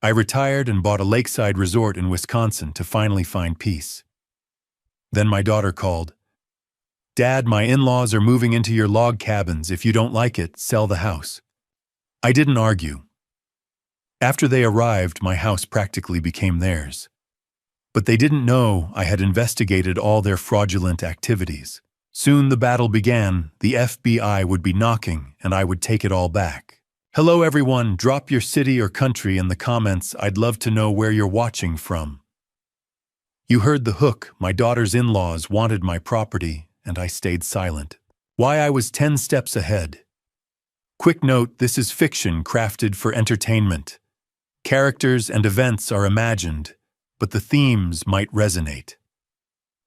I retired and bought a lakeside resort in Wisconsin to finally find peace. Then my daughter called. "Dad, my in-laws are moving into your log cabins. If you don't like it, sell the house." I didn't argue. After they arrived, my house practically became theirs. But they didn't know I had investigated all their fraudulent activities. Soon the battle began. The FBI would be knocking, and I would take it all back. Hello everyone, drop your city or country in the comments. I'd love to know where you're watching from. You heard the hook. My daughter's in-laws wanted my property, and I stayed silent. Why I was 10 steps ahead. Quick note, this is fiction crafted for entertainment. Characters and events are imagined, but the themes might resonate.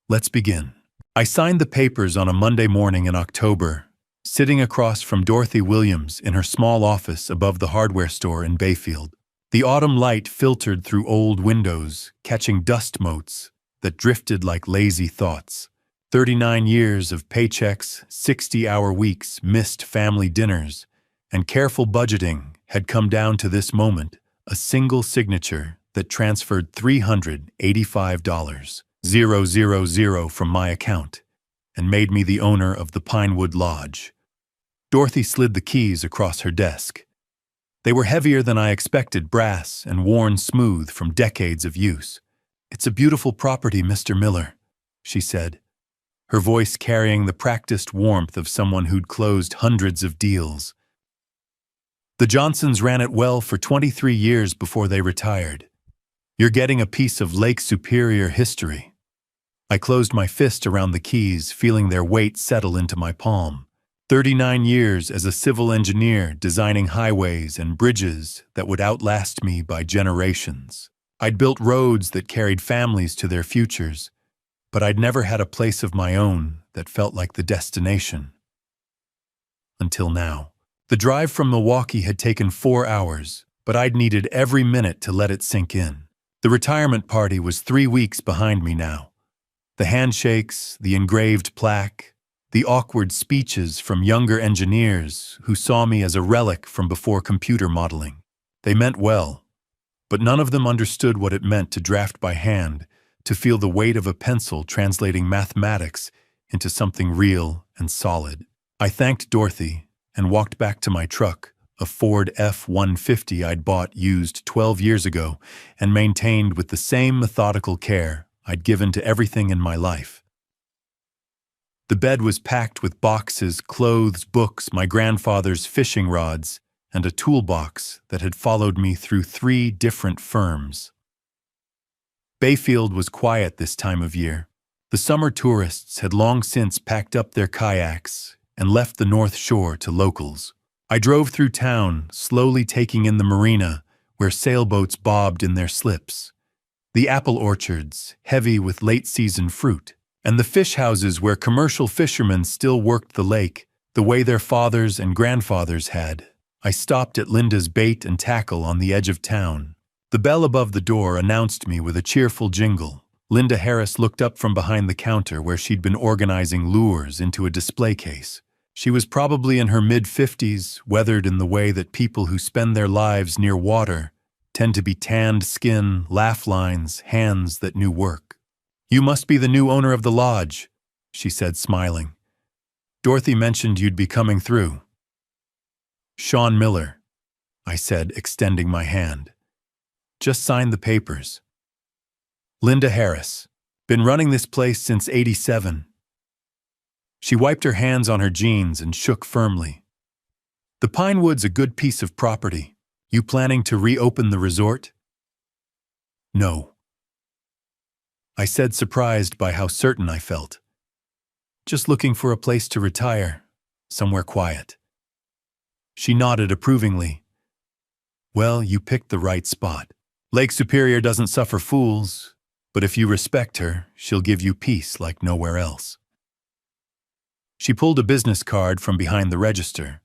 Let's begin. I signed the papers on a Monday morning in October, sitting across from Dorothy Williams in her small office above the hardware store in Bayfield. The autumn light filtered through old windows, catching dust motes that drifted like lazy thoughts. 39 years of paychecks, 60-hour weeks, missed family dinners, and careful budgeting had come down to this moment, a single signature that transferred $385,000 from my account and made me the owner of the Pinewood Lodge. Dorothy slid the keys across her desk. They were heavier than I expected, brass and worn smooth from decades of use. "It's a beautiful property, Mr. Miller," she said, her voice carrying the practiced warmth of someone who'd closed hundreds of deals. "The Johnsons ran it well for 23 years before they retired. You're getting a piece of Lake Superior history." I closed my fist around the keys, feeling their weight settle into my palm. 39 years as a civil engineer designing highways and bridges that would outlast me by generations. I'd built roads that carried families to their futures, but I'd never had a place of my own that felt like the destination. Until now. The drive from Milwaukee had taken 4 hours, but I'd needed every minute to let it sink in. The retirement party was 3 weeks behind me now. The handshakes, the engraved plaque, the awkward speeches from younger engineers who saw me as a relic from before computer modeling. They meant well, but none of them understood what it meant to draft by hand, to feel the weight of a pencil translating mathematics into something real and solid. I thanked Dorothy and walked back to my truck, a Ford F-150 I'd bought used 12 years ago and maintained with the same methodical care I'd given to everything in my life. The bed was packed with boxes, clothes, books, my grandfather's fishing rods, and a toolbox that had followed me through 3 different firms. Bayfield was quiet this time of year. The summer tourists had long since packed up their kayaks and left the North Shore to locals. I drove through town, slowly taking in the marina where sailboats bobbed in their slips, the apple orchards, heavy with late-season fruit, and the fish houses where commercial fishermen still worked the lake the way their fathers and grandfathers had. I stopped at Linda's Bait and Tackle on the edge of town. The bell above the door announced me with a cheerful jingle. Linda Harris looked up from behind the counter where she'd been organizing lures into a display case. She was probably in her mid-50s, weathered in the way that people who spend their lives near water tend to be tanned skin, laugh lines, hands that knew work. "You must be the new owner of the lodge," she said, smiling. "Dorothy mentioned you'd be coming through." "Sean Miller," I said, extending my hand. "Just signed the papers." "Linda Harris. Been running this place since '87. She wiped her hands on her jeans and shook firmly. "The Pinewood's a good piece of property. You planning to reopen the resort?" "No," I said, surprised by how certain I felt. "Just looking for a place to retire, somewhere quiet." She nodded approvingly. "Well, you picked the right spot. Lake Superior doesn't suffer fools, but if you respect her, she'll give you peace like nowhere else." She pulled a business card from behind the register.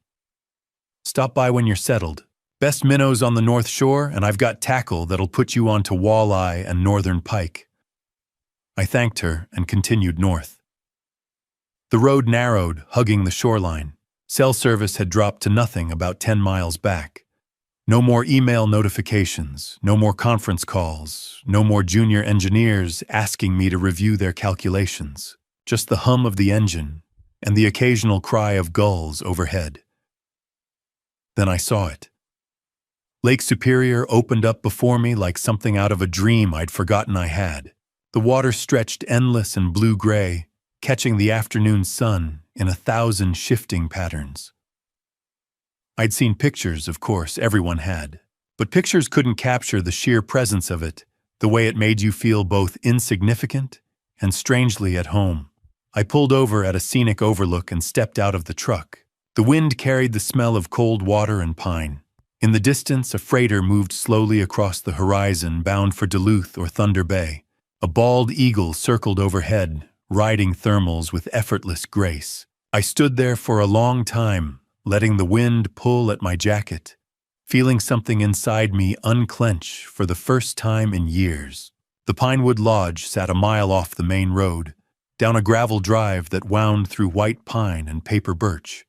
"Stop by when you're settled. Best minnows on the North Shore, and I've got tackle that'll put you onto walleye and northern pike." I thanked her and continued north. The road narrowed, hugging the shoreline. Cell service had dropped to nothing about 10 miles back. No more email notifications, no more conference calls, no more junior engineers asking me to review their calculations. Just the hum of the engine and the occasional cry of gulls overhead. Then I saw it. Lake Superior opened up before me like something out of a dream I'd forgotten I had. The water stretched endless and blue-gray, catching the afternoon sun in 1,000 shifting patterns. I'd seen pictures, of course, everyone had. But pictures couldn't capture the sheer presence of it, the way it made you feel both insignificant and strangely at home. I pulled over at a scenic overlook and stepped out of the truck. The wind carried the smell of cold water and pine. In the distance, a freighter moved slowly across the horizon, bound for Duluth or Thunder Bay. A bald eagle circled overhead, riding thermals with effortless grace. I stood there for a long time, letting the wind pull at my jacket, feeling something inside me unclench for the first time in years. The Pinewood Lodge sat a mile off the main road, down a gravel drive that wound through white pine and paper birch.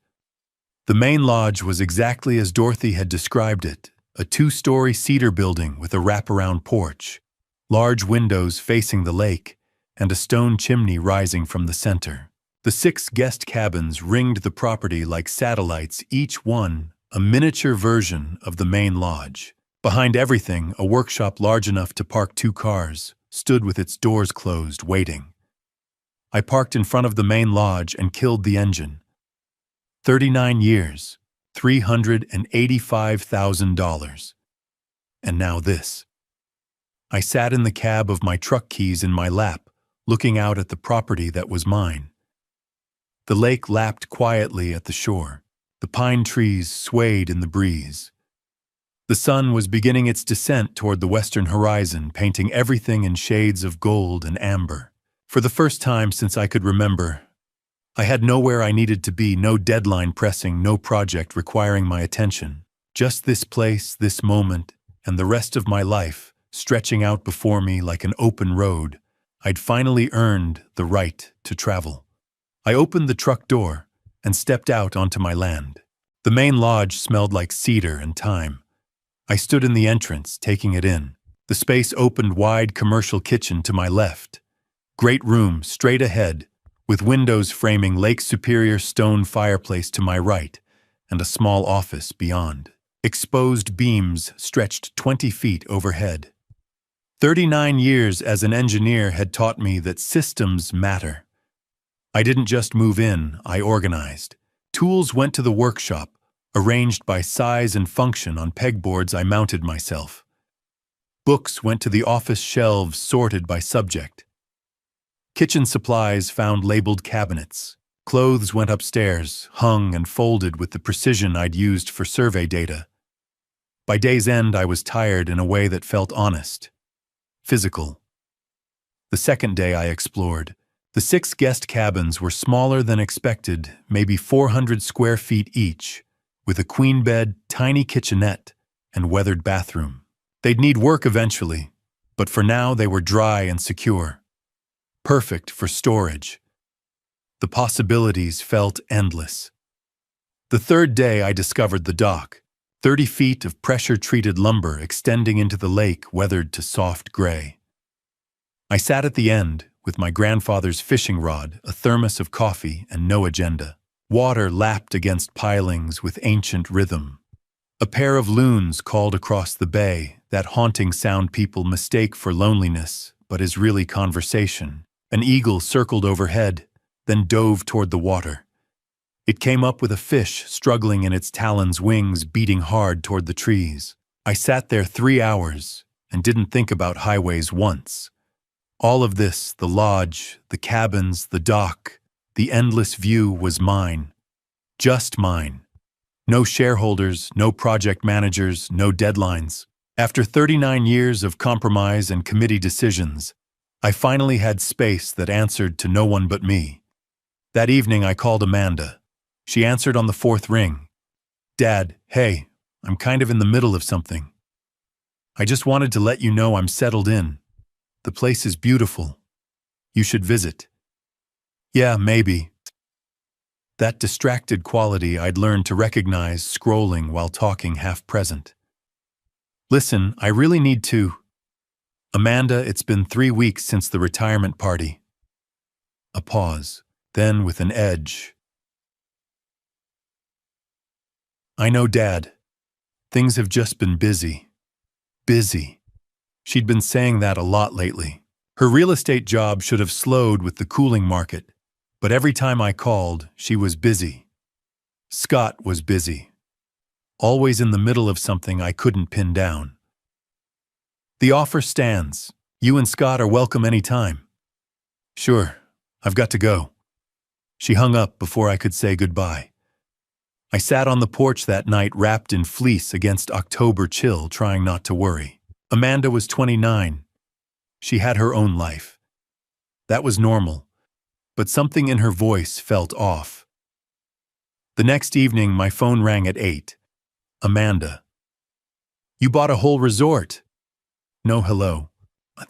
The main lodge was exactly as Dorothy had described it, a 2-story cedar building with a wraparound porch, large windows facing the lake, and a stone chimney rising from the center. The 6 guest cabins ringed the property like satellites, each one a miniature version of the main lodge. Behind everything, a workshop large enough to park 2 cars stood with its doors closed, waiting. I parked in front of the main lodge and killed the engine. 39 years, $385,000. And now this. I sat in the cab of my truck, keys in my lap, looking out at the property that was mine. The lake lapped quietly at the shore. The pine trees swayed in the breeze. The sun was beginning its descent toward the western horizon, painting everything in shades of gold and amber. For the first time since I could remember, I had nowhere I needed to be, no deadline pressing, no project requiring my attention. Just this place, this moment, and the rest of my life, stretching out before me like an open road. I'd finally earned the right to travel. I opened the truck door and stepped out onto my land. The main lodge smelled like cedar and thyme. I stood in the entrance, taking it in. The space opened wide, commercial kitchen to my left. Great room straight ahead, with windows framing Lake Superior stone fireplace to my right, and a small office beyond. Exposed beams stretched 20 feet overhead. 39 years as an engineer had taught me that systems matter. I didn't just move in, I organized. Tools went to the workshop, arranged by size and function on pegboards I mounted myself. Books went to the office shelves, sorted by subject. Kitchen supplies found labeled cabinets. Clothes went upstairs, hung and folded with the precision I'd used for survey data. By day's end, I was tired in a way that felt honest, physical. The second day I explored. The 6 guest cabins were smaller than expected, maybe 400 square feet each, with a queen bed, tiny kitchenette, and weathered bathroom. They'd need work eventually, but for now they were dry and secure. Perfect for storage. The possibilities felt endless. The third day I discovered the dock, 30 feet of pressure-treated lumber extending into the lake, weathered to soft gray. I sat at the end, with my grandfather's fishing rod, a thermos of coffee, and no agenda. Water lapped against pilings with ancient rhythm. A pair of loons called across the bay, that haunting sound people mistake for loneliness, but is really conversation. An eagle circled overhead, then dove toward the water. It came up with a fish struggling in its talons, wings beating hard toward the trees. I sat there 3 hours and didn't think about highways once. All of this, the lodge, the cabins, the dock, the endless view was mine. Just mine. No shareholders, no project managers, no deadlines. After 39 years of compromise and committee decisions, I finally had space that answered to no one but me. That evening I called Amanda. She answered on the 4th ring. "Dad, hey, I'm kind of in the middle of something. I just wanted to let you know I'm settled in. The place is beautiful. You should visit." "Yeah, maybe." That distracted quality I'd learned to recognize scrolling while talking, half present. Listen, I really need to. Amanda, it's been 3 weeks since the retirement party. A pause, then with an edge. I know, Dad. Things have just been busy. Busy. She'd been saying that a lot lately. Her real estate job should have slowed with the cooling market, but every time I called, she was busy. Scott was busy. Always in the middle of something I couldn't pin down. The offer stands. You and Scott are welcome anytime. Sure, I've got to go. She hung up before I could say goodbye. I sat on the porch that night wrapped in fleece against October chill, trying not to worry. Amanda was 29. She had her own life. That was normal, but something in her voice felt off. The next evening, my phone rang at 8. Amanda. You bought a whole resort. No hello.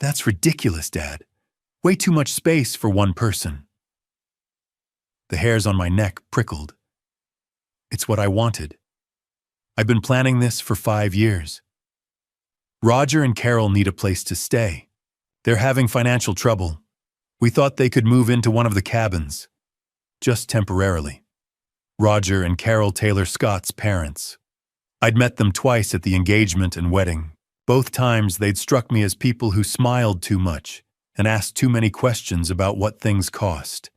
That's ridiculous, Dad. Way too much space for one person. The hairs on my neck prickled. It's what I wanted. I've been planning this for 5 years. Roger and Carol need a place to stay. They're having financial trouble. We thought they could move into one of the cabins. Just temporarily. Roger and Carol Taylor Scott's parents. I'd met them twice at the engagement and wedding. Both times they'd struck me as people who smiled too much and asked too many questions about what things cost.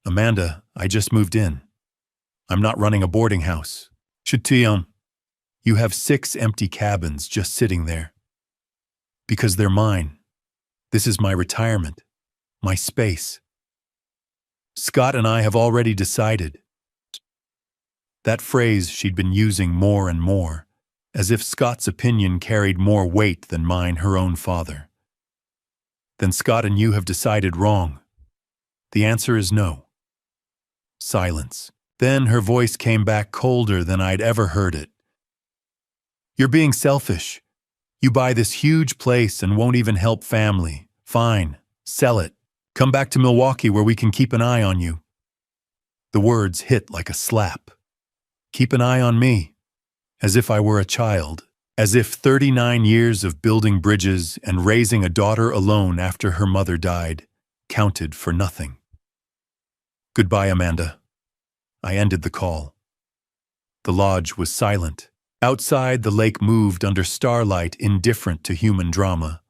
Amanda, I just moved in. I'm not running a boarding house. You have 6 empty cabins just sitting there. Because they're mine. This is my retirement. My space. Scott and I have already decided. That phrase she'd been using more and more, as if Scott's opinion carried more weight than mine, her own father. Then Scott and you have decided wrong. The answer is no. Silence. Then her voice came back colder than I'd ever heard it. You're being selfish. You buy this huge place and won't even help family. Fine, sell it. Come back to Milwaukee where we can keep an eye on you. The words hit like a slap. Keep an eye on me. As if I were a child. As if 39 years of building bridges and raising a daughter alone after her mother died counted for nothing. Goodbye, Amanda. I ended the call. The lodge was silent. Outside, the lake moved under starlight, indifferent to human drama.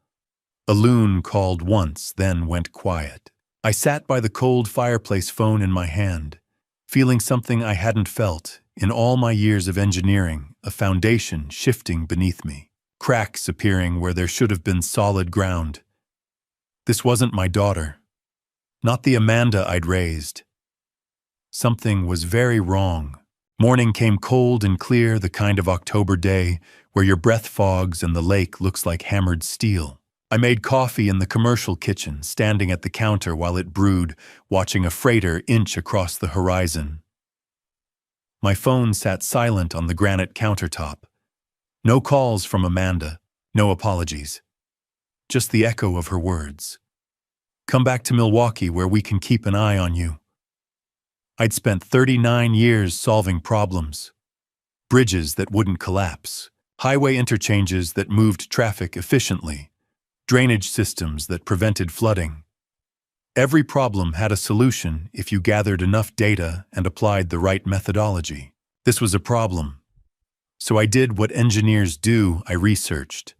A loon called once, then went quiet. I sat by the cold fireplace, phone in my hand, feeling something I hadn't felt in all my years of engineering, a foundation shifting beneath me, cracks appearing where there should have been solid ground. This wasn't my daughter, not the Amanda I'd raised. Something was very wrong. Morning came cold and clear, the kind of October day where your breath fogs and the lake looks like hammered steel. I made coffee in the commercial kitchen, standing at the counter while it brewed, watching a freighter inch across the horizon. My phone sat silent on the granite countertop. No calls from Amanda, no apologies. Just the echo of her words. Come back to Milwaukee where we can keep an eye on you. I'd spent 39 years solving problems. Bridges that wouldn't collapse, highway interchanges that moved traffic efficiently, drainage systems that prevented flooding. Every problem had a solution if you gathered enough data and applied the right methodology. This was a problem. So I did what engineers do, I researched.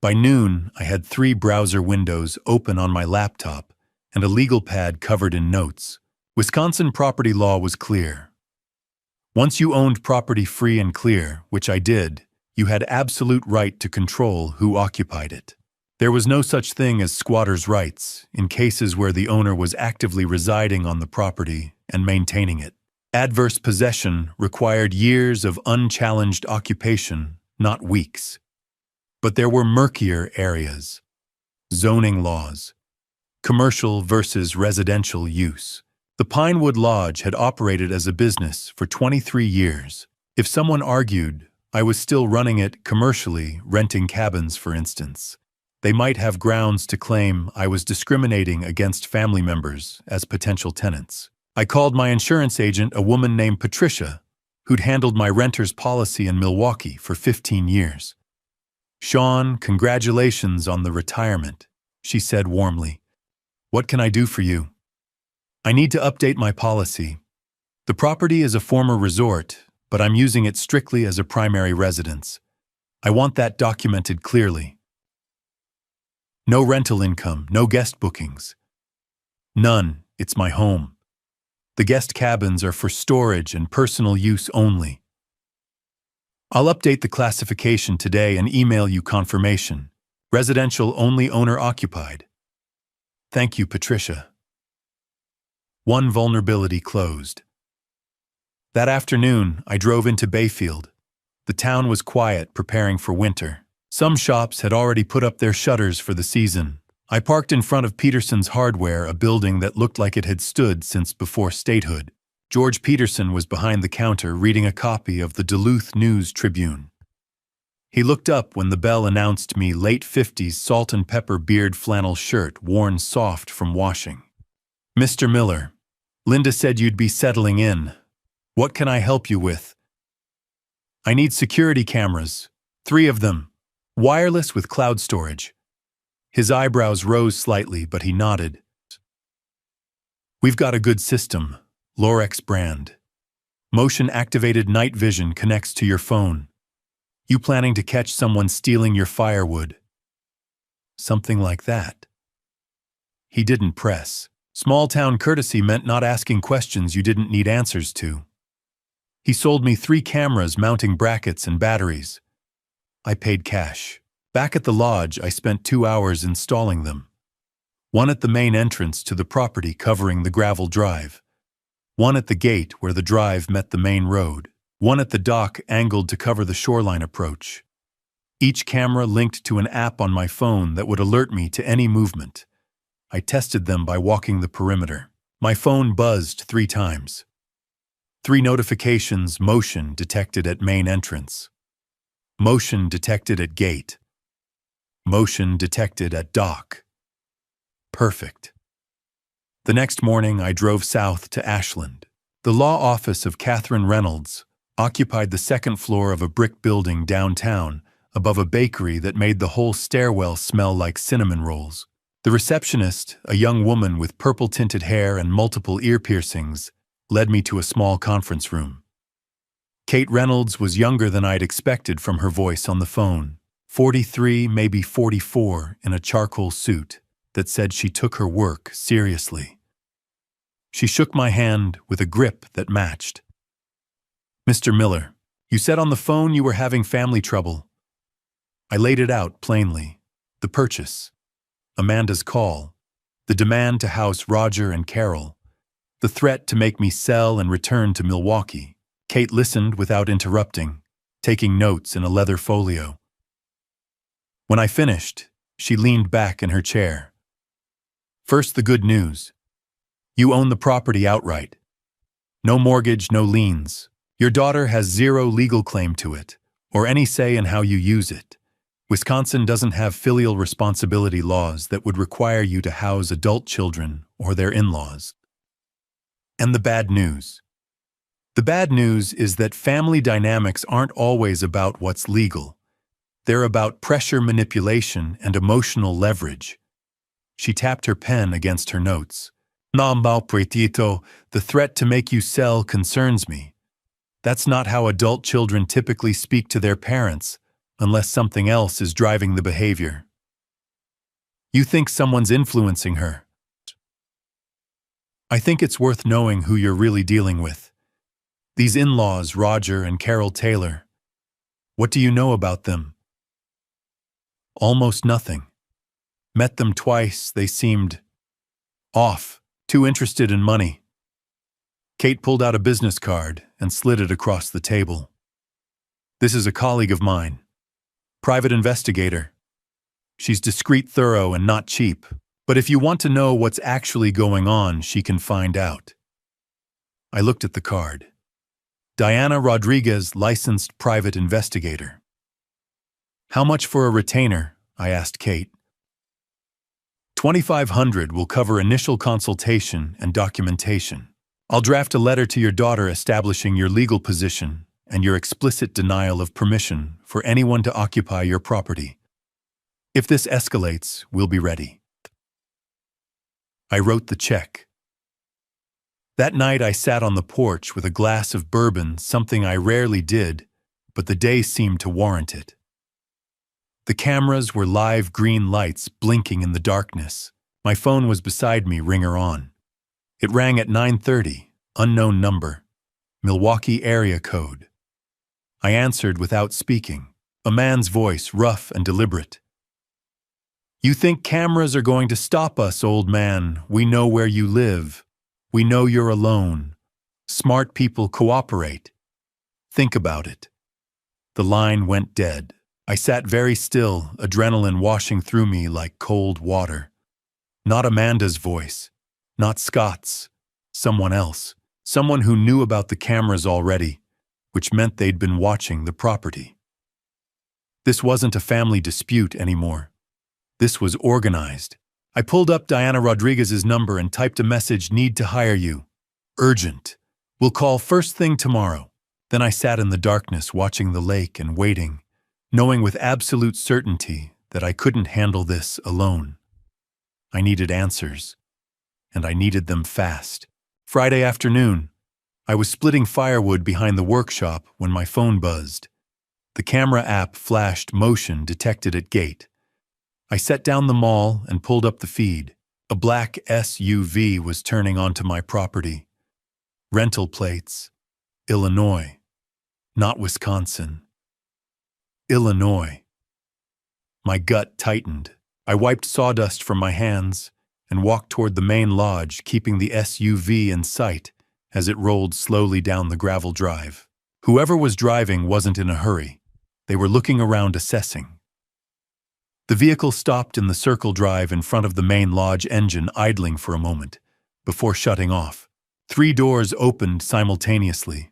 By noon, I had 3 browser windows open on my laptop and a legal pad covered in notes. Wisconsin property law was clear. Once you owned property free and clear, which I did, you had absolute right to control who occupied it. There was no such thing as squatters' rights in cases where the owner was actively residing on the property and maintaining it. Adverse possession required years of unchallenged occupation, not weeks. But there were murkier areas. Zoning laws. Commercial versus residential use. The Pinewood Lodge had operated as a business for 23 years. If someone argued, I was still running it commercially, renting cabins, for instance. They might have grounds to claim I was discriminating against family members as potential tenants. I called my insurance agent, a woman named Patricia, who'd handled my renter's policy in Milwaukee for 15 years. "Sean, congratulations on the retirement," she said warmly. "What can I do for you?" "I need to update my policy. The property is a former resort, but I'm using it strictly as a primary residence. I want that documented clearly. No rental income, no guest bookings. None, it's my home. The guest cabins are for storage and personal use only. I'll update the classification today and email you confirmation. Residential only, owner occupied. Thank you, Patricia." One vulnerability closed. That afternoon, I drove into Bayfield. The town was quiet, preparing for winter. Some shops had already put up their shutters for the season. I parked in front of Peterson's Hardware, a building that looked like it had stood since before statehood. George Peterson was behind the counter reading a copy of the Duluth News-Tribune. He looked up when the bell announced me, late 50s salt and pepper beard flannel shirt worn soft from washing. "Mr. Miller, Linda said you'd be settling in. What can I help you with?" "I need security cameras. 3 of them. Wireless with cloud storage." His eyebrows rose slightly, but he nodded. "We've got a good system. Lorex brand. Motion-activated night vision connects to your phone. You planning to catch someone stealing your firewood?" "Something like that." He didn't press. Small-town courtesy meant not asking questions you didn't need answers to. He sold me 3 cameras mounting brackets and batteries. I paid cash. Back at the lodge, I spent 2 hours installing them. One at the main entrance to the property covering the gravel drive. One at the gate where the drive met the main road. One at the dock angled to cover the shoreline approach. Each camera linked to an app on my phone that would alert me to any movement. I tested them by walking the perimeter. My phone buzzed 3 times. 3 notifications: motion detected at main entrance. Motion detected at gate. Motion detected at dock. Perfect. The next morning, I drove south to Ashland. The law office of Catherine Reynolds occupied the 2nd floor of a brick building downtown, above a bakery that made the whole stairwell smell like cinnamon rolls. The receptionist, a young woman with purple-tinted hair and multiple ear piercings, led me to a small conference room. Kate Reynolds was younger than I'd expected from her voice on the phone. 43, maybe 44, in a charcoal suit that said she took her work seriously. She shook my hand with a grip that matched. "Mr. Miller, you said on the phone you were having family trouble." I laid it out plainly. The purchase, Amanda's call, the demand to house Roger and Carol, the threat to make me sell and return to Milwaukee. Kate listened without interrupting, taking notes in a leather folio. When I finished, she leaned back in her chair. "First, the good news. You own the property outright. No mortgage, no liens. Your daughter has 0 legal claim to it, or any say in how you use it. Wisconsin doesn't have filial responsibility laws that would require you to house adult children or their in-laws." And the bad news. The bad news is that family dynamics aren't always about what's legal. They're about pressure manipulation and emotional leverage. She tapped her pen against her notes. "Nambal pretito, the threat to make you sell concerns me. That's not how adult children typically speak to their parents, unless something else is driving the behavior. You think someone's influencing her. I think it's worth knowing who you're really dealing with. These in-laws, Roger and Carol Taylor. What do you know about them?" "Almost nothing. Met them twice, they seemed off, too interested in money." Kate pulled out a business card and slid it across the table. "This is a colleague of mine. Private investigator. She's discreet, thorough, and not cheap. But if you want to know what's actually going on, she can find out." I looked at the card. Diana Rodriguez, licensed private investigator. "How much for a retainer?" I asked Kate. $2,500 will cover initial consultation and documentation. I'll draft a letter to your daughter establishing your legal position and your explicit denial of permission for anyone to occupy your property. If this escalates, we'll be ready. I wrote the check. That night I sat on the porch with a glass of bourbon, something I rarely did, but the day seemed to warrant it. The cameras were live green lights blinking in the darkness. My phone was beside me, ringer on. It rang at 9:30, unknown number, Milwaukee area code. I answered without speaking, a man's voice, rough and deliberate. "You think cameras are going to stop us, old man? We know where you live. We know you're alone. Smart people cooperate. Think about it." The line went dead. I sat very still, adrenaline washing through me like cold water. Not Amanda's voice, not Scott's, someone else, someone who knew about the cameras already, which meant they'd been watching the property. This wasn't a family dispute anymore. This was organized. I pulled up Diana Rodriguez's number and typed a message, "Need to hire you. Urgent. We'll call first thing tomorrow." Then I sat in the darkness watching the lake and waiting, knowing with absolute certainty that I couldn't handle this alone. I needed answers, and I needed them fast. Friday afternoon, I was splitting firewood behind the workshop when my phone buzzed. The camera app flashed motion detected at gate. I set down the maul and pulled up the feed. A black SUV was turning onto my property. Rental plates, Illinois, not Wisconsin. Illinois. My gut tightened. I wiped sawdust from my hands and walked toward the main lodge, keeping the SUV in sight as it rolled slowly down the gravel drive. Whoever was driving wasn't in a hurry. They were looking around, assessing. The vehicle stopped in the circle drive in front of the main lodge, engine idling for a moment before shutting off. 3 doors opened simultaneously.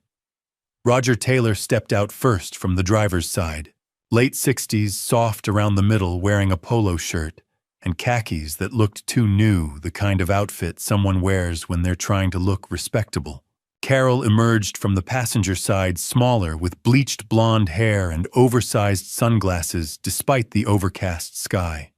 Roger Taylor stepped out first from the driver's side. Late 60s, soft around the middle, wearing a polo shirt and khakis that looked too new, the kind of outfit someone wears when they're trying to look respectable. Carol emerged from the passenger side, smaller, with bleached blonde hair and oversized sunglasses despite the overcast sky.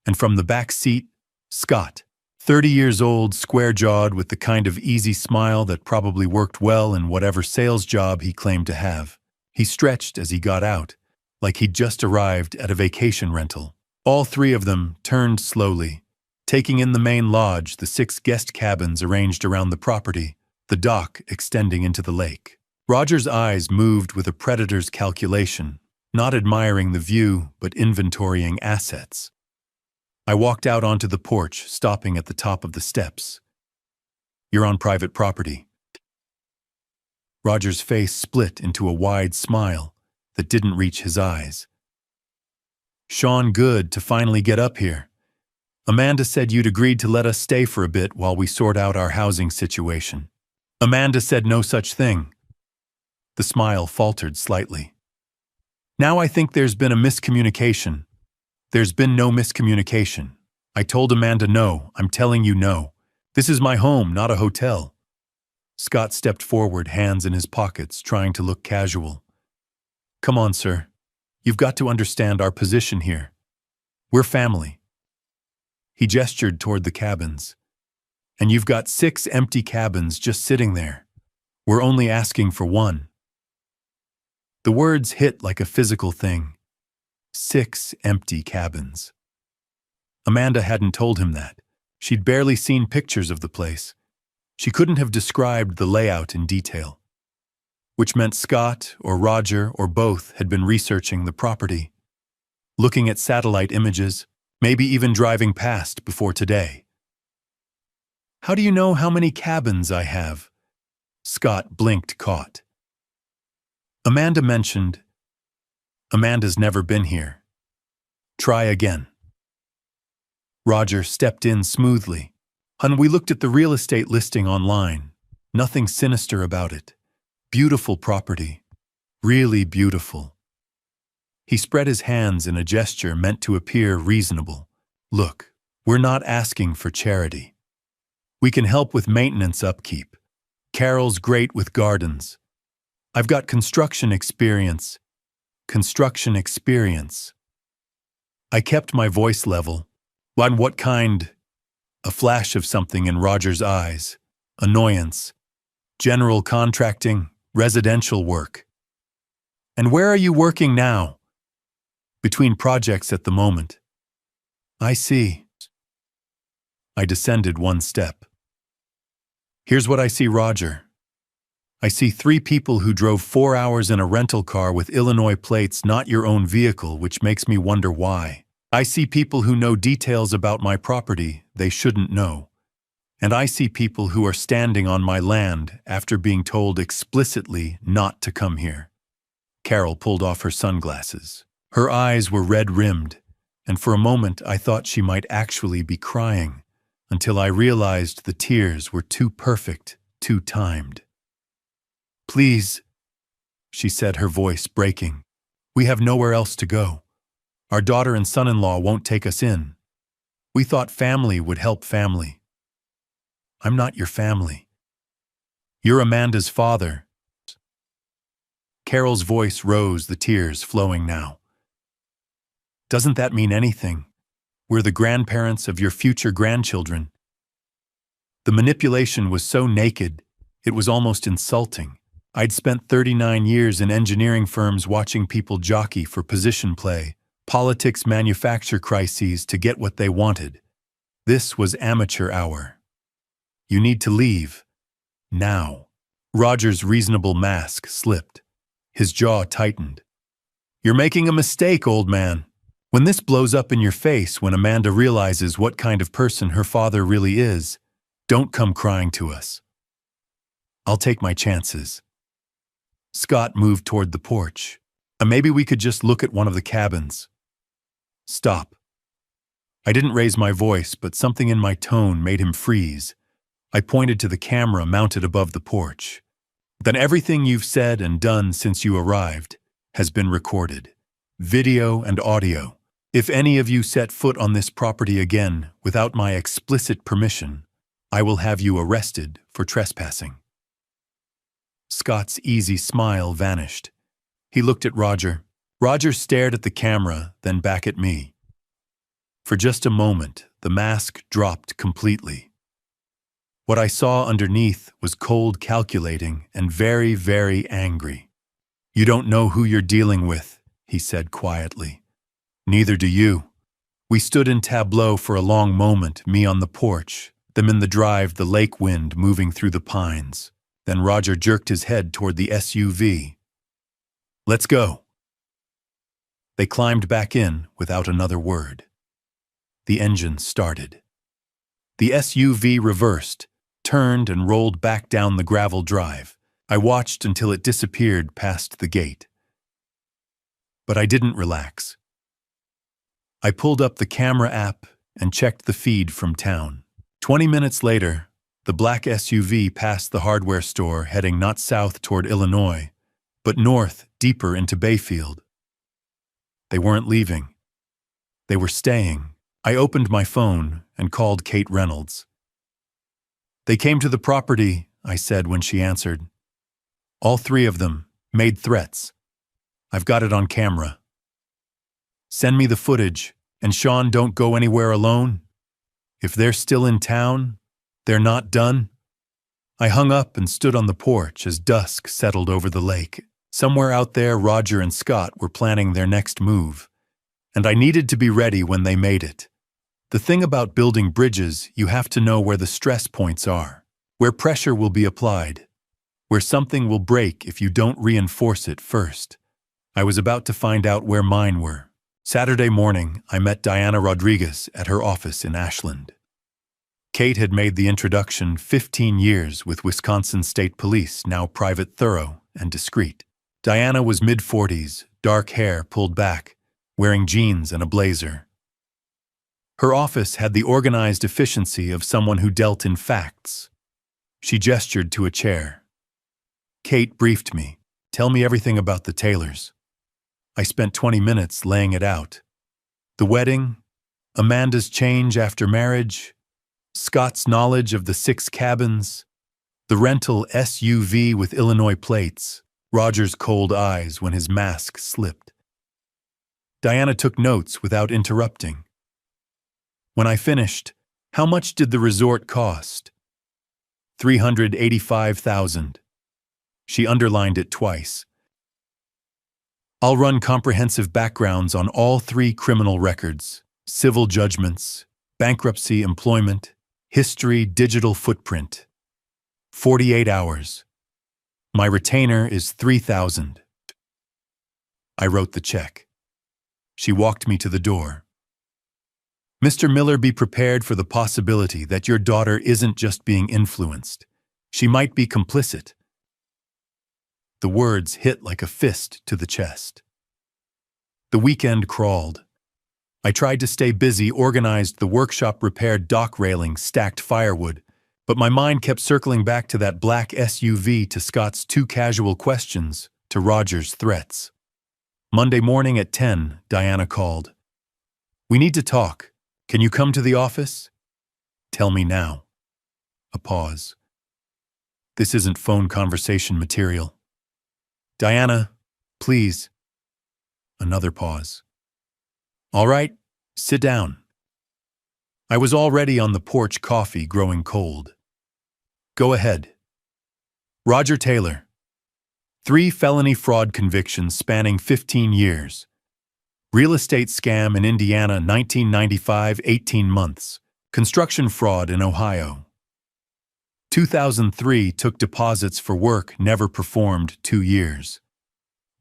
And from the back seat, Scott, 30 years old, square-jawed, with the kind of easy smile that probably worked well in whatever sales job he claimed to have. He stretched as he got out, like he'd just arrived at a vacation rental. All 3 of them turned slowly, taking in the main lodge, the 6 guest cabins arranged around the property, the dock extending into the lake. Roger's eyes moved with a predator's calculation, not admiring the view, but inventorying assets. I walked out onto the porch, stopping at the top of the steps. "You're on private property." Roger's face split into a wide smile that didn't reach his eyes. "Sean, good to finally get up here. Amanda said you'd agreed to let us stay for a bit while we sort out our housing situation." "Amanda said no such thing." The smile faltered slightly. "Now I think there's been a miscommunication." "There's been no miscommunication. I told Amanda no. I'm telling you no. This is my home, not a hotel." Scott stepped forward, hands in his pockets, trying to look casual. "Come on, sir. You've got to understand our position here. We're family." He gestured toward the cabins. "And you've got 6 empty cabins just sitting there. We're only asking for 1. The words hit like a physical thing. 6 empty cabins. Amanda hadn't told him that. She'd barely seen pictures of the place. She couldn't have described the layout in detail. Which meant Scott or Roger or both had been researching the property, looking at satellite images, maybe even driving past before today. "How do you know how many cabins I have?" Scott blinked, caught. "Amanda mentioned." "Amanda's never been here. Try again." Roger stepped in smoothly. "Hun, we looked at the real estate listing online. Nothing sinister about it. Beautiful property. Really beautiful." He spread his hands in a gesture meant to appear reasonable. "Look, we're not asking for charity. We can help with maintenance upkeep. Carol's great with gardens. I've got construction experience. Construction experience. I kept my voice level. On what kind? A flash of something in Roger's eyes. Annoyance. General contracting, residential work. And where are you working now? Between projects at the moment. I see. I descended one step. Here's what I see, Roger. I see 3 people who drove 4 hours in a rental car with Illinois plates, not your own vehicle, which makes me wonder why. I see people who know details about my property they shouldn't know. And I see people who are standing on my land after being told explicitly not to come here. Carol pulled off her sunglasses. Her eyes were red-rimmed, and for a moment I thought she might actually be crying, until I realized the tears were too perfect, too timed. Please, she said, her voice breaking. We have nowhere else to go. Our daughter and son-in-law won't take us in. We thought family would help family. I'm not your family. You're Amanda's father. Carol's voice rose, the tears flowing now. Doesn't that mean anything? We're the grandparents of your future grandchildren. The manipulation was so naked, it was almost insulting. I'd spent 39 years in engineering firms watching people jockey for position play, politics manufacture crises to get what they wanted. This was amateur hour. You need to leave. Now. Roger's reasonable mask slipped. His jaw tightened. You're making a mistake, old man. When this blows up in your face, when Amanda realizes what kind of person her father really is, don't come crying to us. I'll take my chances. Scott moved toward the porch. Maybe we could just look at one of the cabins. Stop. I didn't raise my voice, but something in my tone made him freeze. I pointed to the camera mounted above the porch. Then everything you've said and done since you arrived has been recorded. Video and audio. If any of you set foot on this property again without my explicit permission, I will have you arrested for trespassing. Scott's easy smile vanished. He looked at Roger. Roger stared at the camera, then back at me. For just a moment, the mask dropped completely. What I saw underneath was cold, calculating, and very, very angry. You don't know who you're dealing with, he said quietly. Neither do you. We stood in tableau for a long moment, me on the porch, them in the drive, the lake wind moving through the pines. Then Roger jerked his head toward the SUV. Let's go. They climbed back in without another word. The engine started. The SUV reversed, turned and rolled back down the gravel drive. I watched until it disappeared past the gate. But I didn't relax. I pulled up the camera app and checked the feed from town. 20 minutes later, the black SUV passed the hardware store, heading not south toward Illinois, but north, deeper into Bayfield. They weren't leaving. They were staying. I opened my phone and called Kate Reynolds. They came to the property, I said when she answered. All 3 of them made threats. I've got it on camera. Send me the footage, and Sean, don't go anywhere alone. If they're still in town, they're not done. I hung up and stood on the porch as dusk settled over the lake. Somewhere out there, Roger and Scott were planning their next move, and I needed to be ready when they made it. The thing about building bridges, you have to know where the stress points are, where pressure will be applied, where something will break if you don't reinforce it first. I was about to find out where mine were. Saturday morning, I met Diana Rodriguez at her office in Ashland. Kate had made the introduction, 15 years with Wisconsin State Police, now private, thorough, and discreet. Diana was mid-40s, dark hair pulled back, wearing jeans and a blazer. Her office had the organized efficiency of someone who dealt in facts. She gestured to a chair. Kate briefed me. Tell me everything about the Taylors. I spent 20 minutes laying it out. The wedding, Amanda's change after marriage, Scott's knowledge of the 6 cabins, the rental SUV with Illinois plates. Roger's cold eyes when his mask slipped. Diana took notes without interrupting. When I finished, how much did the resort cost? $385,000. She underlined it twice. I'll run comprehensive backgrounds on all 3 criminal records, civil judgments, bankruptcy, employment, history, digital footprint. 48 hours. My retainer is $3,000. I wrote the check. She walked me to the door. Mr. Miller, be prepared for the possibility that your daughter isn't just being influenced. She might be complicit. The words hit like a fist to the chest. The weekend crawled. I tried to stay busy, organized the workshop, repaired dock railings, stacked firewood, but my mind kept circling back to that black SUV, to Scott's 2 casual questions, to Roger's threats. Monday morning at 10, Diana called. We need to talk. Can you come to the office? Tell me now. A pause. This isn't phone conversation material. Diana, please. Another pause. All right, sit down. I was already on the porch, coffee growing cold. Go ahead. Roger Taylor. 3 felony fraud convictions spanning 15 years. Real estate scam in Indiana, 1995, 18 months. Construction fraud in Ohio. 2003, took deposits for work never performed, 2 years.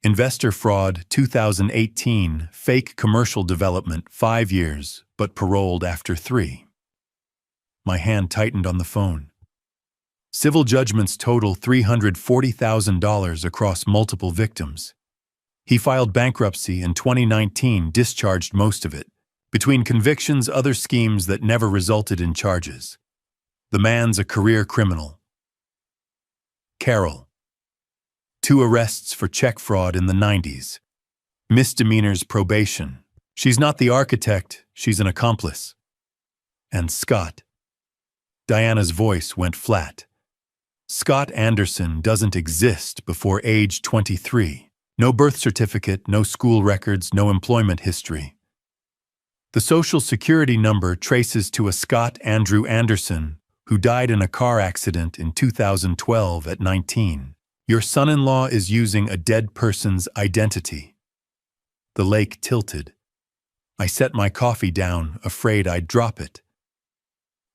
Investor fraud, 2018, fake commercial development, 5 years, but paroled after 3. My hand tightened on the phone. Civil judgments total $340,000 across multiple victims. He filed bankruptcy in 2019, discharged most of it. Between convictions, other schemes that never resulted in charges. The man's a career criminal. Carol. 2 arrests for check fraud in the 90s. Misdemeanors, probation. She's not the architect, she's an accomplice. And Scott. Diana's voice went flat. Scott Anderson doesn't exist before age 23. No birth certificate, no school records, no employment history. The Social Security number traces to a Scott Andrew Anderson, who died in a car accident in 2012 at 19. Your son-in-law is using a dead person's identity. The lake tilted. I set my coffee down, afraid I'd drop it.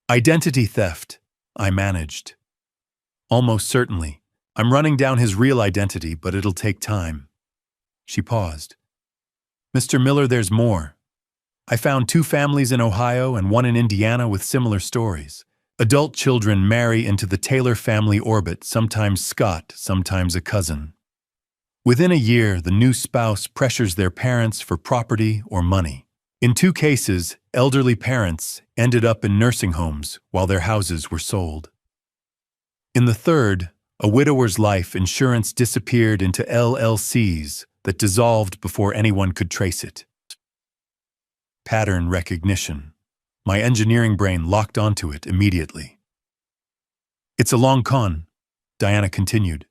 Identity theft, I managed. Almost certainly. I'm running down his real identity, but it'll take time. She paused. Mr. Miller, there's more. I found 2 families in Ohio and 1 in Indiana with similar stories. Adult children marry into the Taylor family orbit, sometimes Scott, sometimes a cousin. Within a year, the new spouse pressures their parents for property or money. In 2 cases, elderly parents ended up in nursing homes while their houses were sold. In the 3rd, a widower's life insurance disappeared into LLCs that dissolved before anyone could trace it. Pattern recognition. My engineering brain locked onto it immediately. It's a long con, Diana continued.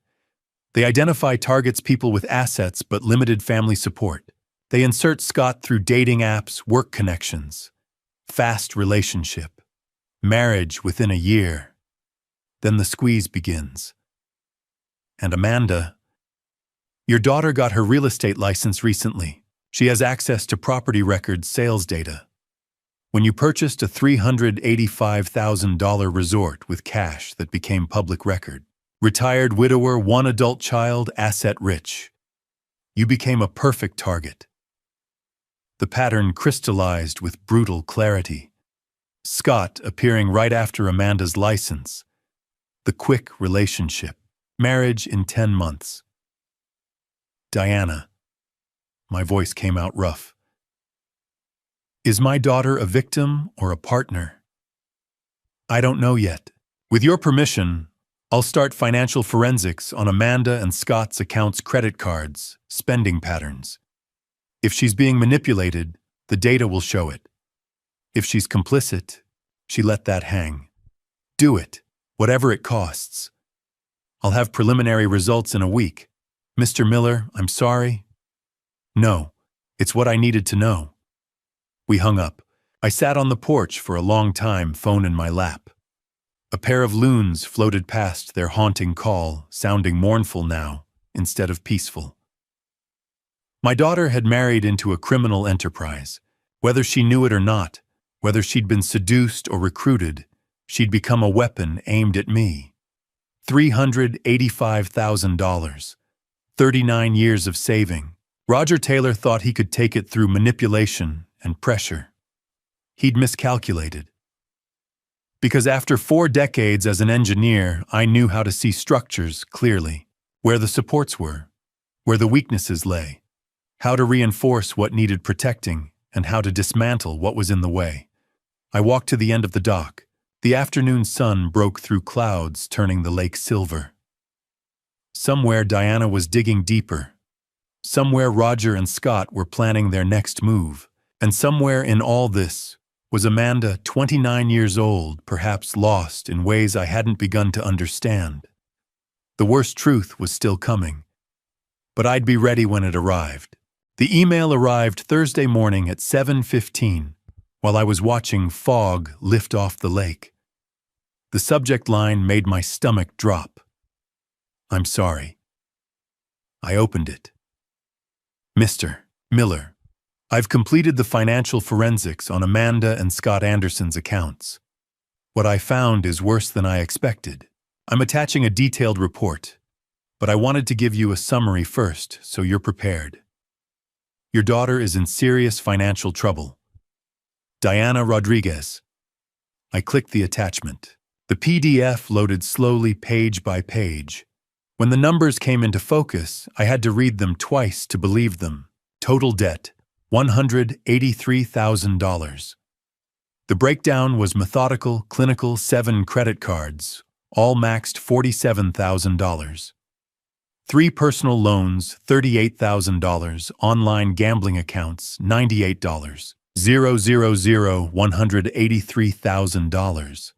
They identify targets people with assets but limited family support. They insert Scott through dating apps, work connections. Fast relationship. Marriage within a year. Then the squeeze begins. And Amanda, your daughter got her real estate license recently. She has access to property records, sales data. When you purchased a $385,000 resort with cash that became public record, retired widower, 1 adult child, asset rich, you became a perfect target. The pattern crystallized with brutal clarity. Scott appearing right after Amanda's license. The quick relationship. Marriage in 10 months. Diana. My voice came out rough. Is my daughter a victim or a partner? I don't know yet. With your permission, I'll start financial forensics on Amanda and Scott's accounts, credit cards, spending patterns. If she's being manipulated, the data will show it. If she's complicit, she let that hang. Do it, whatever it costs. I'll have preliminary results in a week. Mr. Miller, I'm sorry. No, it's what I needed to know. We hung up. I sat on the porch for a long time, phone in my lap. A pair of loons floated past their haunting call, sounding mournful now, instead of peaceful. My daughter had married into a criminal enterprise. Whether she knew it or not, whether she'd been seduced or recruited, she'd become a weapon aimed at me. $385,000. 39 years of saving. Roger Taylor thought he could take it through manipulation and pressure. He'd miscalculated. Because after 4 decades as an engineer, I knew how to see structures clearly, where the supports were, where the weaknesses lay, how to reinforce what needed protecting, and how to dismantle what was in the way. I walked to the end of the dock. The afternoon sun broke through clouds, turning the lake silver. Somewhere Diana was digging deeper. Somewhere Roger and Scott were planning their next move. And somewhere in all this was Amanda, 29 years old, perhaps lost in ways I hadn't begun to understand. The worst truth was still coming. But I'd be ready when it arrived. The email arrived Thursday morning at 7:15, while I was watching fog lift off the lake. The subject line made my stomach drop. I'm sorry. I opened it. Mr. Miller, I've completed the financial forensics on Amanda and Scott Anderson's accounts. What I found is worse than I expected. I'm attaching a detailed report, but I wanted to give you a summary first so you're prepared. Your daughter is in serious financial trouble. Diana Rodriguez. I clicked the attachment. The PDF loaded slowly page by page. When the numbers came into focus, I had to read them twice to believe them. Total debt, $183,000. The breakdown was methodical, clinical, 7 credit cards, all maxed $47,000. 3 personal loans, $38,000, online gambling accounts, $98. 183,000.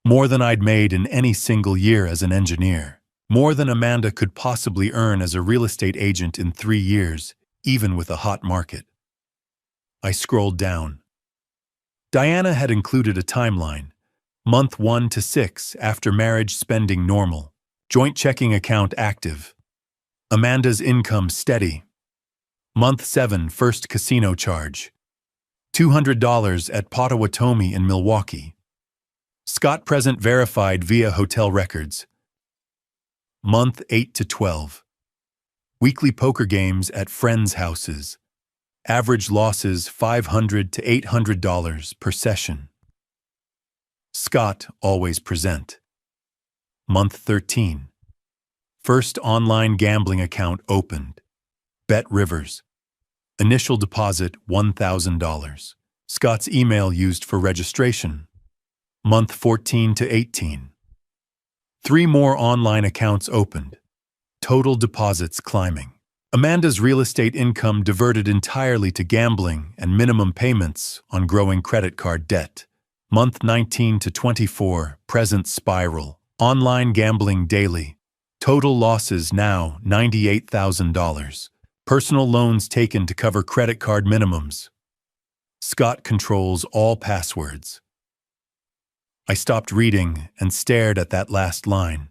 More than I'd made in any single year as an engineer. More than Amanda could possibly earn as a real estate agent in 3 years, even with a hot market. I scrolled down. Diana had included a timeline. Month 1 to 6 after marriage spending normal. Joint checking account active. Amanda's income steady. Month 7 first casino charge. $200 at Potawatomi in Milwaukee. Scott present verified via hotel records. Month 8 to 12. Weekly poker games at friends' houses. Average losses $500 to $800 per session. Scott always present. Month 13. First online gambling account opened. Bet Rivers. Initial deposit $1,000. Scott's email used for registration. Month 14 to 18. 3 more online accounts opened. Total deposits climbing. Amanda's real estate income diverted entirely to gambling and minimum payments on growing credit card debt. Month 19 to 24, present spiral. Online gambling daily. Total losses now $98,000. Personal loans taken to cover credit card minimums. Scott controls all passwords. I stopped reading and stared at that last line.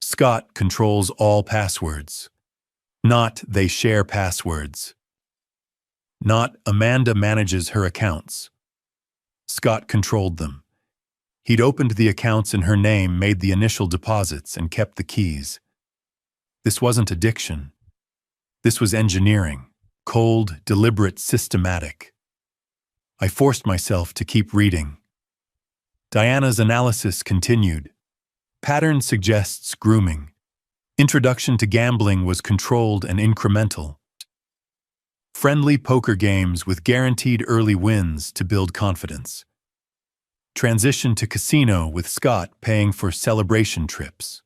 Scott controls all passwords. Not they share passwords. Not Amanda manages her accounts. Scott controlled them. He'd opened the accounts in her name, made the initial deposits, and kept the keys. This wasn't addiction. This was engineering. Cold, deliberate, systematic. I forced myself to keep reading. Diana's analysis continued. Pattern suggests grooming. Introduction to gambling was controlled and incremental. Friendly poker games with guaranteed early wins to build confidence. Transition to casino with Scott paying for celebration trips.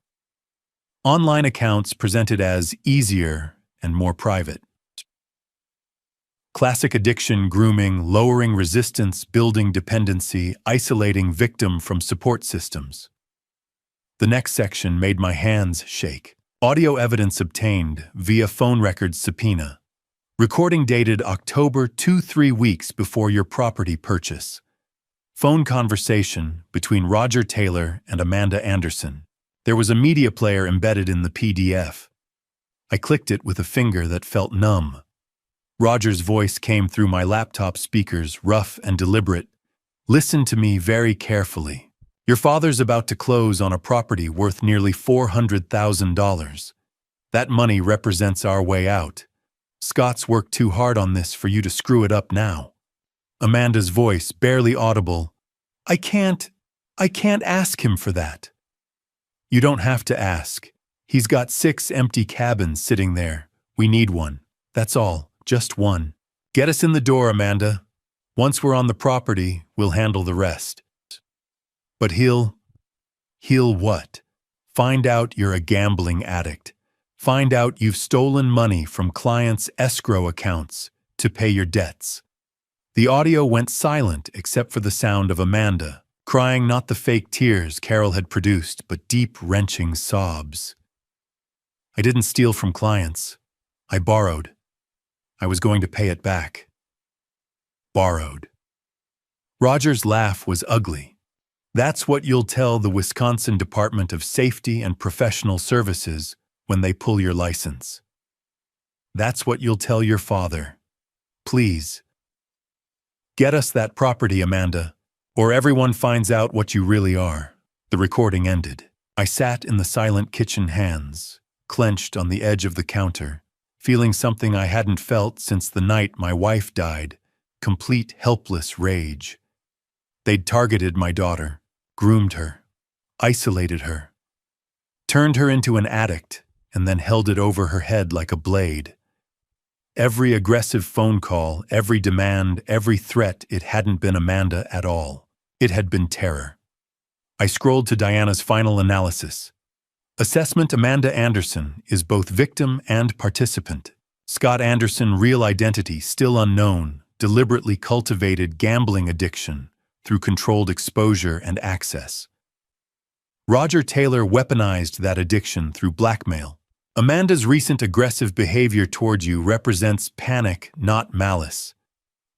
Online accounts presented as easier and more private. Classic addiction grooming, lowering resistance, building dependency, isolating victim from support systems. The next section made my hands shake. Audio evidence obtained via phone records subpoena. Recording dated October 3 weeks before your property purchase. Phone conversation between Roger Taylor and Amanda Anderson. There was a media player embedded in the PDF. I clicked it with a finger that felt numb. Roger's voice came through my laptop speakers, rough and deliberate. Listen to me very carefully. Your father's about to close on a property worth nearly $400,000. That money represents our way out. Scott's worked too hard on this for you to screw it up now. Amanda's voice, barely audible. I can't ask him for that. You don't have to ask. He's got 6 empty cabins sitting there. We need one. That's all. Just one. Get us in the door, Amanda. Once we're on the property, we'll handle the rest. But he'll what? Find out you're a gambling addict. Find out you've stolen money from clients' escrow accounts to pay your debts. The audio went silent except for the sound of Amanda, crying not the fake tears Carol had produced, but deep, wrenching sobs. I didn't steal from clients. I borrowed. I was going to pay it back. Borrowed. Roger's laugh was ugly. That's what you'll tell the Wisconsin Department of Safety and Professional Services when they pull your license. That's what you'll tell your father. Please. Get us that property, Amanda, or everyone finds out what you really are. The recording ended. I sat in the silent kitchen, hands clenched on the edge of the counter, feeling something I hadn't felt since the night my wife died, complete helpless rage. They'd targeted my daughter, groomed her, isolated her, turned her into an addict, and then held it over her head like a blade. Every aggressive phone call, every demand, every threat, it hadn't been Amanda at all. It had been terror. I scrolled to Diana's final analysis. Assessment: Amanda Anderson is both victim and participant. Scott Anderson, real identity still unknown, deliberately cultivated gambling addiction through controlled exposure and access. Roger Taylor weaponized that addiction through blackmail. Amanda's recent aggressive behavior toward you represents panic, not malice.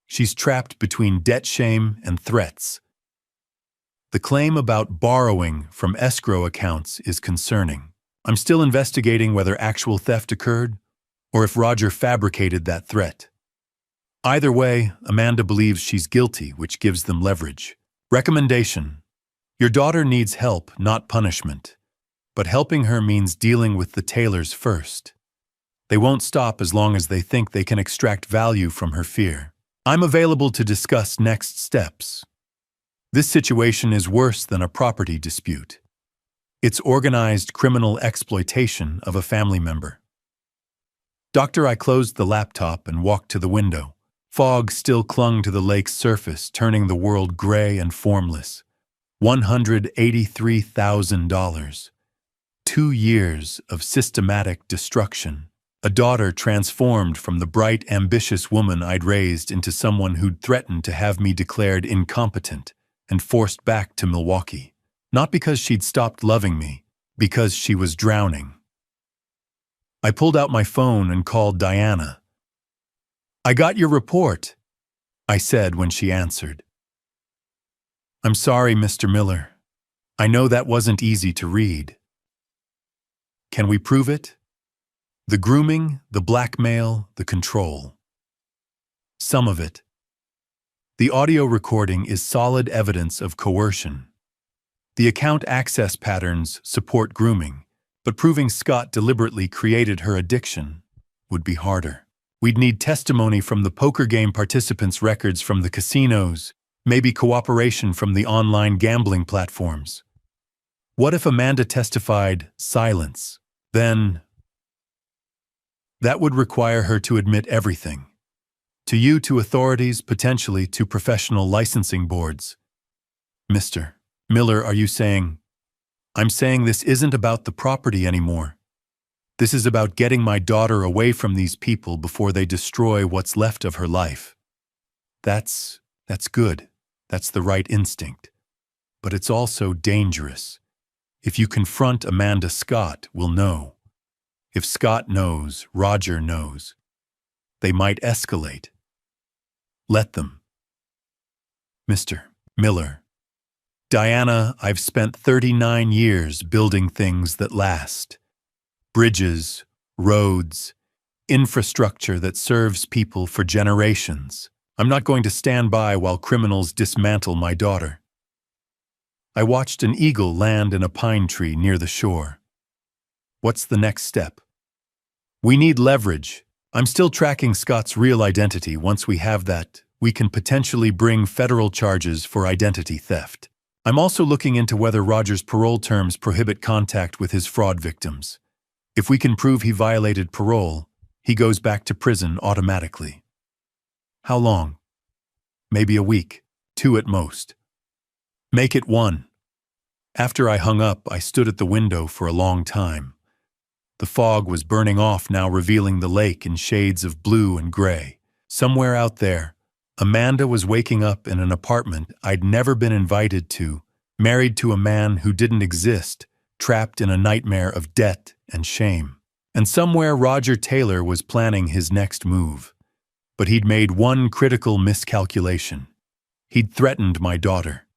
She's trapped between debt shame and threats. The claim about borrowing from escrow accounts is concerning. I'm still investigating whether actual theft occurred or if Roger fabricated that threat. Either way, Amanda believes she's guilty, which gives them leverage. Recommendation: your daughter needs help, not punishment. But helping her means dealing with the Taylors first. They won't stop as long as they think they can extract value from her fear. I'm available to discuss next steps. This situation is worse than a property dispute. It's organized criminal exploitation of a family member. Doctor, I closed the laptop and walked to the window. Fog still clung to the lake's surface, turning the world gray and formless. $183,000. 2 years of systematic destruction. A daughter transformed from the bright, ambitious woman I'd raised into someone who'd threatened to have me declared incompetent and forced back to Milwaukee. Not because she'd stopped loving me, because she was drowning. I pulled out my phone and called Diana. I got your report, I said when she answered. I'm sorry, Mr. Miller. I know that wasn't easy to read. Can we prove it? The grooming, the blackmail, the control. Some of it. The audio recording is solid evidence of coercion. The account access patterns support grooming, but proving Scott deliberately created her addiction would be harder. We'd need testimony from the poker game participants' records from the casinos, maybe cooperation from the online gambling platforms. What if Amanda testified silence? Then that would require her to admit everything. To you, to authorities, potentially to professional licensing boards. Mr. Miller, are you saying? I'm saying this isn't about the property anymore. This is about getting my daughter away from these people before they destroy what's left of her life. That's good. That's the right instinct. But it's also dangerous. If you confront Amanda, Scott will know. If Scott knows, Roger knows. They might escalate. Let them. Mr. Miller. Diana, I've spent 39 years building things that last. Bridges, roads, infrastructure that serves people for generations. I'm not going to stand by while criminals dismantle my daughter. I watched an eagle land in a pine tree near the shore. What's the next step? We need leverage. I'm still tracking Scott's real identity. Once we have that, we can potentially bring federal charges for identity theft. I'm also looking into whether Roger's parole terms prohibit contact with his fraud victims. If we can prove he violated parole, he goes back to prison automatically. How long? Maybe a week, 2 at most. Make it 1. After I hung up, I stood at the window for a long time. The fog was burning off now, revealing the lake in shades of blue and gray. Somewhere out there, Amanda was waking up in an apartment I'd never been invited to, married to a man who didn't exist, trapped in a nightmare of debt and shame. And somewhere Roger Taylor was planning his next move. But he'd made one critical miscalculation. He'd threatened my daughter.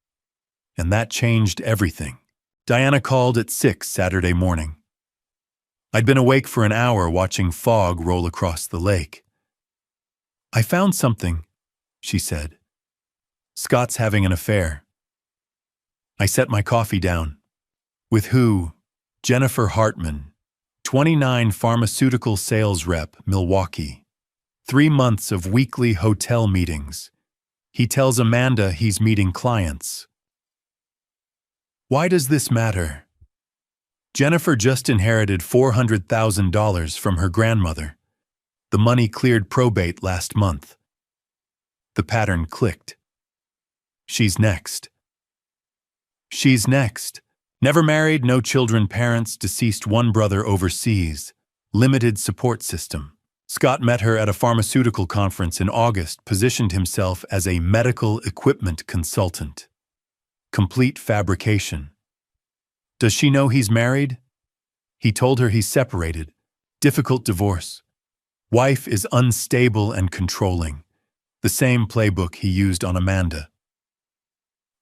And that changed everything. Diana called at 6 Saturday morning. I'd been awake for an hour watching fog roll across the lake. I found something, she said. Scott's having an affair. I set my coffee down. With who? Jennifer Hartman, 29, pharmaceutical sales rep, Milwaukee. 3 months of weekly hotel meetings. He tells Amanda he's meeting clients. Why does this matter? Jennifer just inherited $400,000 from her grandmother. The money cleared probate last month. The pattern clicked. She's next. She's next. Never married, no children, parents, deceased, one brother overseas. Limited support system. Scott met her at a pharmaceutical conference in August, positioned himself as a medical equipment consultant. Complete fabrication. Does she know he's married? He told her he's separated. Difficult divorce. Wife is unstable and controlling. The same playbook he used on Amanda.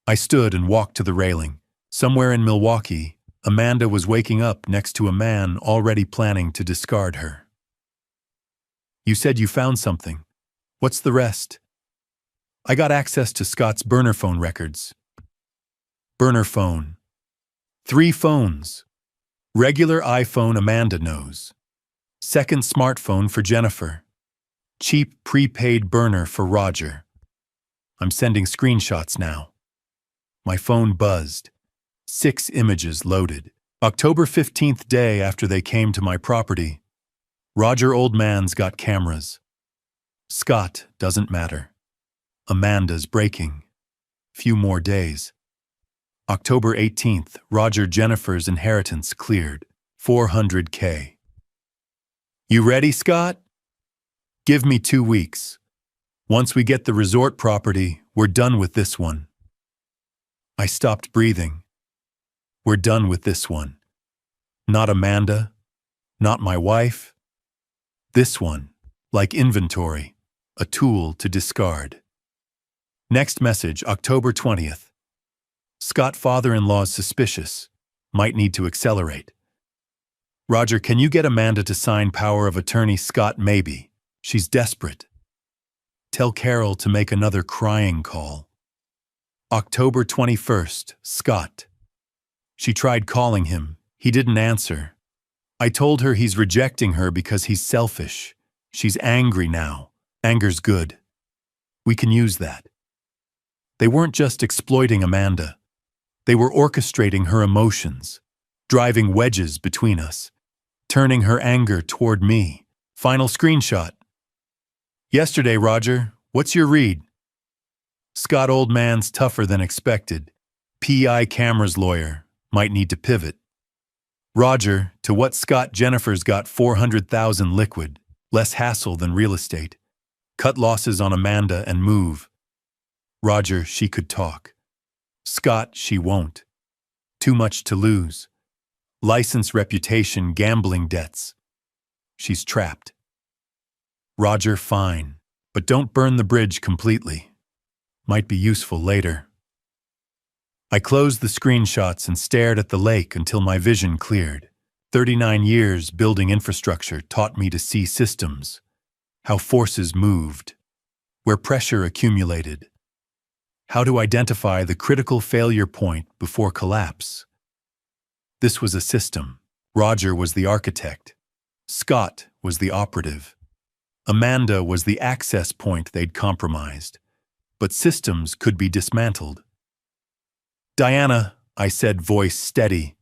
I stood and walked to the railing. Somewhere in Milwaukee, Amanda was waking up next to a man already planning to discard her. You said you found something. What's the rest? I got access to Scott's burner phone records. Burner phone. 3 phones. Regular iPhone, Amanda knows. Second smartphone for Jennifer. Cheap prepaid burner for Roger. I'm sending screenshots now. My phone buzzed. 6 images loaded. October 15th, day after they came to my property. Roger Oldman's got cameras. Scott doesn't matter. Amanda's breaking. Few more days. October 18th, Roger Jennifer's inheritance cleared. $400K. You ready, Scott? Give me 2 weeks. Once we get the resort property, we're done with this one. I stopped breathing. We're done with this one. Not Amanda. Not my wife. This one, like inventory, a tool to discard. Next message, October 20th. Scott father-in-law's suspicious. Might need to accelerate. Roger, can you get Amanda to sign power of attorney? Scott, maybe. She's desperate. Tell Carol to make another crying call. October 21st, Scott. She tried calling him. He didn't answer. I told her he's rejecting her because he's selfish. She's angry now. Anger's good. We can use that. They weren't just exploiting Amanda. They were orchestrating her emotions, driving wedges between us, turning her anger toward me. Final screenshot. Yesterday, Roger, what's your read? Scott Oldman's tougher than expected. PI Cameras lawyer. Might need to pivot. Roger, to what Scott? Jennifer's got $400,000 liquid. Less hassle than real estate. Cut losses on Amanda and move. Roger, she could talk. Scott, she won't. Too much to lose. License, reputation, gambling debts. She's trapped. Roger, fine. But don't burn the bridge completely. Might be useful later. I closed the screenshots and stared at the lake until my vision cleared. 39 years building infrastructure taught me to see systems, how forces moved, where pressure accumulated, how to identify the critical failure point before collapse. This was a system. Roger was the architect. Scott was the operative. Amanda was the access point they'd compromised. But systems could be dismantled. "Diana," I said, voice steady,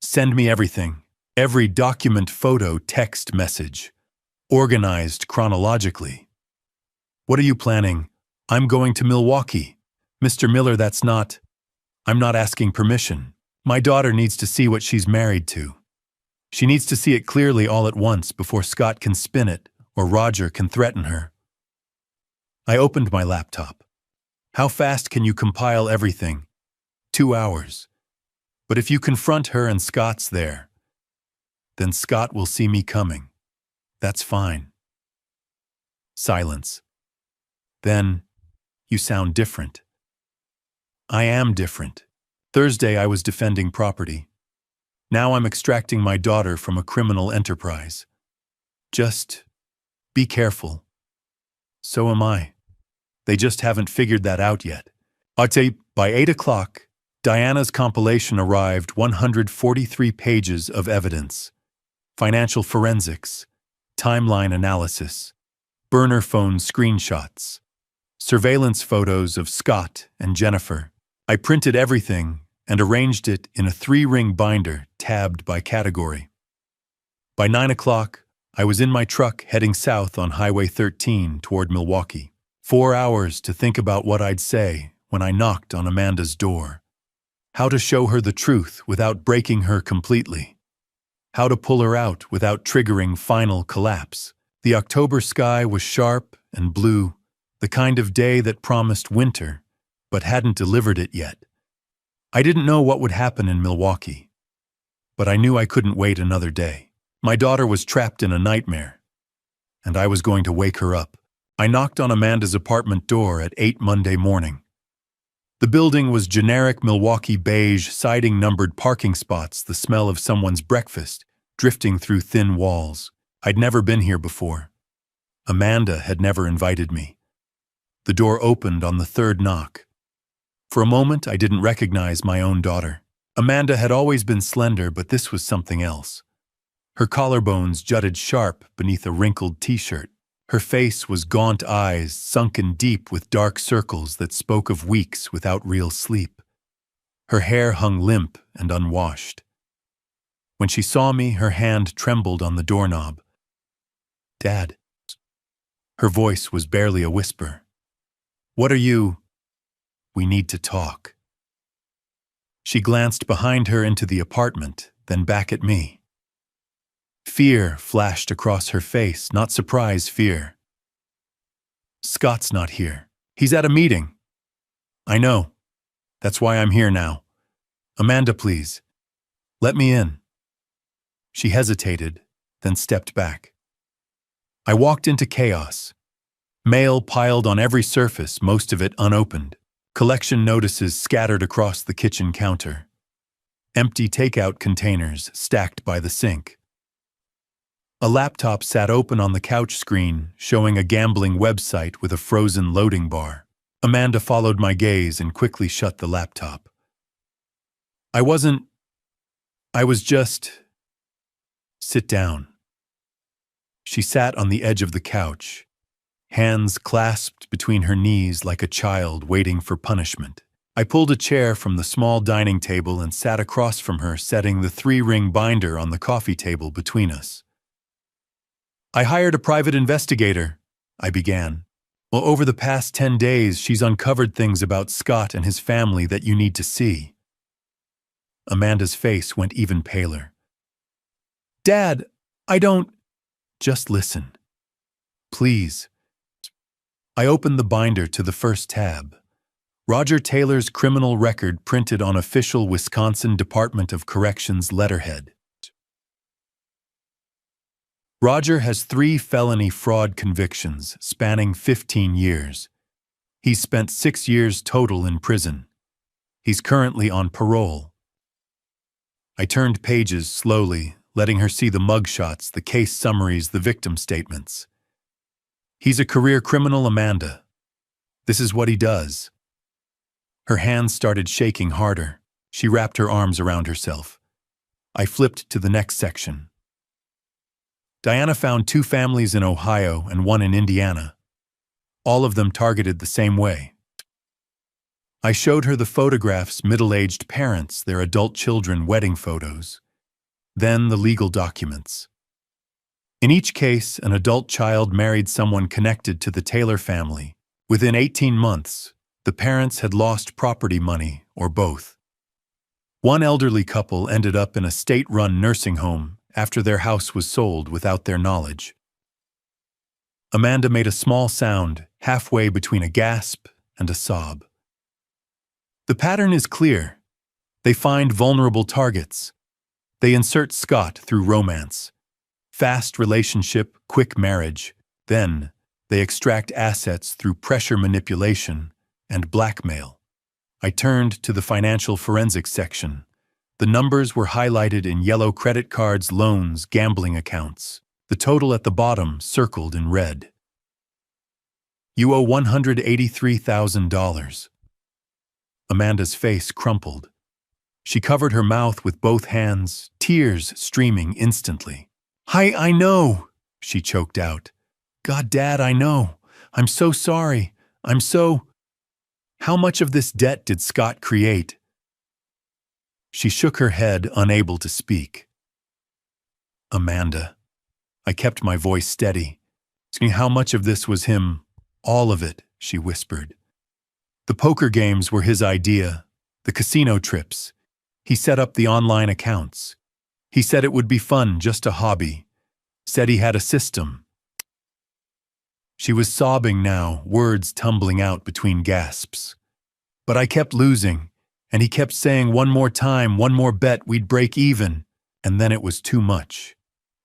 "send me everything. Every document, photo, text message. Organized chronologically." "What are you planning?" "I'm going to Milwaukee." "Mr. Miller, I'm not asking permission. My daughter needs to see what she's married to. She needs to see it clearly all at once before Scott can spin it or Roger can threaten her." I opened my laptop. "How fast can you compile everything?" 2 hours. "But if you confront her and Scott's there, then Scott will see me coming. That's fine." Silence. Then, "You sound different." "I am different. Thursday I was defending property. Now I'm extracting my daughter from a criminal enterprise. Just be careful." "So am I. They just haven't figured that out yet." I'd say by 8 o'clock, Diana's compilation arrived. 143 pages of evidence. Financial forensics, timeline analysis, burner phone screenshots, surveillance photos of Scott and Jennifer. I printed everything and arranged it in a 3-ring binder tabbed by category. By 9 o'clock, I was in my truck heading south on Highway 13 toward Milwaukee. 4 hours to think about what I'd say when I knocked on Amanda's door. How to show her the truth without breaking her completely. How to pull her out without triggering final collapse. The October sky was sharp and blue, the kind of day that promised winter, but hadn't delivered it yet. I didn't know what would happen in Milwaukee, but I knew I couldn't wait another day. My daughter was trapped in a nightmare, and I was going to wake her up. I knocked on Amanda's apartment door at 8 Monday morning. The building was generic Milwaukee beige, siding-numbered parking spots, the smell of someone's breakfast drifting through thin walls. I'd never been here before. Amanda had never invited me. The door opened on the 3rd knock. For a moment, I didn't recognize my own daughter. Amanda had always been slender, but this was something else. Her collarbones jutted sharp beneath a wrinkled t-shirt. Her face was gaunt eyes sunken deep with dark circles that spoke of weeks without real sleep. Her hair hung limp and unwashed. When she saw me, her hand trembled on the doorknob. "Dad." Her voice was barely a whisper. "What are you?" "We need to talk." She glanced behind her into the apartment, then back at me. Fear flashed across her face, not surprise, fear. "Scott's not here. He's at a meeting." "I know. That's why I'm here now. Amanda, please. Let me in." She hesitated, then stepped back. I walked into chaos. Mail piled on every surface, most of it unopened. Collection notices scattered across the kitchen counter. Empty takeout containers stacked by the sink. A laptop sat open on the couch screen, showing a gambling website with a frozen loading bar. Amanda followed my gaze and quickly shut the laptop. I was just... Sit down. She sat on the edge of the couch, hands clasped between her knees like a child waiting for punishment. I pulled a chair from the small dining table and sat across from her, setting the 3-ring binder on the coffee table between us. "I hired a private investigator," I began. "Well, over the past 10 days, she's uncovered things about Scott and his family that you need to see." Amanda's face went even paler. "Dad, I don't..." "Just listen. Please." I opened the binder to the first tab. Roger Taylor's criminal record printed on official Wisconsin Department of Corrections letterhead. Roger has 3 felony fraud convictions spanning 15 years. He's spent 6 years total in prison. He's currently on parole. I turned pages slowly, letting her see the mugshots, the case summaries, the victim statements. He's a career criminal, Amanda. This is what he does. Her hands started shaking harder. She wrapped her arms around herself. I flipped to the next section. Diana found 2 families in Ohio and 1 in Indiana. All of them targeted the same way. I showed her the photographs, middle-aged parents, their adult children, wedding photos. Then the legal documents. In each case, an adult child married someone connected to the Taylor family. Within 18 months, the parents had lost property, money, or both. One elderly couple ended up in a state-run nursing home after their house was sold without their knowledge. Amanda made a small sound, halfway between a gasp and a sob. The pattern is clear. They find vulnerable targets. They insert Scott through romance. Fast relationship, quick marriage. Then, they extract assets through pressure manipulation and blackmail. I turned to the financial forensics section. The numbers were highlighted in yellow: credit cards, loans, gambling accounts. The total at the bottom circled in red. You owe $183,000. Amanda's face crumpled. She covered her mouth with both hands, tears streaming instantly. I know, she choked out. God, Dad, I know. I'm so sorry. How much of this debt did Scott create? She shook her head, unable to speak. Amanda. I kept my voice steady. How much of this was him? All of it, she whispered. The poker games were his idea, the casino trips. He set up the online accounts. He said it would be fun, just a hobby. Said he had a system. She was sobbing now, words tumbling out between gasps. But I kept losing, and he kept saying one more time, one more bet, we'd break even. And then it was too much.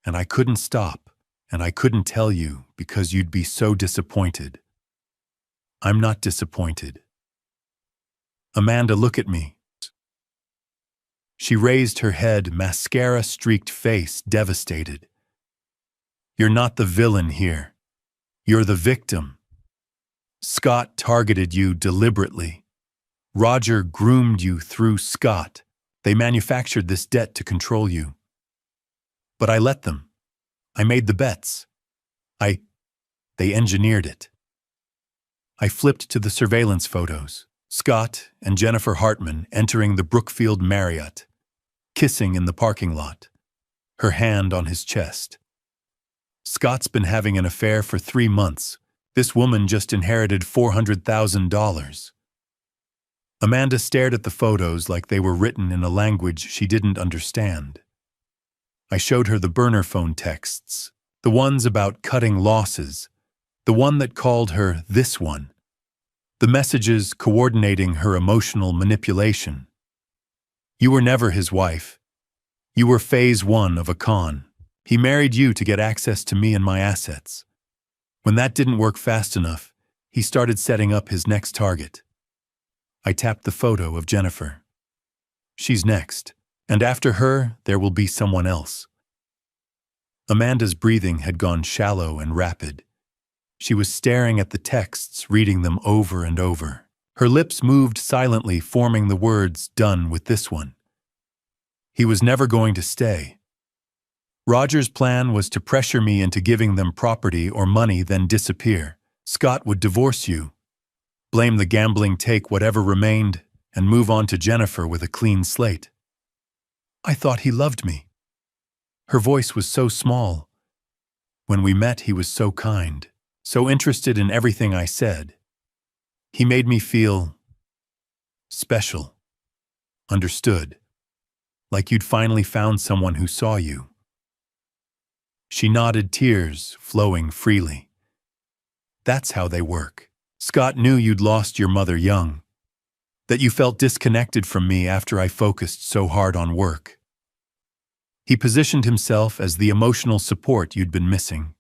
And I couldn't stop, and I couldn't tell you because you'd be so disappointed. I'm not disappointed. Amanda, look at me. She raised her head, mascara-streaked face, devastated. You're not the villain here. You're the victim. Scott targeted you deliberately. Roger groomed you through Scott. They manufactured this debt to control you. But I let them. I made the bets. They engineered it. I flipped to the surveillance photos. Scott and Jennifer Hartman entering the Brookfield Marriott, kissing in the parking lot, her hand on his chest. Scott's been having an affair for 3 months. This woman just inherited $400,000. Amanda stared at the photos like they were written in a language she didn't understand. I showed her the burner phone texts, the ones about cutting losses, the one that called her this one, the messages coordinating her emotional manipulation. You were never his wife. You were phase 1 of a con. He married you to get access to me and my assets. When that didn't work fast enough, he started setting up his next target. I tapped the photo of Jennifer. She's next, and after her, there will be someone else. Amanda's breathing had gone shallow and rapid. She was staring at the texts, reading them over and over. Her lips moved silently, forming the words, done with this one. He was never going to stay. Roger's plan was to pressure me into giving them property or money, then disappear. Scott would divorce you, blame the gambling, take whatever remained, and move on to Jennifer with a clean slate. I thought he loved me. Her voice was so small. When we met, he was so kind, so interested in everything I said. He made me feel special, understood, like you'd finally found someone who saw you. She nodded, tears flowing freely. That's how they work. Scott knew you'd lost your mother young, that you felt disconnected from me after I focused so hard on work. He positioned himself as the emotional support you'd been missing.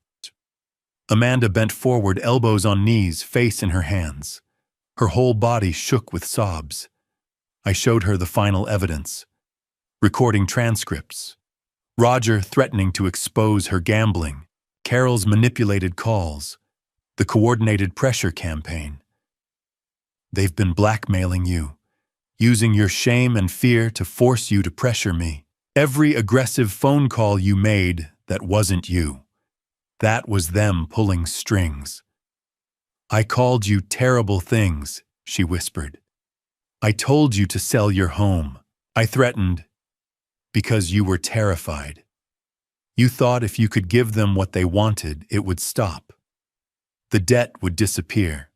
Amanda bent forward, elbows on knees, face in her hands. Her whole body shook with sobs. I showed her the final evidence. Recording transcripts. Roger threatening to expose her gambling. Carol's manipulated calls. The coordinated pressure campaign. They've been blackmailing you, using your shame and fear to force you to pressure me. Every aggressive phone call you made that wasn't you. That was them pulling strings. I called you terrible things, she whispered. I told you to sell your home. I threatened because you were terrified. You thought if you could give them what they wanted, it would stop. The debt would disappear.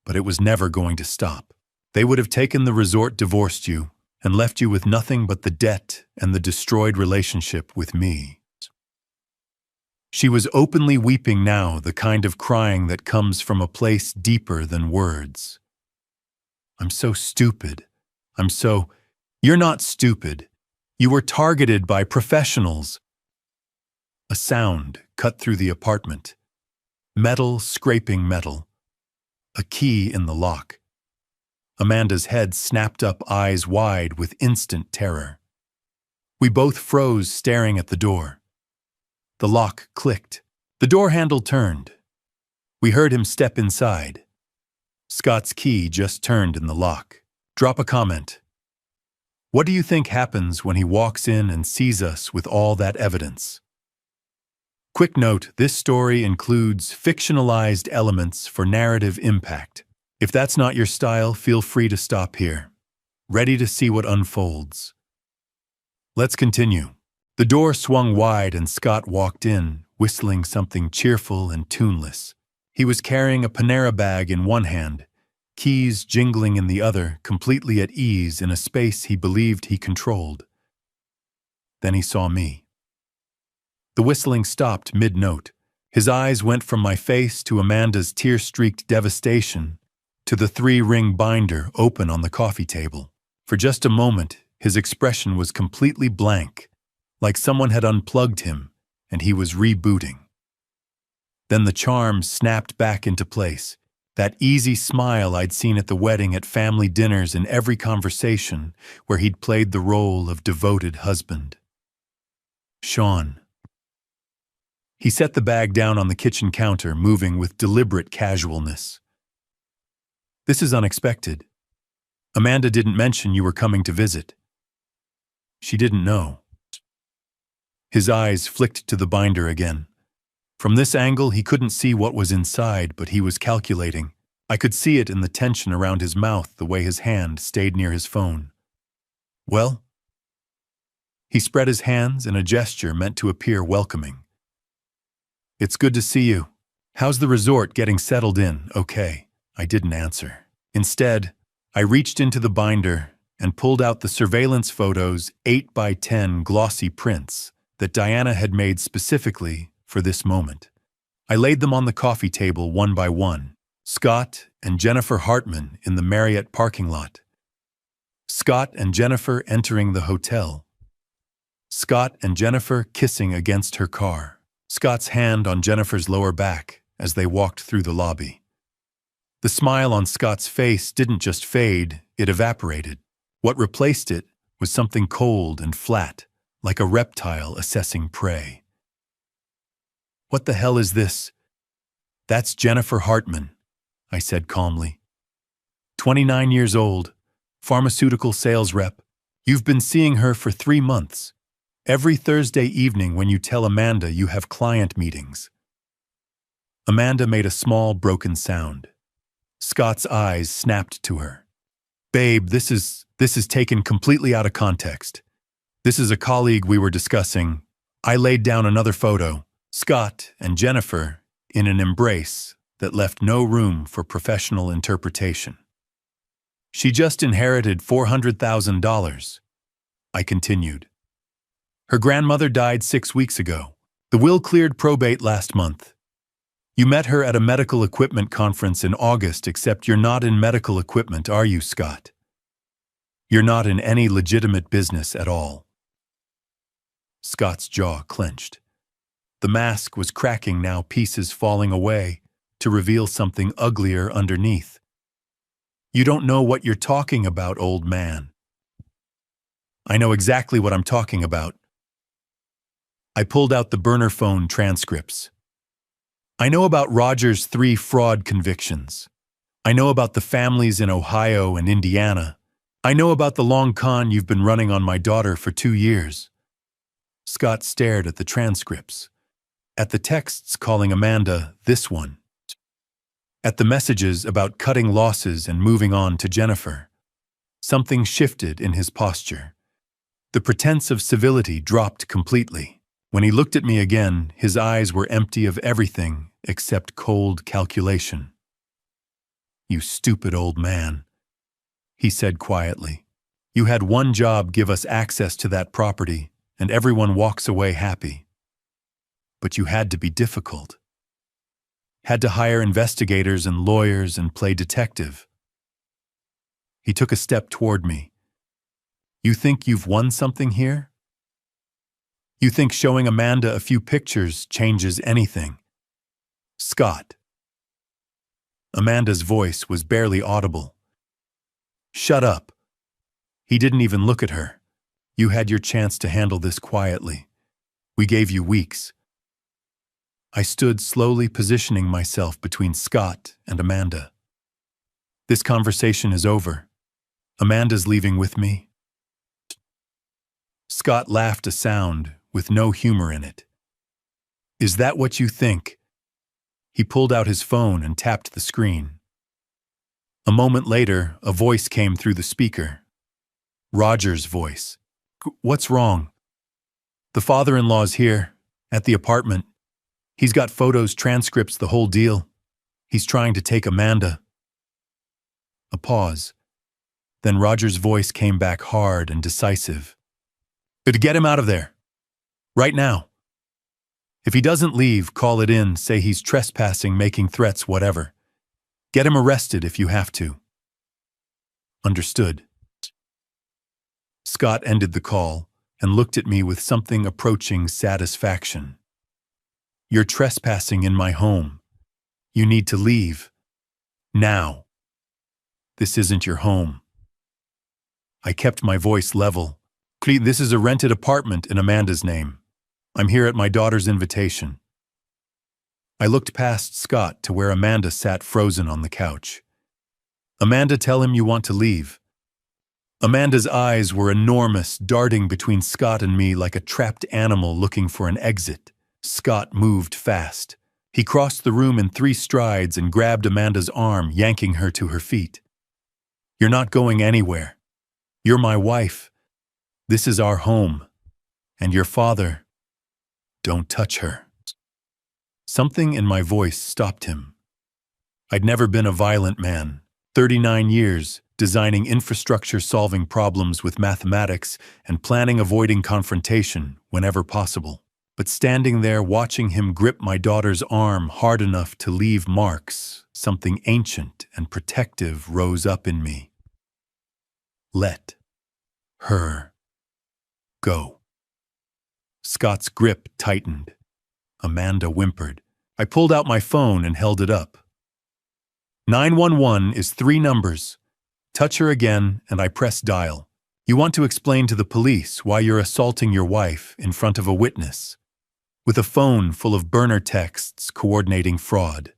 But it was never going to stop. They would have taken the resort, divorced you, and left you with nothing but the debt and the destroyed relationship with me. She was openly weeping now, the kind of crying that comes from a place deeper than words. I'm so stupid. You're not stupid. You were targeted by professionals. A sound cut through the apartment. Metal scraping metal. A key in the lock. Amanda's head snapped up, eyes wide with instant terror. We both froze, staring at the door. The lock clicked. The door handle turned. We heard him step inside. Scott's key just turned in the lock. Drop a comment. What do you think happens when he walks in and sees us with all that evidence? Quick note, this story includes fictionalized elements for narrative impact. If that's not your style, feel free to stop here. Ready to see what unfolds. Let's continue. The door swung wide and Scott walked in, whistling something cheerful and tuneless. He was carrying a Panera bag in one hand, keys jingling in the other, completely at ease in a space he believed he controlled. Then he saw me. The whistling stopped mid-note. His eyes went from my face to Amanda's tear-streaked devastation to the 3-ring binder open on the coffee table. For just a moment, his expression was completely blank, like someone had unplugged him and he was rebooting. Then the charm snapped back into place. That easy smile I'd seen at the wedding, at family dinners, in every conversation where he'd played the role of devoted husband. Sean. He set the bag down on the kitchen counter, moving with deliberate casualness. This is unexpected. Amanda didn't mention you were coming to visit. She didn't know. His eyes flicked to the binder again. From this angle, he couldn't see what was inside, but he was calculating. I could see it in the tension around his mouth, the way his hand stayed near his phone. Well? He spread his hands in a gesture meant to appear welcoming. It's good to see you. How's the resort getting settled in? Okay. I didn't answer. Instead, I reached into the binder and pulled out the surveillance photos, 8x10 glossy prints that Diana had made specifically for this moment. I laid them on the coffee table one by one. Scott and Jennifer Hartman in the Marriott parking lot. Scott and Jennifer entering the hotel. Scott and Jennifer kissing against her car. Scott's hand on Jennifer's lower back as they walked through the lobby. The smile on Scott's face didn't just fade, it evaporated. What replaced it was something cold and flat, like a reptile assessing prey. What the hell is this? That's Jennifer Hartman, I said calmly. 29 years old, pharmaceutical sales rep. You've been seeing her for 3 months. Every Thursday evening when you tell Amanda you have client meetings. Amanda made a small, broken sound. Scott's eyes snapped to her. Babe, this is taken completely out of context. This is a colleague we were discussing. I laid down another photo, Scott and Jennifer in an embrace that left no room for professional interpretation. She just inherited $400,000, I continued. Her grandmother died 6 weeks ago. The will cleared probate last month. You met her at a medical equipment conference in August, except you're not in medical equipment, are you, Scott? You're not in any legitimate business at all. Scott's jaw clenched. The mask was cracking now, pieces falling away, to reveal something uglier underneath. You don't know what you're talking about, old man. I know exactly what I'm talking about. I pulled out the burner phone transcripts. I know about Roger's 3 fraud convictions. I know about the families in Ohio and Indiana. I know about the long con you've been running on my daughter for 2 years. Scott stared at the transcripts, at the texts calling Amanda this one, at the messages about cutting losses and moving on to Jennifer. Something shifted in his posture. The pretense of civility dropped completely. When he looked at me again, his eyes were empty of everything except cold calculation. "You stupid old man," he said quietly. "You had one job: give us access to that property, and everyone walks away happy. But you had to be difficult. Had to hire investigators and lawyers and play detective." He took a step toward me. "You think you've won something here? You think showing Amanda a few pictures changes anything?" "Scott." Amanda's voice was barely audible. "Shut up." He didn't even look at her. "You had your chance to handle this quietly. We gave you weeks." I stood slowly positioning myself between Scott and Amanda. "This conversation is over. Amanda's leaving with me." Scott laughed a sound with no humor in it. "Is that what you think?" He pulled out his phone and tapped the screen. A moment later, a voice came through the speaker. Roger's voice. "What's wrong?" "The father-in-law's here, at the apartment. He's got photos, transcripts, the whole deal. He's trying to take Amanda." A pause. Then Roger's voice came back hard and decisive. "Get him out of there. Right now. If he doesn't leave, call it in, say he's trespassing, making threats, whatever. Get him arrested if you have to." "Understood." Scott ended the call and looked at me with something approaching satisfaction. "You're trespassing in my home. You need to leave. Now. This isn't your home." I kept my voice level. "This is a rented apartment in Amanda's name. I'm here at my daughter's invitation." I looked past Scott to where Amanda sat frozen on the couch. "Amanda, tell him you want to leave." Amanda's eyes were enormous, darting between Scott and me like a trapped animal looking for an exit. Scott moved fast. He crossed the room in 3 strides and grabbed Amanda's arm, yanking her to her feet. "You're not going anywhere. You're my wife. This is our home. And your father. Don't touch her." Something in my voice stopped him. I'd never been a violent man. 39 years, designing infrastructure, solving problems with mathematics, and planning avoiding confrontation whenever possible. But standing there watching him grip my daughter's arm hard enough to leave marks, something ancient and protective rose up in me. Let her go. Scott's grip tightened. Amanda whimpered. I pulled out my phone and held it up. 911 is 3 numbers. Touch her again, and I press dial. You want to explain to the police why you're assaulting your wife in front of a witness, with a phone full of burner texts coordinating fraud,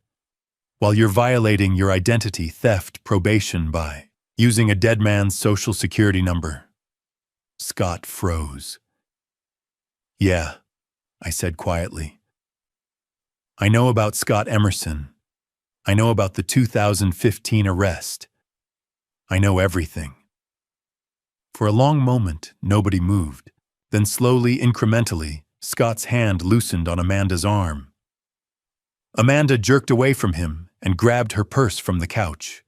while you're violating your identity theft probation by using a dead man's social security number. Scott froze. Yeah, I said quietly. I know about Scott Emerson. I know about the 2015 arrest. I know everything. For a long moment, nobody moved. Then slowly, incrementally, Scott's hand loosened on Amanda's arm. Amanda jerked away from him and grabbed her purse from the couch.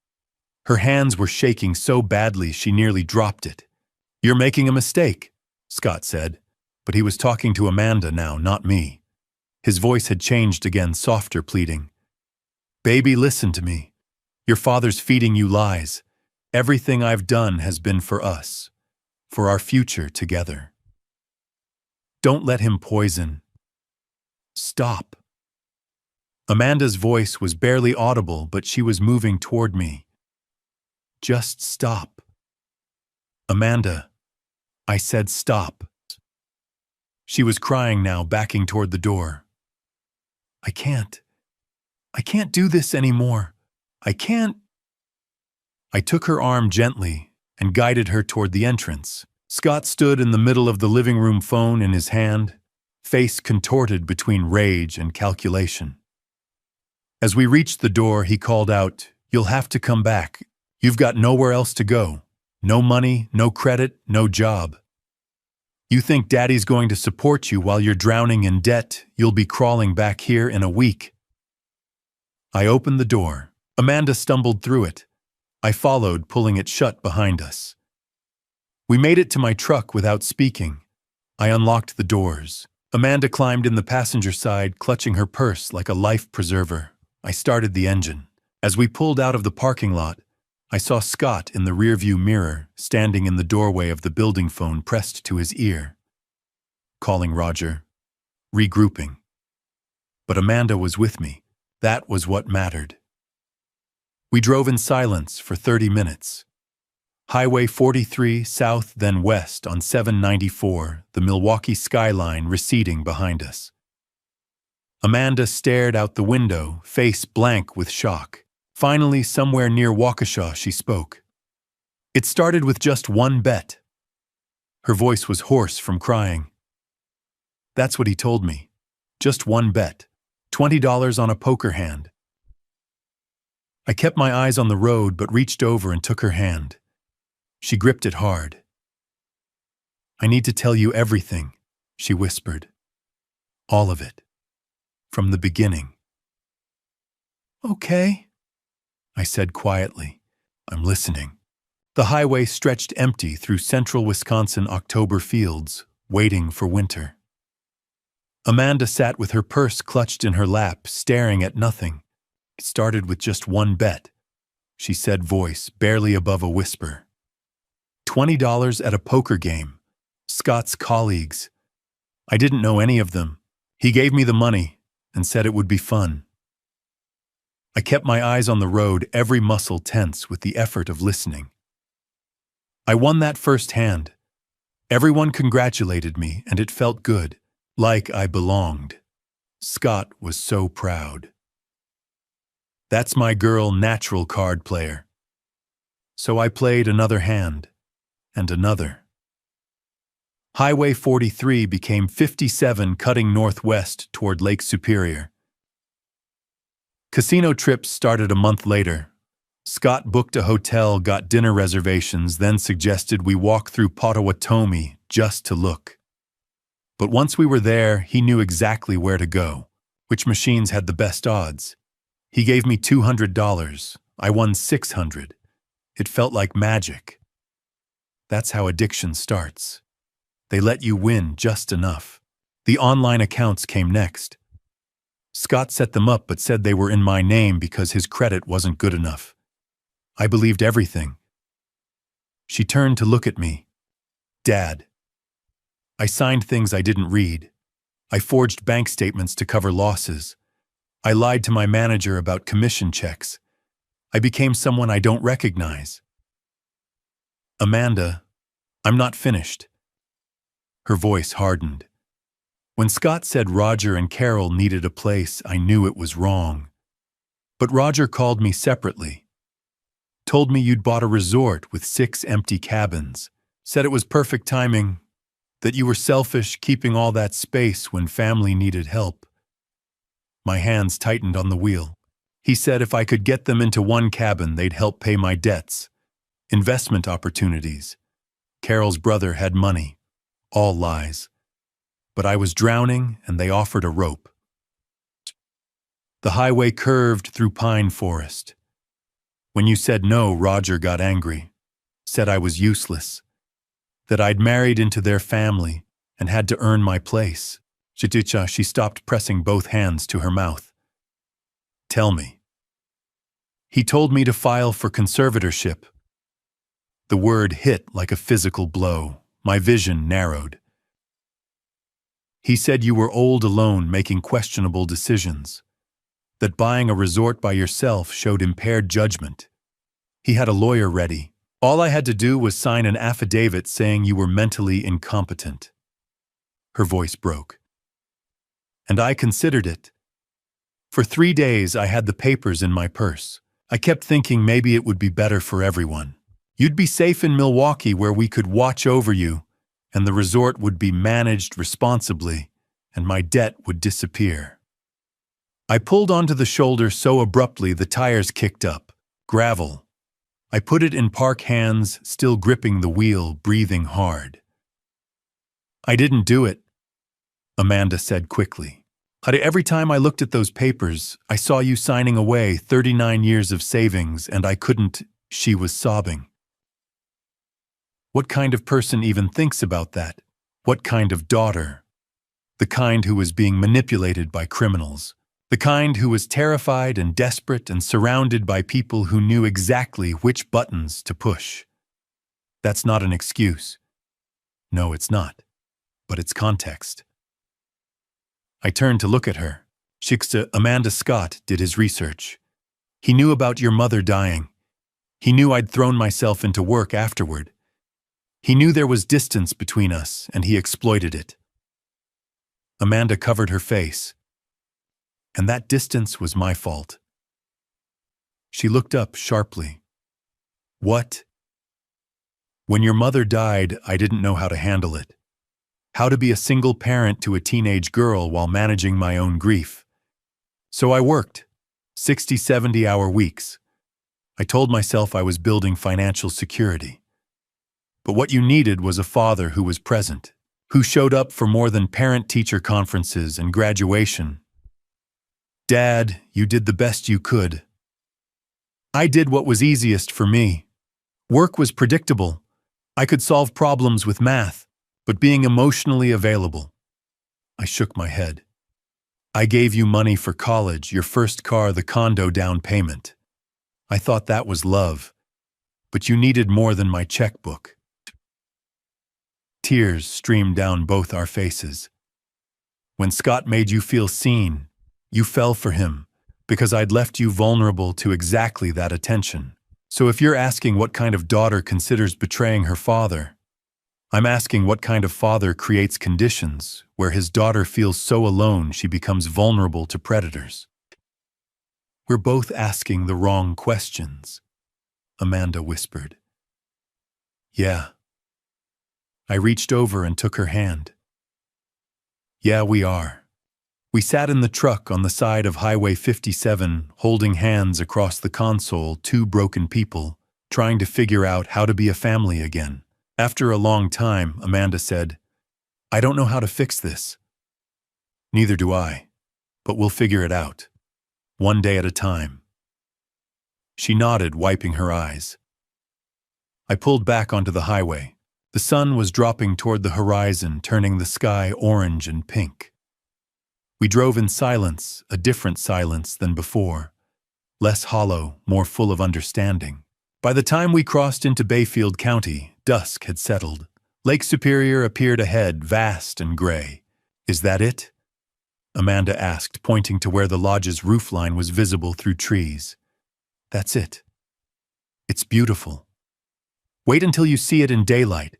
Her hands were shaking so badly she nearly dropped it. You're making a mistake, Scott said, but he was talking to Amanda now, not me. His voice had changed again, softer, pleading. Baby, listen to me. Your father's feeding you lies. Everything I've done has been for us, for our future together. Don't let him poison. Stop. Amanda's voice was barely audible, but she was moving toward me. Just stop. Amanda. I said stop. She was crying now, backing toward the door. I can't do this anymore. I can't. I took her arm gently and guided her toward the entrance. Scott stood in the middle of the living room, phone in his hand, face contorted between rage and calculation. As we reached the door, he called out, "You'll have to come back. You've got nowhere else to go. No money, no credit, no job. You think Daddy's going to support you while you're drowning in debt? You'll be crawling back here in a week." I opened the door. Amanda stumbled through it. I followed, pulling it shut behind us. We made it to my truck without speaking. I unlocked the doors. Amanda climbed in the passenger side, clutching her purse like a life preserver. I started the engine. As we pulled out of the parking lot, I saw Scott in the rearview mirror, standing in the doorway of the building, phone pressed to his ear. Calling Roger. Regrouping. But Amanda was with me. That was what mattered. We drove in silence for 30 minutes. Highway 43 south then west on 794, the Milwaukee skyline receding behind us. Amanda stared out the window, face blank with shock. Finally, somewhere near Waukesha, she spoke. It started with just one bet. Her voice was hoarse from crying. That's what he told me. Just one bet. $20 on a poker hand. I kept my eyes on the road but reached over and took her hand. She gripped it hard. I need to tell you everything, she whispered. All of it. From the beginning. Okay, I said quietly. I'm listening. The highway stretched empty through central Wisconsin October fields, waiting for winter. Amanda sat with her purse clutched in her lap, staring at nothing. It started with just one bet, she said, voice barely above a whisper. $20 at a poker game. Scott's colleagues. I didn't know any of them. He gave me the money and said it would be fun. I kept my eyes on the road, every muscle tense with the effort of listening. I won that first hand. Everyone congratulated me, and it felt good, like I belonged. Scott was so proud. That's my girl, natural card player. So I played another hand, and another. Highway 43 became 57, cutting northwest toward Lake Superior. Casino trips started a month later. Scott booked a hotel, got dinner reservations, then suggested we walk through Potawatomi just to look. But once we were there, he knew exactly where to go, which machines had the best odds. He gave me $200. I won $600. It felt like magic. That's how addiction starts. They let you win just enough. The online accounts came next. Scott set them up but said they were in my name because his credit wasn't good enough. I believed everything. She turned to look at me. Dad. I signed things I didn't read. I forged bank statements to cover losses. I lied to my manager about commission checks. I became someone I don't recognize. Amanda, I'm not finished. Her voice hardened. When Scott said Roger and Carol needed a place, I knew it was wrong. But Roger called me separately. Told me you'd bought a resort with 6 empty cabins. Said it was perfect timing. That you were selfish, keeping all that space when family needed help. My hands tightened on the wheel. He said if I could get them into one cabin, they'd help pay my debts. Investment opportunities. Carol's brother had money. All lies. But I was drowning, and they offered a rope. The highway curved through pine forest. When you said no, Roger got angry. Said I was useless. That I'd married into their family and had to earn my place. She stopped, pressing both hands to her mouth. Tell me. He told me to file for conservatorship. The word hit like a physical blow. My vision narrowed. He said you were old alone making questionable decisions, that buying a resort by yourself showed impaired judgment. He had a lawyer ready. All I had to do was sign an affidavit saying you were mentally incompetent. Her voice broke. And I considered it. For 3 days I had the papers in my purse. I kept thinking maybe it would be better for everyone. You'd be safe in Milwaukee where we could watch over you, and the resort would be managed responsibly, and my debt would disappear. I pulled onto the shoulder so abruptly the tires kicked up. Gravel. I put it in park hands, still gripping the wheel, breathing hard. I didn't do it, Amanda said quickly. Every time I looked at those papers, I saw you signing away 39 years of savings, and I couldn't. She was sobbing. What kind of person even thinks about that? What kind of daughter? The kind who was being manipulated by criminals. The kind who was terrified and desperate and surrounded by people who knew exactly which buttons to push. That's not an excuse. No, it's not. But it's context. I turned to look at her. Amanda Scott did his research. He knew about your mother dying. He knew I'd thrown myself into work afterward. He knew there was distance between us, and he exploited it. Amanda covered her face. And that distance was my fault. She looked up sharply. What? When your mother died, I didn't know how to handle it. How to be a single parent to a teenage girl while managing my own grief. So I worked, 60, 70-hour weeks. I told myself I was building financial security. But what you needed was a father who was present, who showed up for more than parent-teacher conferences and graduation. Dad, you did the best you could. I did what was easiest for me. Work was predictable. I could solve problems with math. But being emotionally available. I shook my head. I gave you money for college, your first car, the condo down payment. I thought that was love. But you needed more than my checkbook. Tears streamed down both our faces. When Scott made you feel seen, you fell for him, because I'd left you vulnerable to exactly that attention. So if you're asking what kind of daughter considers betraying her father, I'm asking what kind of father creates conditions where his daughter feels so alone she becomes vulnerable to predators. We're both asking the wrong questions, Amanda whispered. Yeah. I reached over and took her hand. Yeah, we are. We sat in the truck on the side of Highway 57, holding hands across the console, two broken people, trying to figure out how to be a family again. After a long time, Amanda said, I don't know how to fix this. Neither do I, but we'll figure it out, one day at a time. She nodded, wiping her eyes. I pulled back onto the highway. The sun was dropping toward the horizon, turning the sky orange and pink. We drove in silence, a different silence than before, less hollow, more full of understanding. By the time we crossed into Bayfield County, dusk had settled. Lake Superior appeared ahead, vast and gray. Is that it? Amanda asked, pointing to where the lodge's roofline was visible through trees. That's it. It's beautiful. Wait until you see it in daylight.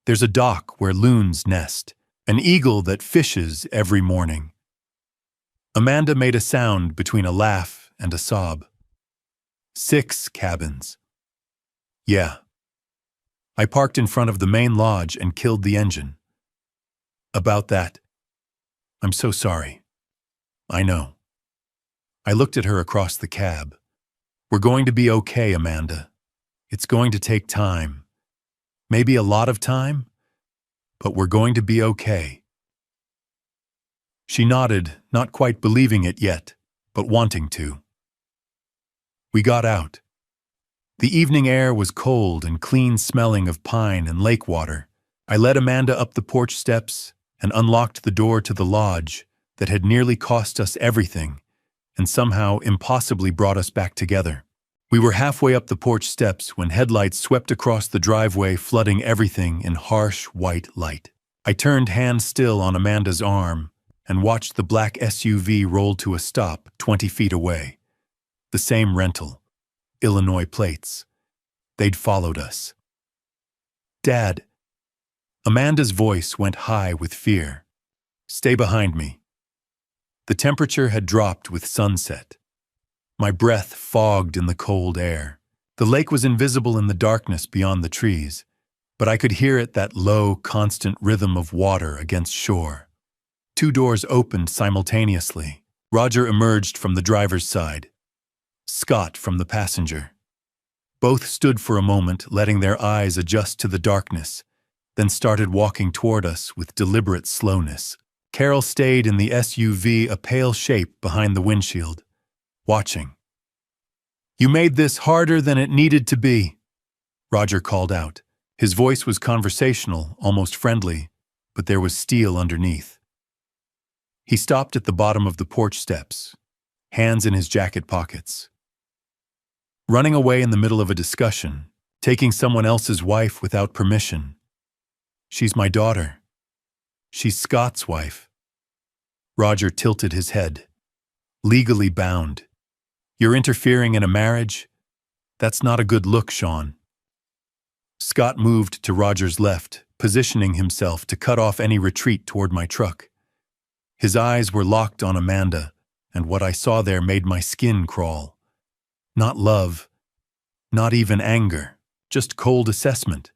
There's a dock where loons nest, an eagle that fishes every morning. Amanda made a sound between a laugh and a sob. 6 cabins. Yeah. I parked in front of the main lodge and killed the engine. About that. I'm so sorry. I know. I looked at her across the cab. We're going to be okay, Amanda. It's going to take time. Maybe a lot of time, but we're going to be okay. She nodded, not quite believing it yet, but wanting to. We got out. The evening air was cold and clean, smelling of pine and lake water. I led Amanda up the porch steps and unlocked the door to the lodge that had nearly cost us everything and somehow impossibly brought us back together. We were halfway up the porch steps when headlights swept across the driveway, flooding everything in harsh white light. I turned hand still on Amanda's arm and watched the black SUV roll to a stop 20 feet away. The same rental, Illinois plates. They'd followed us. "Dad." Amanda's voice went high with fear. "Stay behind me." The temperature had dropped with sunset. My breath fogged in the cold air. The lake was invisible in the darkness beyond the trees, but I could hear it, that low, constant rhythm of water against shore. 2 doors opened simultaneously. Roger emerged from the driver's side. Scott from the passenger. Both stood for a moment, letting their eyes adjust to the darkness, then started walking toward us with deliberate slowness. Carol stayed in the SUV, a pale shape behind the windshield, watching. "You made this harder than it needed to be," Roger called out. His voice was conversational, almost friendly, but there was steel underneath. He stopped at the bottom of the porch steps, hands in his jacket pockets. Running away in the middle of a discussion, taking someone else's wife without permission. "She's my daughter. She's Scott's wife." Roger tilted his head. "Legally bound. You're interfering in a marriage? That's not a good look, Sean." Scott moved to Roger's left, positioning himself to cut off any retreat toward my truck. His eyes were locked on Amanda, and what I saw there made my skin crawl. Not love, not even anger, just cold assessment,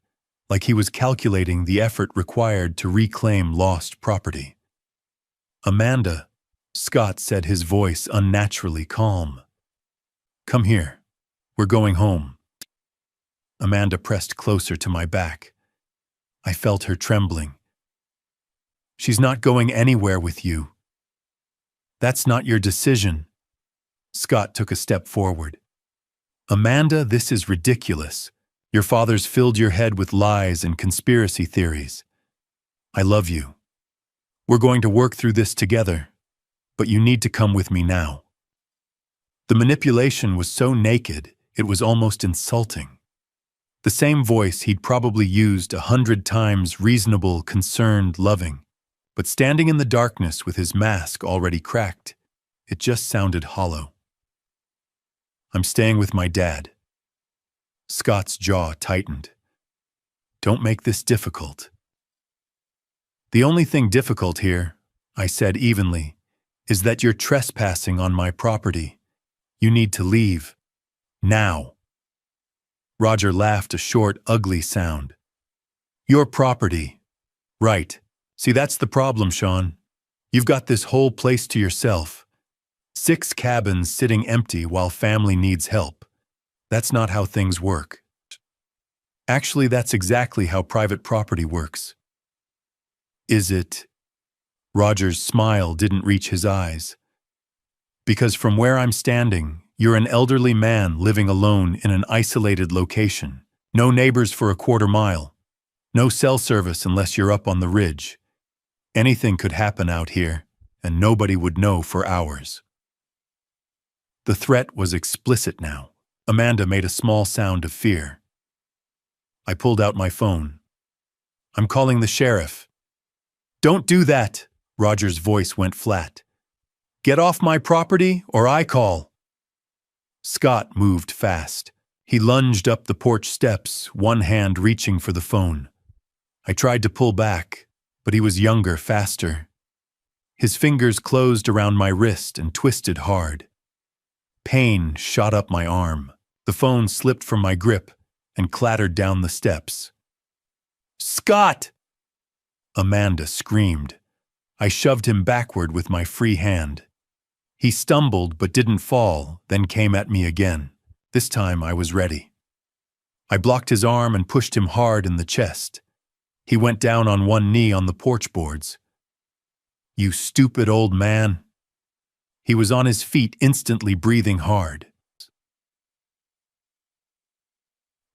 like he was calculating the effort required to reclaim lost property. "Amanda," Scott said, his voice unnaturally calm. "Come here. We're going home." Amanda pressed closer to my back. I felt her trembling. "She's not going anywhere with you." "That's not your decision." Scott took a step forward. "Amanda, this is ridiculous. Your father's filled your head with lies and conspiracy theories. I love you. We're going to work through this together, but you need to come with me now." The manipulation was so naked, it was almost insulting. The same voice he'd probably used 100 times, reasonable, concerned, loving. But standing in the darkness with his mask already cracked, it just sounded hollow. "I'm staying with my dad." Scott's jaw tightened. "Don't make this difficult." "The only thing difficult here," I said evenly, "is that you're trespassing on my property. You need to leave. Now." Roger laughed, a short, ugly sound. "Your property. Right. See, that's the problem, Sean. You've got this whole place to yourself. 6 cabins sitting empty while family needs help. That's not how things work. Actually, that's exactly how private property works." "Is it?" Roger's smile didn't reach his eyes. "Because from where I'm standing, you're an elderly man living alone in an isolated location. No neighbors for a quarter mile. No cell service unless you're up on the ridge. Anything could happen out here, and nobody would know for hours." The threat was explicit now. Amanda made a small sound of fear. I pulled out my phone. "I'm calling the sheriff." "Don't do that," Roger's voice went flat. "Get off my property or I call." Scott moved fast. He lunged up the porch steps, one hand reaching for the phone. I tried to pull back, but he was younger, faster. His fingers closed around my wrist and twisted hard. Pain shot up my arm. The phone slipped from my grip and clattered down the steps. "Scott!" Amanda screamed. I shoved him backward with my free hand. He stumbled but didn't fall, then came at me again. This time I was ready. I blocked his arm and pushed him hard in the chest. He went down on one knee on the porch boards. "You stupid old man." He was on his feet, instantly breathing hard.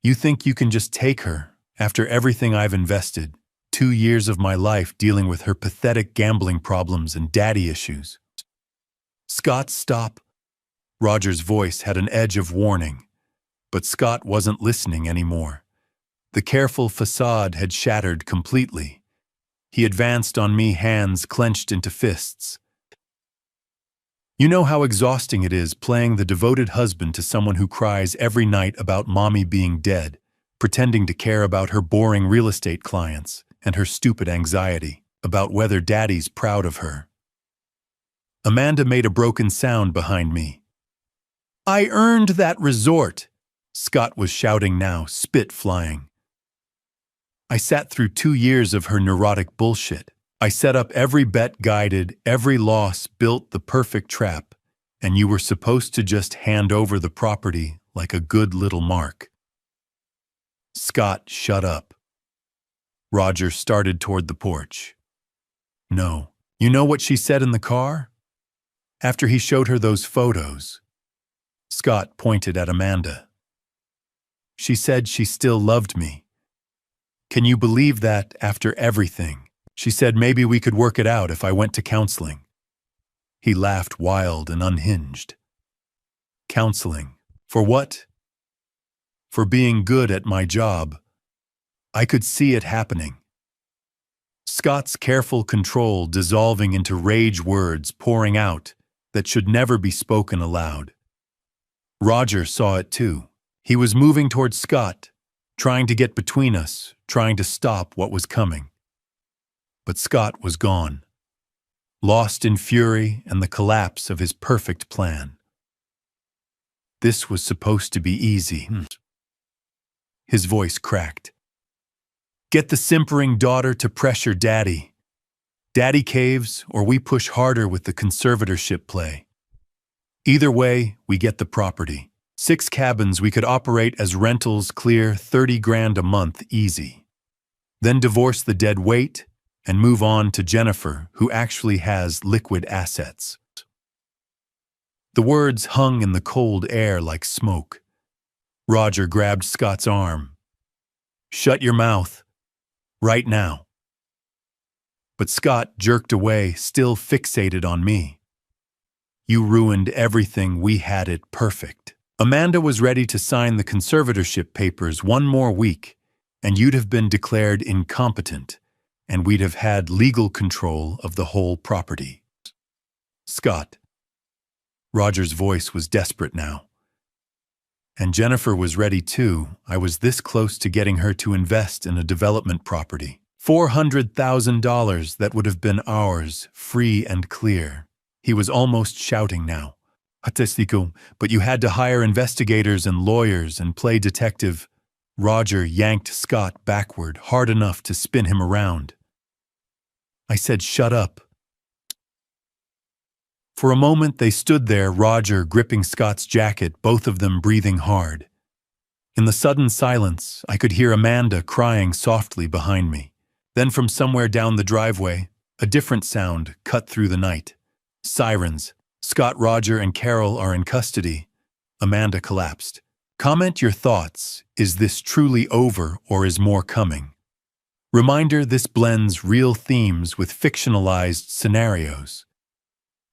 "You think you can just take her after everything I've invested, 2 years of my life dealing with her pathetic gambling problems and daddy issues?" "Scott, stop." Roger's voice had an edge of warning, but Scott wasn't listening anymore. The careful facade had shattered completely. He advanced on me, hands clenched into fists. You know how exhausting it is playing the devoted husband to someone who cries every night about mommy being dead, pretending to care about her boring real estate clients and her stupid anxiety about whether daddy's proud of her. Amanda made a broken sound behind me. I earned that resort, Scott was shouting now, spit flying. I sat through 2 years of her neurotic bullshit. I set up every bet, guided every loss, built the perfect trap, and you were supposed to just hand over the property like a good little mark. Scott, shut up. Roger started toward the porch. No. You know what she said in the car? After he showed her those photos. Scott pointed at Amanda. She said she still loved me. Can you believe that after everything? She said maybe we could work it out if I went to counseling. He laughed, wild and unhinged. Counseling? For what? For being good at my job. I could see it happening. Scott's careful control dissolving into rage, words pouring out that should never be spoken aloud. Roger saw it too. He was moving towards Scott, trying to get between us, trying to stop what was coming. But Scott was gone, lost in fury and the collapse of his perfect plan. This was supposed to be easy. His voice cracked. Get the simpering daughter to pressure daddy. Daddy caves, or we push harder with the conservatorship play. Either way, we get the property. 6 cabins we could operate as rentals, clear 30 grand a month, easy. Then divorce the dead weight and move on to Jennifer, who actually has liquid assets. The words hung in the cold air like smoke. Roger grabbed Scott's arm. Shut your mouth. Right now. But Scott jerked away, still fixated on me. You ruined everything. We had it perfect. Amanda was ready to sign the conservatorship papers 1 more week, and you'd have been declared incompetent, and we'd have had legal control of the whole property. Scott. Roger's voice was desperate now. And Jennifer was ready too. I was this close to getting her to invest in a development property. $400,000 that would have been ours, free and clear. He was almost shouting now. But you had to hire investigators and lawyers and play detective. Roger yanked Scott backward, hard enough to spin him around. I said, shut up. For a moment they stood there, Roger gripping Scott's jacket, both of them breathing hard. In the sudden silence, I could hear Amanda crying softly behind me. Then from somewhere down the driveway, a different sound cut through the night. Sirens. Scott, Roger, and Carol are in custody. Amanda collapsed. Comment your thoughts. Is this truly over or is more coming? Reminder, this blends real themes with fictionalized scenarios.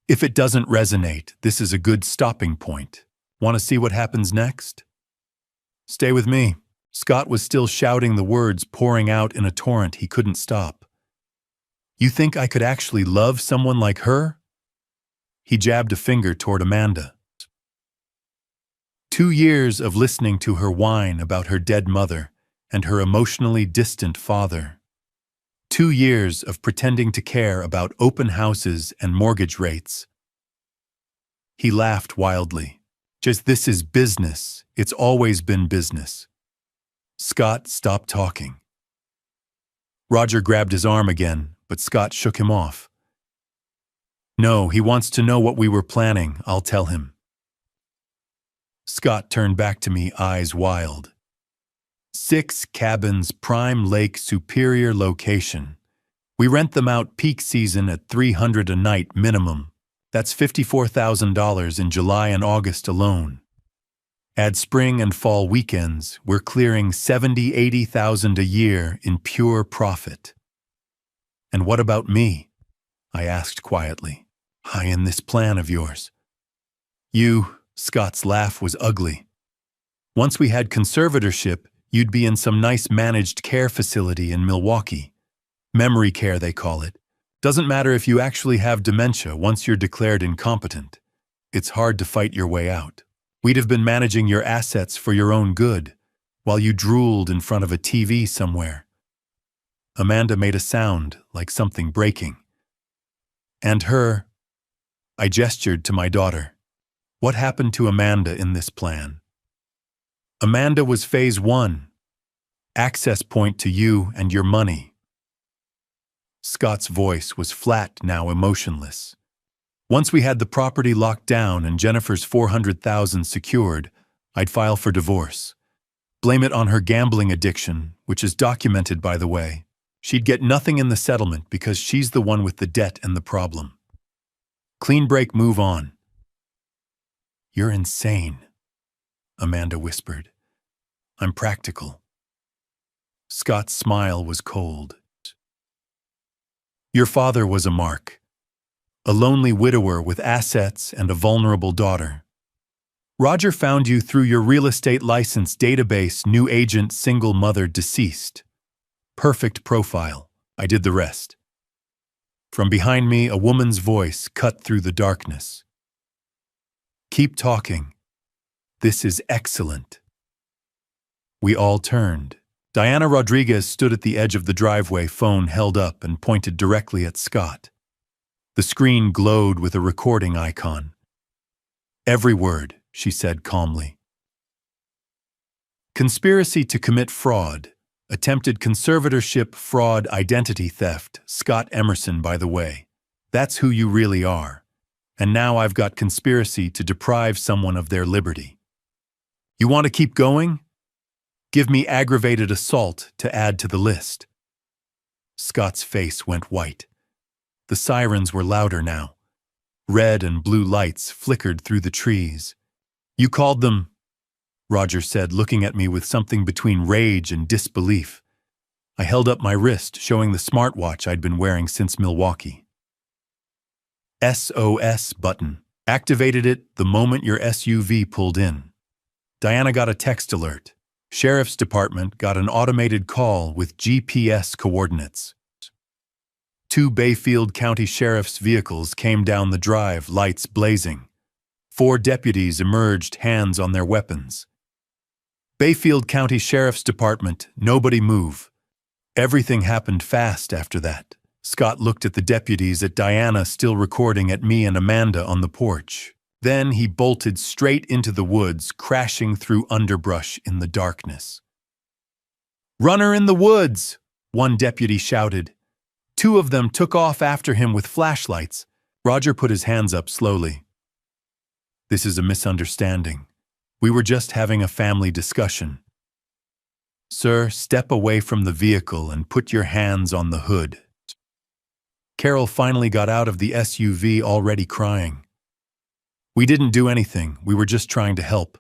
If it doesn't resonate, this is a good stopping point. Want to see what happens next? Stay with me. Scott was still shouting, the words pouring out in a torrent he couldn't stop. You think I could actually love someone like her? He jabbed a finger toward Amanda. 2 years of listening to her whine about her dead mother and her emotionally distant father. 2 years of pretending to care about open houses and mortgage rates. He laughed wildly. Just this is business. It's always been business. Scott stopped talking. Roger grabbed his arm again, but Scott shook him off. No, he wants to know what we were planning. I'll tell him. Scott turned back to me, eyes wild. 6 cabins, prime lake, superior location. We rent them out peak season at $300 a night minimum. That's $54,000 in July and August alone. Add spring and fall weekends, we're clearing $70,000, $80,000 a year in pure profit. And what about me? I asked quietly. High in this plan of yours. You, Scott's laugh was ugly. Once we had conservatorship, you'd be in some nice managed care facility in Milwaukee. Memory care, they call it. Doesn't matter if you actually have dementia once you're declared incompetent. It's hard to fight your way out. We'd have been managing your assets for your own good, while you drooled in front of a TV somewhere. Amanda made a sound like something breaking. And her, I gestured to my daughter. What happened to Amanda in this plan? Amanda was phase 1. Access point to you and your money. Scott's voice was flat, now emotionless. Once we had the property locked down and Jennifer's $400,000 secured, I'd file for divorce. Blame it on her gambling addiction, which is documented, by the way. She'd get nothing in the settlement because she's the one with the debt and the problem. Clean break, move on. You're insane, Amanda whispered. I'm practical. Scott's smile was cold. Your father was a mark. A lonely widower with assets and a vulnerable daughter. Roger found you through your real estate license database, new agent, single mother, deceased. Perfect profile. I did the rest. From behind me, a woman's voice cut through the darkness. Keep talking. This is excellent. We all turned. Diana Rodriguez stood at the edge of the driveway, phone held up and pointed directly at Scott. The screen glowed with a recording icon. Every word, she said calmly. Conspiracy to commit fraud. Attempted conservatorship, fraud, identity theft. Scott Emerson, by the way. That's who you really are. And now I've got conspiracy to deprive someone of their liberty. You want to keep going? Give me aggravated assault to add to the list. Scott's face went white. The sirens were louder now. Red and blue lights flickered through the trees. You called them, Roger said, looking at me with something between rage and disbelief. I held up my wrist, showing the smartwatch I'd been wearing since Milwaukee. SOS button. Activated it the moment your SUV pulled in. Diana got a text alert. Sheriff's Department got an automated call with GPS coordinates. 2 Bayfield County Sheriff's vehicles came down the drive, lights blazing. 4 deputies emerged, hands on their weapons. Bayfield County Sheriff's Department, nobody move. Everything happened fast after that. Scott looked at the deputies, at Diana still recording, at me and Amanda on the porch. Then he bolted straight into the woods, crashing through underbrush in the darkness. "Runner in the woods!" one deputy shouted. 2 of them took off after him with flashlights. Roger put his hands up slowly. This is a misunderstanding. We were just having a family discussion. Sir, step away from the vehicle and put your hands on the hood. Carol finally got out of the SUV, already crying. We didn't do anything. We were just trying to help.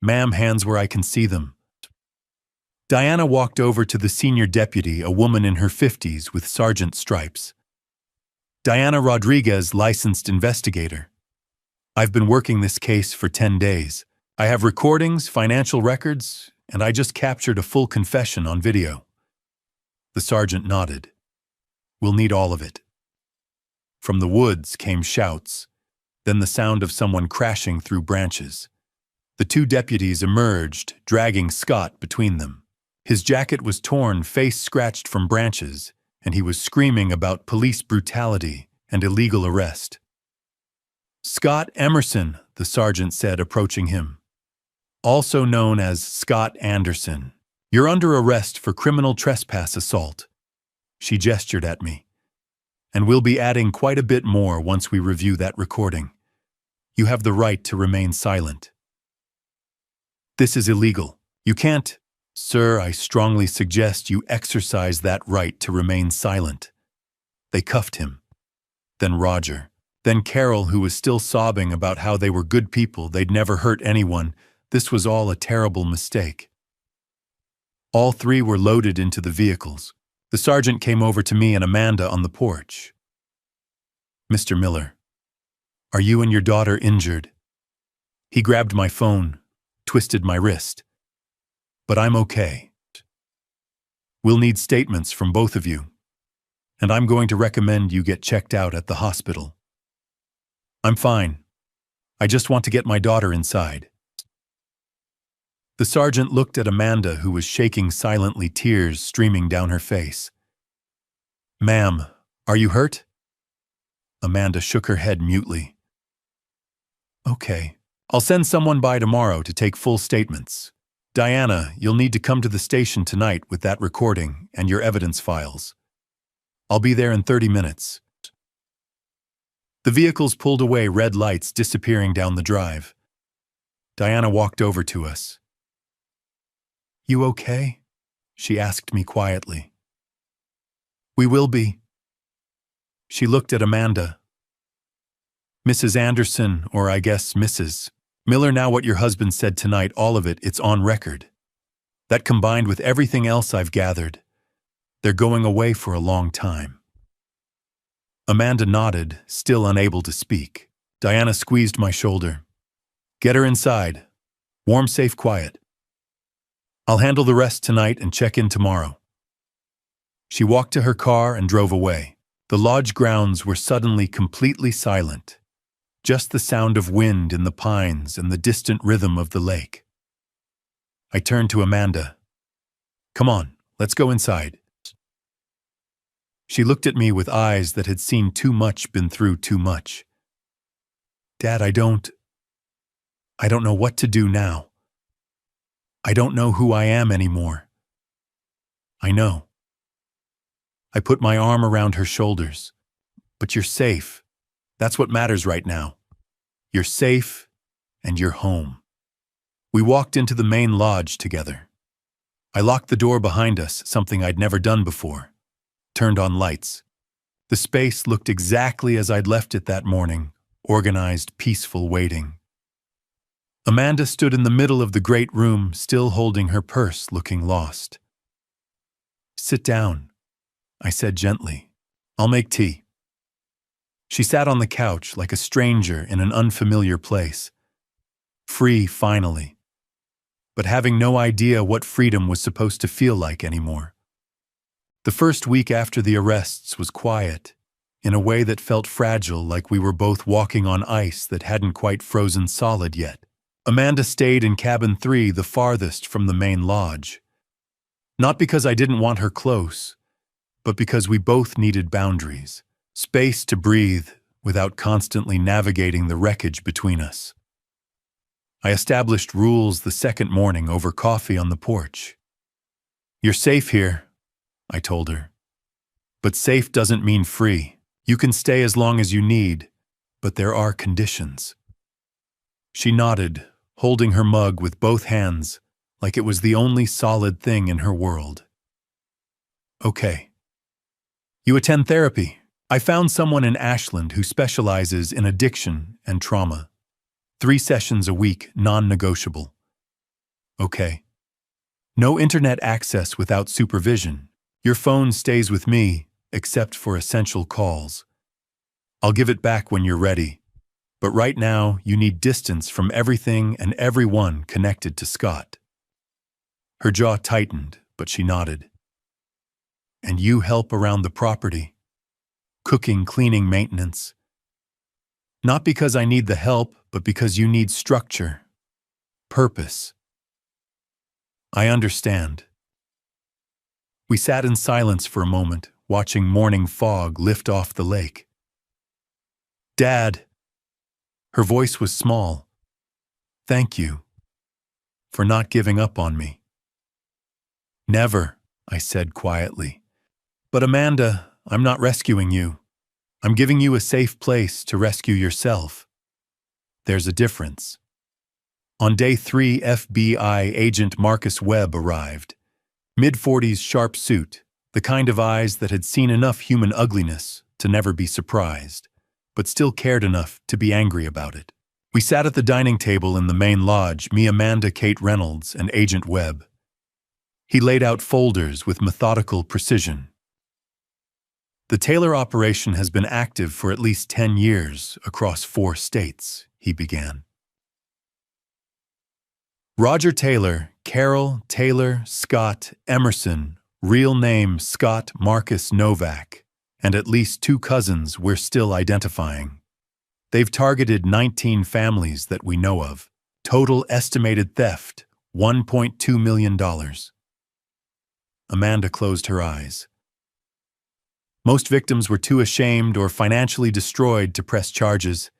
Ma'am, hands where I can see them. Diana walked over to the senior deputy, a woman in her 50s with sergeant stripes. Diana Rodriguez, licensed investigator. I've been working this case for 10 days. I have recordings, financial records, and I just captured a full confession on video. The sergeant nodded. We'll need all of it. From the woods came shouts, then the sound of someone crashing through branches. The 2 deputies emerged, dragging Scott between them. His jacket was torn, face scratched from branches, and he was screaming about police brutality and illegal arrest. Scott Emerson, the sergeant said, approaching him. Also known as Scott Anderson. You're under arrest for criminal trespass assault. She gestured at me. And we'll be adding quite a bit more once we review that recording. You have the right to remain silent. This is illegal. You can't. Sir, I strongly suggest you exercise that right to remain silent. They cuffed him. Then Roger. Then Carol, who was still sobbing about how they were good people, they'd never hurt anyone. This was all a terrible mistake. All 3 were loaded into the vehicles. The sergeant came over to me and Amanda on the porch. Mr. Miller, are you and your daughter injured? He grabbed my phone, twisted my wrist. But I'm okay. We'll need statements from both of you. and I'm going to recommend you get checked out at the hospital. I'm fine. I just want to get my daughter inside. The sergeant looked at Amanda, who was shaking silently, tears streaming down her face. Ma'am, are you hurt? Amanda shook her head mutely. Okay. I'll send someone by tomorrow to take full statements. Diana, you'll need to come to the station tonight with that recording and your evidence files. I'll be there in 30 minutes. The vehicles pulled away, red lights disappearing down the drive. Diana walked over to us. You okay? She asked me quietly. We will be. She looked at Amanda. Mrs. Anderson, or I guess Mrs. Miller, now what your husband said tonight, all of it, it's on record. That combined with everything else I've gathered, they're going away for a long time. Amanda nodded, still unable to speak. Diana squeezed my shoulder. Get her inside. Warm, safe, quiet. I'll handle the rest tonight and check in tomorrow. She walked to her car and drove away. The lodge grounds were suddenly completely silent. Just the sound of wind in the pines and the distant rhythm of the lake. I turned to Amanda. Come on, let's go inside. She looked at me with eyes that had seen too much, been through too much. Dad, I don't know what to do now. I don't know who I am anymore. I know. I put my arm around her shoulders. But you're safe. That's what matters right now. You're safe, and you're home. We walked into the main lodge together. I locked the door behind us, something I'd never done before. Turned on lights. The space looked exactly as I'd left it that morning, organized, peaceful, waiting. Amanda stood in the middle of the great room, still holding her purse, looking lost. Sit down, I said gently. I'll make tea. She sat on the couch like a stranger in an unfamiliar place. Free, finally. But having no idea what freedom was supposed to feel like anymore. The first week after the arrests was quiet, in a way that felt fragile, like we were both walking on ice that hadn't quite frozen solid yet. Amanda stayed in cabin 3, the farthest from the main lodge. Not because I didn't want her close, but because we both needed boundaries, space to breathe without constantly navigating the wreckage between us. I established rules the second morning over coffee on the porch. You're safe here, I told her. But safe doesn't mean free. You can stay as long as you need, but there are conditions. She nodded, holding her mug with both hands, like it was the only solid thing in her world. Okay. You attend therapy. I found someone in Ashland who specializes in addiction and trauma. 3 sessions a week, non-negotiable. Okay. No internet access without supervision. Your phone stays with me, except for essential calls. I'll give it back when you're ready. But right now, you need distance from everything and everyone connected to Scott. Her jaw tightened, but she nodded. And you help around the property. Cooking, cleaning, maintenance. Not because I need the help, but because you need structure. Purpose. I understand. We sat in silence for a moment, watching morning fog lift off the lake. Dad. Her voice was small. Thank you for not giving up on me. Never, I said quietly. But Amanda, I'm not rescuing you. I'm giving you a safe place to rescue yourself. There's a difference. On day 3, FBI agent Marcus Webb arrived. Mid-40s, sharp suit, the kind of eyes that had seen enough human ugliness to never be surprised, but still cared enough to be angry about it. We sat at the dining table in the main lodge, me, Amanda, Kate Reynolds, and Agent Webb. He laid out folders with methodical precision. The Taylor operation has been active for at least 10 years across 4 states, he began. Roger Taylor, Carol, Taylor, Scott, Emerson, real name Scott Marcus Novak, and at least 2 cousins we're still identifying. They've targeted 19 families that we know of. Total estimated theft, $1.2 million. Amanda closed her eyes. Most victims were too ashamed or financially destroyed to press charges.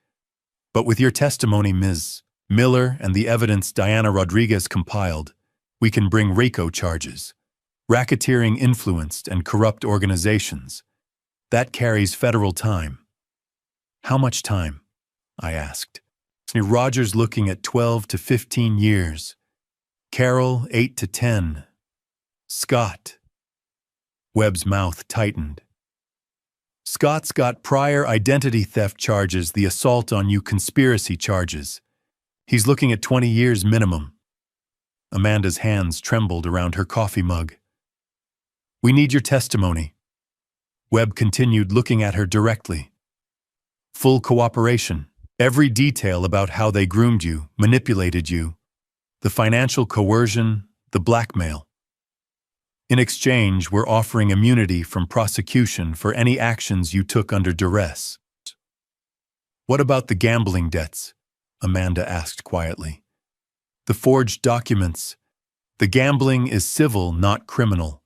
But with your testimony, Ms. Miller, and the evidence Diana Rodriguez compiled, we can bring RICO charges. Racketeering influenced and corrupt organizations. That carries federal time. How much time? I asked. Rogers looking at 12 to 15 years. Carol, 8 to 10. Scott. Webb's mouth tightened. Scott's got prior identity theft charges, the assault on you conspiracy charges. He's looking at 20 years minimum. Amanda's hands trembled around her coffee mug. We need your testimony. Webb continued, looking at her directly. Full cooperation. Every detail about how they groomed you, manipulated you. The financial coercion, the blackmail. In exchange, we're offering immunity from prosecution for any actions you took under duress. What about the gambling debts? Amanda asked quietly. The forged documents. The gambling is civil, not criminal.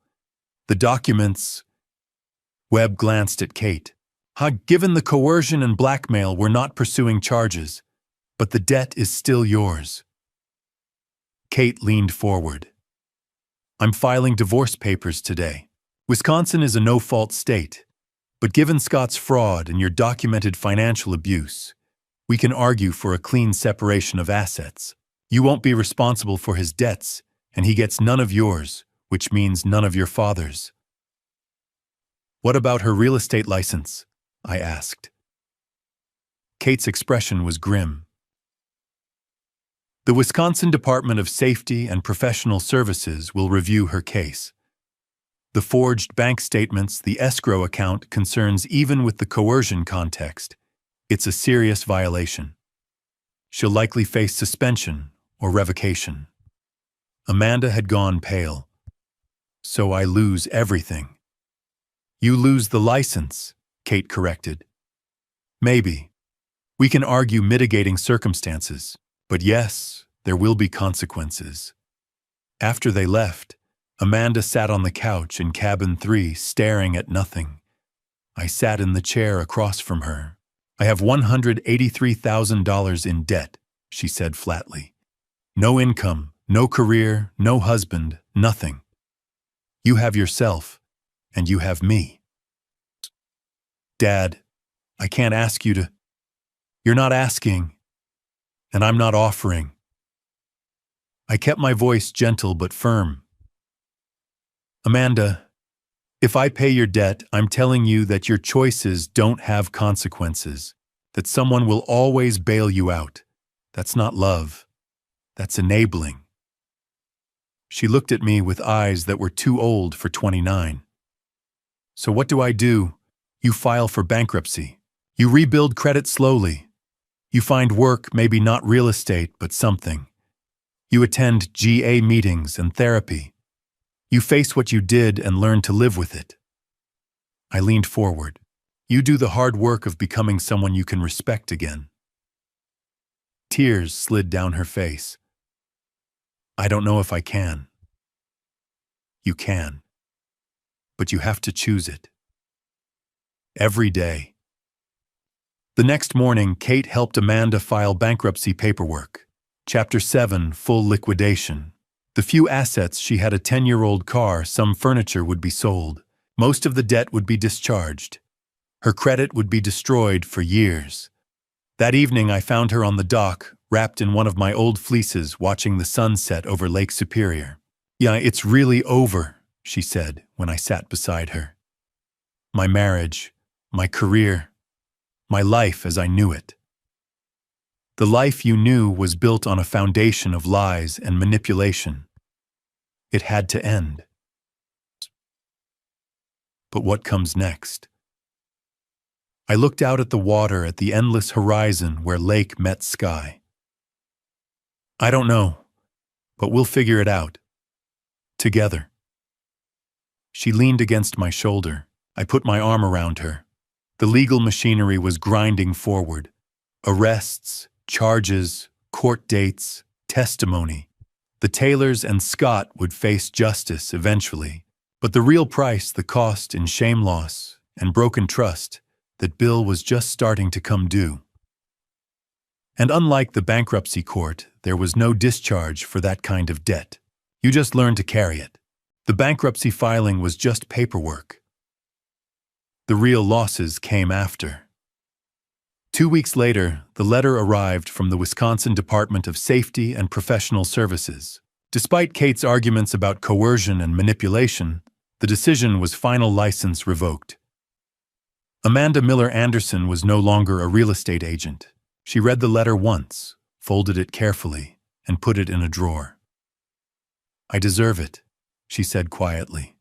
The documents. Webb glanced at Kate. Given the coercion and blackmail, we're not pursuing charges, but the debt is still yours. Kate leaned forward. I'm filing divorce papers today. Wisconsin is a no-fault state, but given Scott's fraud and your documented financial abuse, we can argue for a clean separation of assets. You won't be responsible for his debts, and he gets none of yours, which means none of your father's. What about her real estate license? I asked. Kate's expression was grim. The Wisconsin Department of Safety and Professional Services will review her case. The forged bank statements, the escrow account concerns even with the coercion context. It's a serious violation. She'll likely face suspension or revocation. Amanda had gone pale. So I lose everything. You lose the license, Kate corrected. Maybe. We can argue mitigating circumstances. But yes, there will be consequences. After they left, Amanda sat on the couch in cabin 3, staring at nothing. I sat in the chair across from her. I have $183,000 in debt, she said flatly. No income, no career, no husband, nothing. You have yourself, and you have me. Dad, I can't ask you to. You're not asking. And I'm not offering. I kept my voice gentle but firm. Amanda, if I pay your debt, I'm telling you that your choices don't have consequences, that someone will always bail you out. That's not love. That's enabling. She looked at me with eyes that were too old for 29. So what do? You file for bankruptcy. You rebuild credit slowly. You find work, maybe not real estate, but something. You attend GA meetings and therapy. You face what you did and learn to live with it. I leaned forward. You do the hard work of becoming someone you can respect again. Tears slid down her face. I don't know if I can. You can. But you have to choose it. Every day. The next morning, Kate helped Amanda file bankruptcy paperwork. Chapter 7, Full Liquidation. The few assets, she had a 10-year-old car, some furniture would be sold. Most of the debt would be discharged. Her credit would be destroyed for years. That evening, I found her on the dock, wrapped in one of my old fleeces, watching the sun set over Lake Superior. Yeah, it's really over, she said when I sat beside her. My marriage, my career, my life as I knew it. The life you knew was built on a foundation of lies and manipulation. It had to end. But what comes next? I looked out at the water, at the endless horizon where lake met sky. I don't know, but we'll figure it out. Together. She leaned against my shoulder. I put my arm around her. The legal machinery was grinding forward. Arrests, charges, court dates, testimony. The Taylors and Scott would face justice eventually, but the real price, the cost in shame loss and broken trust, that bill was just starting to come due. And unlike the bankruptcy court, there was no discharge for that kind of debt. You just learned to carry it. The bankruptcy filing was just paperwork. The real losses came after. 2 weeks later, the letter arrived from the Wisconsin Department of Safety and Professional Services. Despite Kate's arguments about coercion and manipulation, the decision was final license revoked. Amanda Miller Anderson was no longer a real estate agent. She read the letter once, folded it carefully, and put it in a drawer. "I deserve it," she said quietly.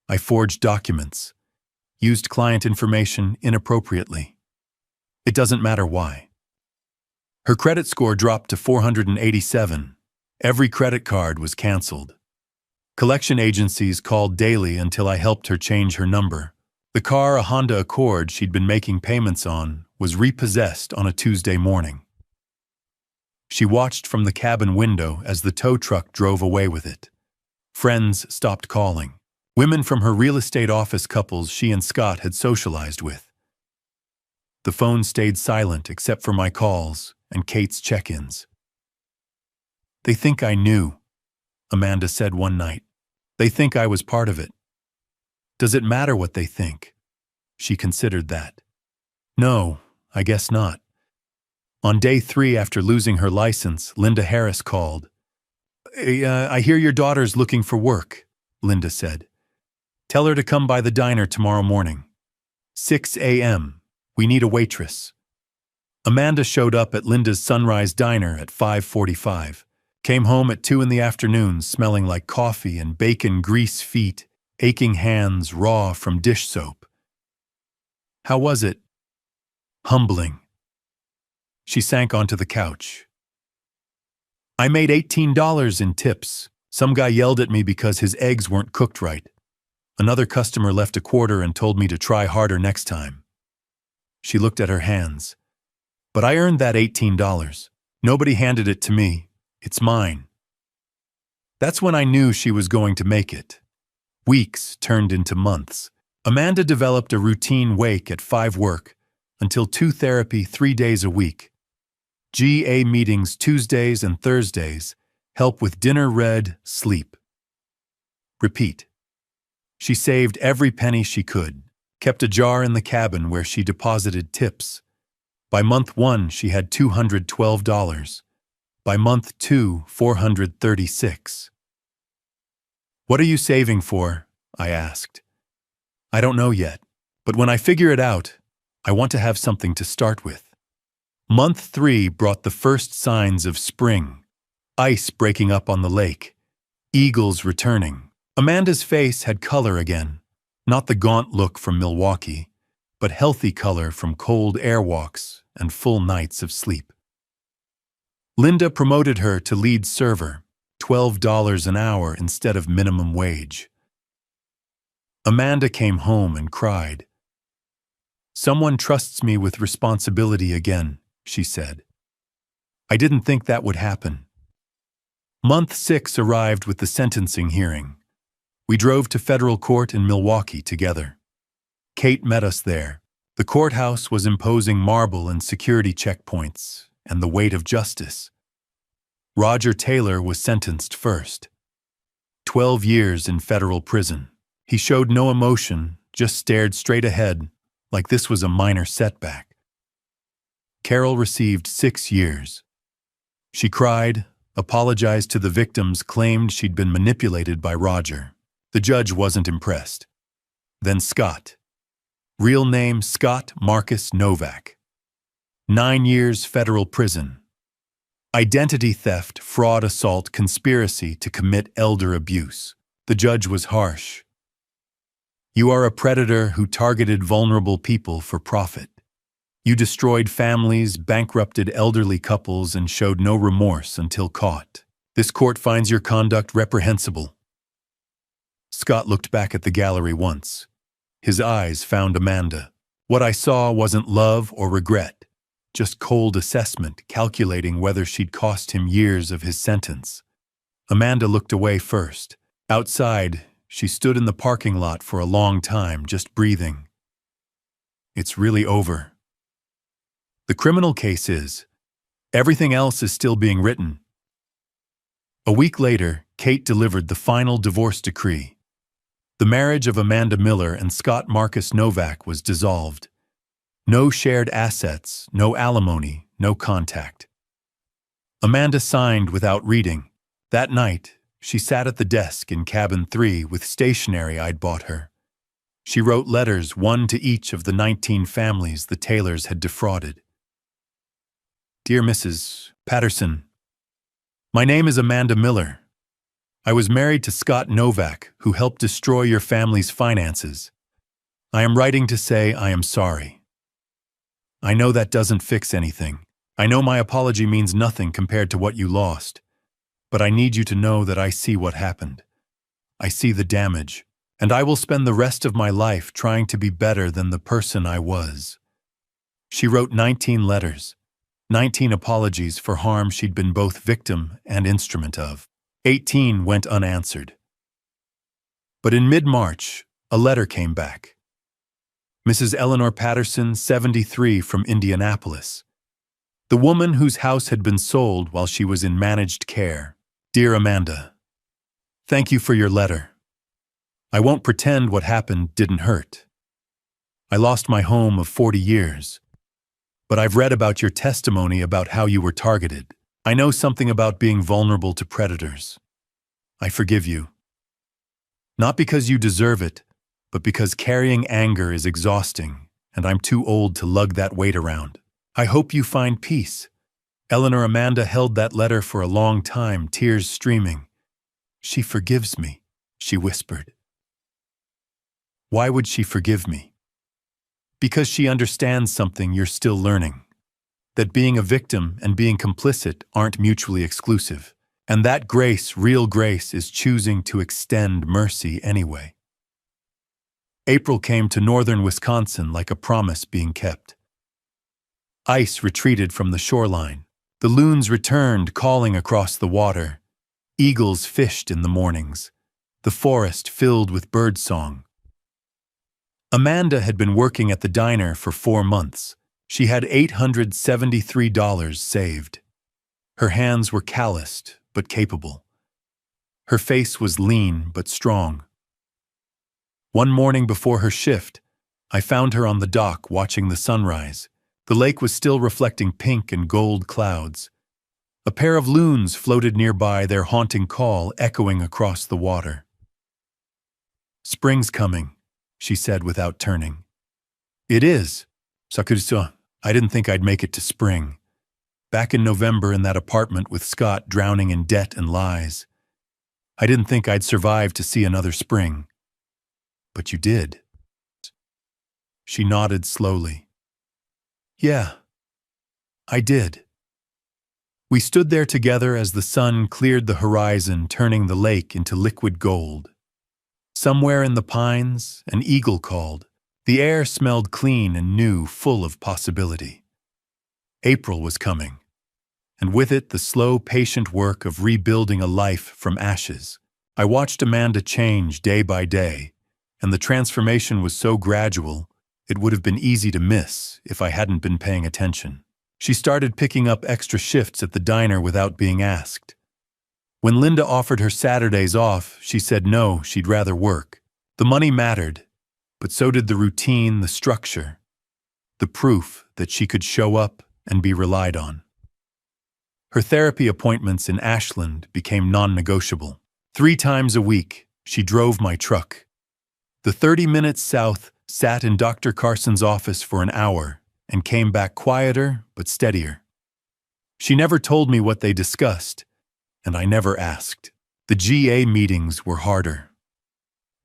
"I forged documents, used client information inappropriately. It doesn't matter why." Her credit score dropped to 487. Every credit card was canceled. Collection agencies called daily until I helped her change her number. The car, a Honda Accord she'd been making payments on, was repossessed on a Tuesday morning. She watched from the cabin window as the tow truck drove away with it. Friends stopped calling. Women from her real estate office couples she and Scott had socialized with. The phone stayed silent except for my calls and Kate's check-ins. "They think I knew," Amanda said one night. "They think I was part of it." "Does it matter what they think?" She considered that. "No, I guess not." On day 3 after losing her license, Linda Harris called. I hear your daughter's looking for work," Linda said. "Tell her to come by the diner tomorrow morning. 6 a.m. We need a waitress." Amanda showed up at Linda's Sunrise Diner at 5:45, came home at 2 in the afternoon smelling like coffee and bacon grease feet, aching hands raw from dish soap. "How was it?" "Humbling." She sank onto the couch. "I made $18 in tips. Some guy yelled at me because his eggs weren't cooked right. Another customer left a quarter and told me to try harder next time." She looked at her hands. "But I earned that $18. Nobody handed it to me. It's mine." That's when I knew she was going to make it. Weeks turned into months. Amanda developed a routine wake at 5 work, until 2 therapy 3 days a week. GA meetings Tuesdays and Thursdays, help with dinner read, sleep. Repeat. She saved every penny she could, kept a jar in the cabin where she deposited tips. By month 1, she had $212. By month 2, $436. "What are you saving for?" I asked. "I don't know yet, but when I figure it out, I want to have something to start with." Month 3 brought the first signs of spring. Ice breaking up on the lake. Eagles returning. Amanda's face had color again. Not the gaunt look from Milwaukee, but healthy color from cold airwalks and full nights of sleep. Linda promoted her to lead server, $12 an hour instead of minimum wage. Amanda came home and cried. "Someone trusts me with responsibility again," she said. "I didn't think that would happen." Month 6 arrived with the sentencing hearing. We drove to federal court in Milwaukee together. Kate met us there. The courthouse was imposing marble and security checkpoints and the weight of justice. Roger Taylor was sentenced first. 12 years in federal prison. He showed no emotion, just stared straight ahead, like this was a minor setback. Carol received 6 years. She cried, apologized to the victims, claimed she'd been manipulated by Roger. The judge wasn't impressed. Then Scott. Real name Scott Marcus Novak. 9 years federal prison. Identity theft, fraud, assault, conspiracy to commit elder abuse. The judge was harsh. "You are a predator who targeted vulnerable people for profit. You destroyed families, bankrupted elderly couples, and showed no remorse until caught. This court finds your conduct reprehensible." Scott looked back at the gallery once. His eyes found Amanda. What I saw wasn't love or regret, just cold assessment, calculating whether she'd cost him years of his sentence. Amanda looked away first. Outside, she stood in the parking lot for a long time, just breathing. It's really over. The criminal case is. Everything else is still being written. A week later, Kate delivered the final divorce decree. The marriage of Amanda Miller and Scott Marcus Novak was dissolved. No shared assets, no alimony, no contact. Amanda signed without reading. That night, she sat at the desk in cabin 3 with stationery I'd bought her. She wrote letters, one to each of the 19 families the Taylors had defrauded. Dear Mrs. Patterson, my name is Amanda Miller. I was married to Scott Novak, who helped destroy your family's finances. I am writing to say I am sorry. I know that doesn't fix anything. I know my apology means nothing compared to what you lost. But I need you to know that I see what happened. I see the damage, and I will spend the rest of my life trying to be better than the person I was. She wrote 19 letters, 19 apologies for harm she'd been both victim and instrument of. 18 went unanswered. But in mid-March, a letter came back. Mrs. Eleanor Patterson, 73, from Indianapolis. The woman whose house had been sold while she was in managed care. Dear Amanda, thank you for your letter. I won't pretend what happened didn't hurt. I lost my home of 40 years. But I've read about your testimony about how you were targeted. I know something about being vulnerable to predators. I forgive you. Not because you deserve it, but because carrying anger is exhausting, and I'm too old to lug that weight around. I hope you find peace. Eleanor Amanda held that letter for a long time, tears streaming. She forgives me, she whispered. Why would she forgive me? Because she understands something you're still learning. That being a victim and being complicit aren't mutually exclusive, and that grace, real grace, is choosing to extend mercy anyway. April came to northern Wisconsin like a promise being kept. Ice retreated from the shoreline. The loons returned, calling across the water. Eagles fished in the mornings. The forest filled with birdsong. Amanda had been working at the diner for 4 months. She had $873 saved. Her hands were calloused, but capable. Her face was lean, but strong. One morning before her shift, I found her on the dock watching the sunrise. The lake was still reflecting pink and gold clouds. A pair of loons floated nearby, their haunting call echoing across the water. Spring's coming, she said without turning. It is. Sakurisa, I didn't think I'd make it to spring. Back in November in that apartment with Scott drowning in debt and lies. I didn't think I'd survive to see another spring. But you did. She nodded slowly. Yeah, I did. We stood there together as the sun cleared the horizon, turning the lake into liquid gold. Somewhere in the pines, an eagle called. The air smelled clean and new, full of possibility. April was coming, and with it the slow, patient work of rebuilding a life from ashes. I watched Amanda change day by day, and the transformation was so gradual, it would have been easy to miss if I hadn't been paying attention. She started picking up extra shifts at the diner without being asked. When Linda offered her Saturdays off, she said no, she'd rather work. The money mattered, but so did the routine, the structure, the proof that she could show up and be relied on. Her therapy appointments in Ashland became non-negotiable. 3 times a week, she drove my truck. The 30 minutes south, sat in Dr. Carson's office for an hour and came back quieter but steadier. She never told me what they discussed, and I never asked. The GA meetings were harder.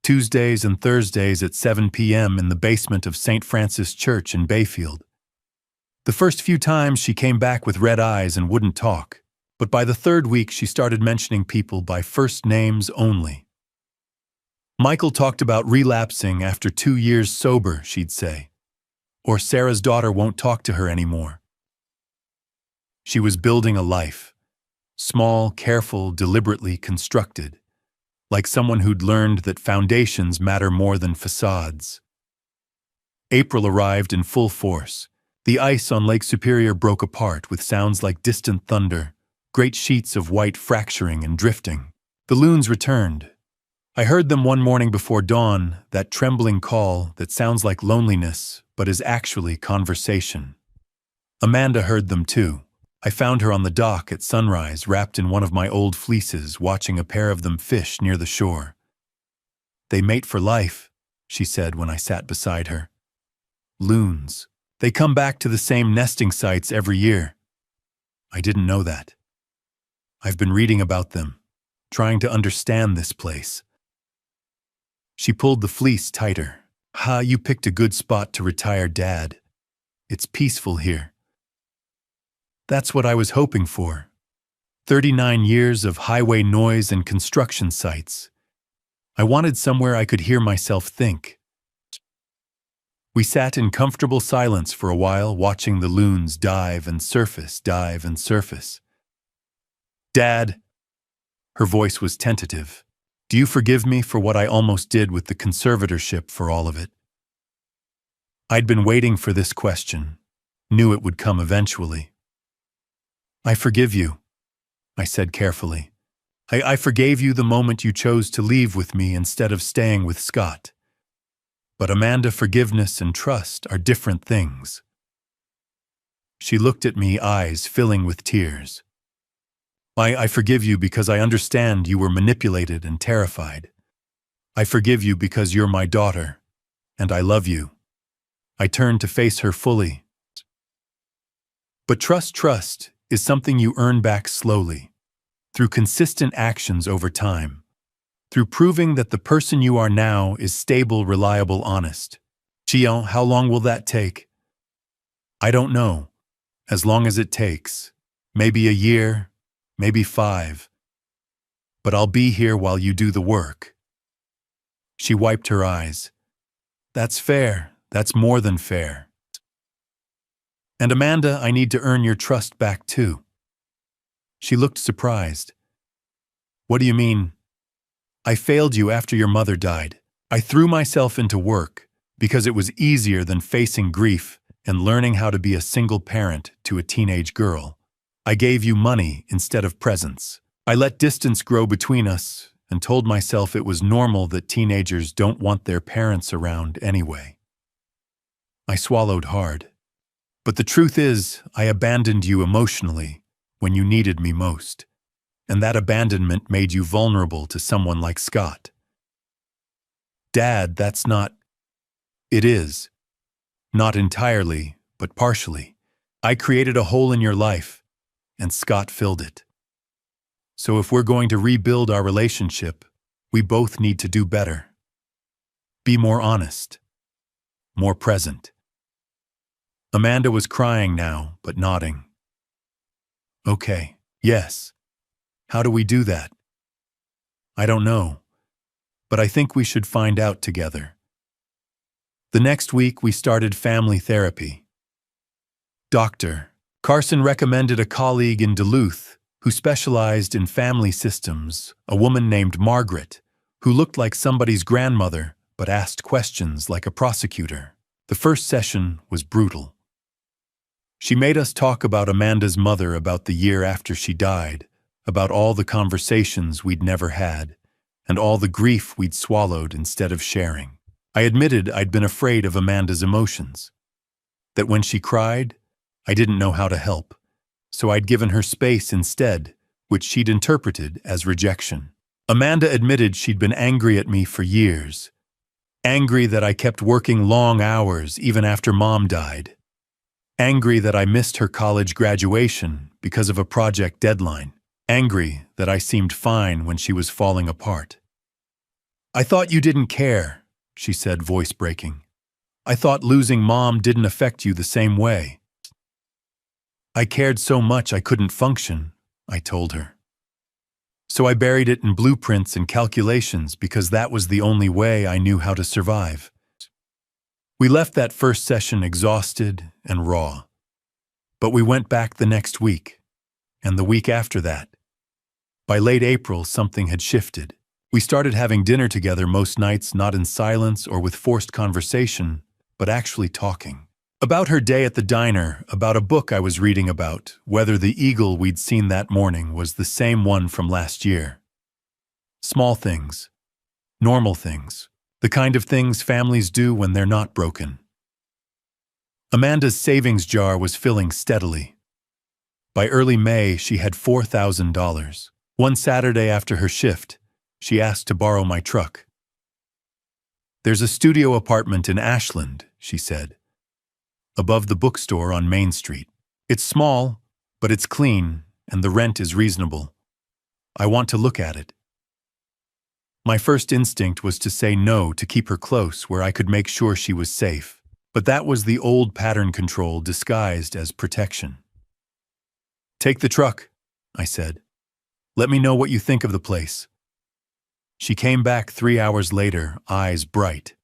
Tuesdays and Thursdays at 7 p.m. in the basement of St. Francis Church in Bayfield. The first few times she came back with red eyes and wouldn't talk, but by the 3rd week she started mentioning people by first names only. Michael talked about relapsing after 2 years sober, she'd say. Or Sarah's daughter won't talk to her anymore. She was building a life. Small, careful, deliberately constructed. Like someone who'd learned that foundations matter more than facades. April arrived in full force. The ice on Lake Superior broke apart with sounds like distant thunder, great sheets of white fracturing and drifting. The loons returned. I heard them one morning before dawn, that trembling call that sounds like loneliness but is actually conversation. Amanda heard them too. I found her on the dock at sunrise, wrapped in one of my old fleeces, watching a pair of them fish near the shore. "They mate for life," she said when I sat beside her. "Loons. They come back to the same nesting sites every year." I didn't know that. I've been reading about them, trying to understand this place. She pulled the fleece tighter. "Ha, you picked a good spot to retire, Dad. It's peaceful here." That's what I was hoping for. 39 years of highway noise and construction sites. I wanted somewhere I could hear myself think. We sat in comfortable silence for a while, watching the loons dive and surface, dive and surface. "Dad," her voice was tentative, "do you forgive me for what I almost did with the conservatorship for all of it?" I'd been waiting for this question, knew it would come eventually. "I forgive you," I said carefully. I forgave you the moment you chose to leave with me instead of staying with Scott. But Amanda, forgiveness and trust are different things." She looked at me, eyes filling with tears. I forgive you because I understand you were manipulated and terrified. I forgive you because you're my daughter, and I love you." I turned to face her fully. "But trust is something you earn back slowly, through consistent actions over time, through proving that the person you are now is stable, reliable, honest." "Chion, how long will that take?" "I don't know. As long as it takes. Maybe a year, maybe 5. But I'll be here while you do the work." She wiped her eyes. "That's fair. That's more than fair. And Amanda, I need to earn your trust back too." She looked surprised. "What do you mean?" "I failed you after your mother died. I threw myself into work because it was easier than facing grief and learning how to be a single parent to a teenage girl. I gave you money instead of presents. I let distance grow between us and told myself it was normal that teenagers don't want their parents around anyway." I swallowed hard. "But the truth is, I abandoned you emotionally when you needed me most. And that abandonment made you vulnerable to someone like Scott." "Dad, that's not..." "It is. Not entirely, but partially. I created a hole in your life, and Scott filled it. So if we're going to rebuild our relationship, we both need to do better. Be more honest. More present." Amanda was crying now, but nodding. "Okay, yes. How do we do that?" "I don't know, but I think we should find out together." The next week, we started family therapy. Dr. Carson recommended a colleague in Duluth who specialized in family systems, a woman named Margaret, who looked like somebody's grandmother but asked questions like a prosecutor. The first session was brutal. She made us talk about Amanda's mother, about the year after she died, about all the conversations we'd never had, and all the grief we'd swallowed instead of sharing. I admitted I'd been afraid of Amanda's emotions. That when she cried, I didn't know how to help, so I'd given her space instead, which she'd interpreted as rejection. Amanda admitted she'd been angry at me for years. Angry that I kept working long hours even after Mom died. Angry that I missed her college graduation because of a project deadline. Angry that I seemed fine when she was falling apart. "I thought you didn't care," she said, voice breaking. "I thought losing Mom didn't affect you the same way." "I cared so much I couldn't function," I told her. So I buried it in blueprints and calculations because that was the only way I knew how to survive. We left that first session exhausted and raw. But we went back the next week, and the week after that. By late April, something had shifted. We started having dinner together most nights, not in silence or with forced conversation, but actually talking. About her day at the diner, about a book I was reading about, whether the eagle we'd seen that morning was the same one from last year. Small things. Normal things. The kind of things families do when they're not broken. Amanda's savings jar was filling steadily. By early May, she had $4,000. One Saturday after her shift, she asked to borrow my truck. "There's a studio apartment in Ashland," she said, "above the bookstore on Main Street. It's small, but it's clean, and the rent is reasonable. I want to look at it." My first instinct was to say no to keep her close where I could make sure she was safe, but that was the old pattern control disguised as protection. "Take the truck," I said. "Let me know what you think of the place." She came back 3 hours later, eyes bright.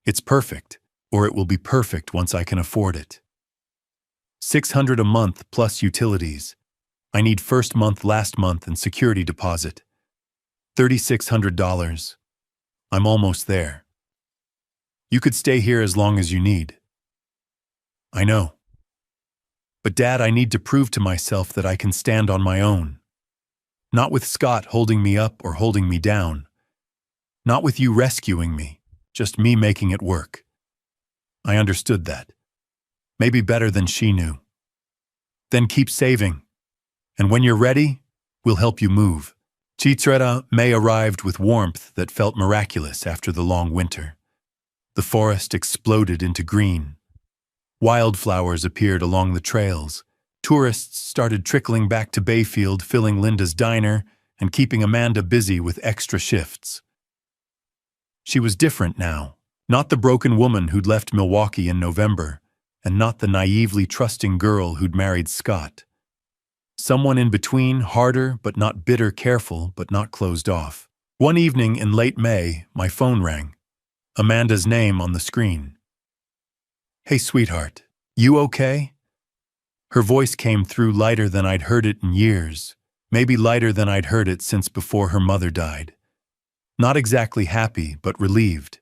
"It's perfect, or it will be perfect once I can afford it. $600 a month plus utilities. I need first month, last month, and security deposit. $3,600. I'm almost there. You could stay here as long as you need." "I know. But Dad, I need to prove to myself that I can stand on my own. Not with Scott holding me up or holding me down. Not with you rescuing me, just me making it work." I understood that. Maybe better than she knew. "Then keep saving. And when you're ready, we'll help you move." Chitreta May arrived with warmth that felt miraculous after the long winter. The forest exploded into green. Wildflowers appeared along the trails. Tourists started trickling back to Bayfield, filling Linda's diner and keeping Amanda busy with extra shifts. She was different now, not the broken woman who'd left Milwaukee in November, and not the naively trusting girl who'd married Scott. Someone in between, harder but not bitter, careful but not closed off. One evening in late May, my phone rang. Amanda's name on the screen. "Hey, sweetheart, you okay?" Her voice came through lighter than I'd heard it in years, maybe lighter than I'd heard it since before her mother died. Not exactly happy, but relieved.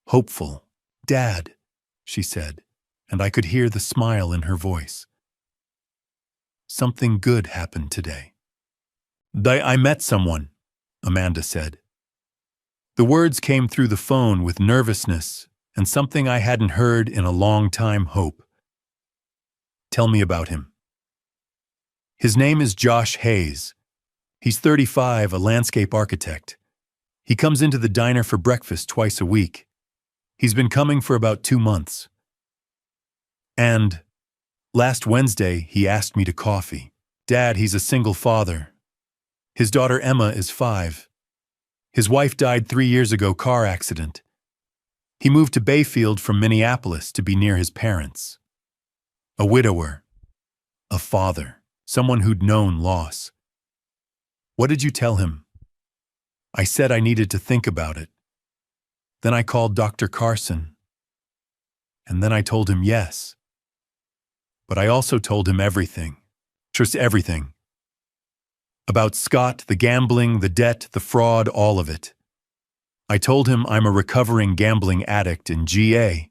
Hopeful. "Dad," she said, and I could hear the smile in her voice. "Something good happened today." I met someone," Amanda said. The words came through the phone with nervousness and something I hadn't heard in a long time, hope. "Tell me about him." "His name is Josh Hayes. He's 35, a landscape architect. He comes into the diner for breakfast twice a week. He's been coming for about 2 months. And last Wednesday, he asked me to coffee. Dad, he's a single father. His daughter Emma is 5. His wife died 3 years ago, car accident. He moved to Bayfield from Minneapolis to be near his parents. A widower. A father. Someone who'd known loss." "What did you tell him?" "I said I needed to think about it. Then I called Dr. Carson. And then I told him yes. But I also told him everything. Just everything. About Scott, the gambling, the debt, the fraud, all of it. I told him I'm a recovering gambling addict in GA,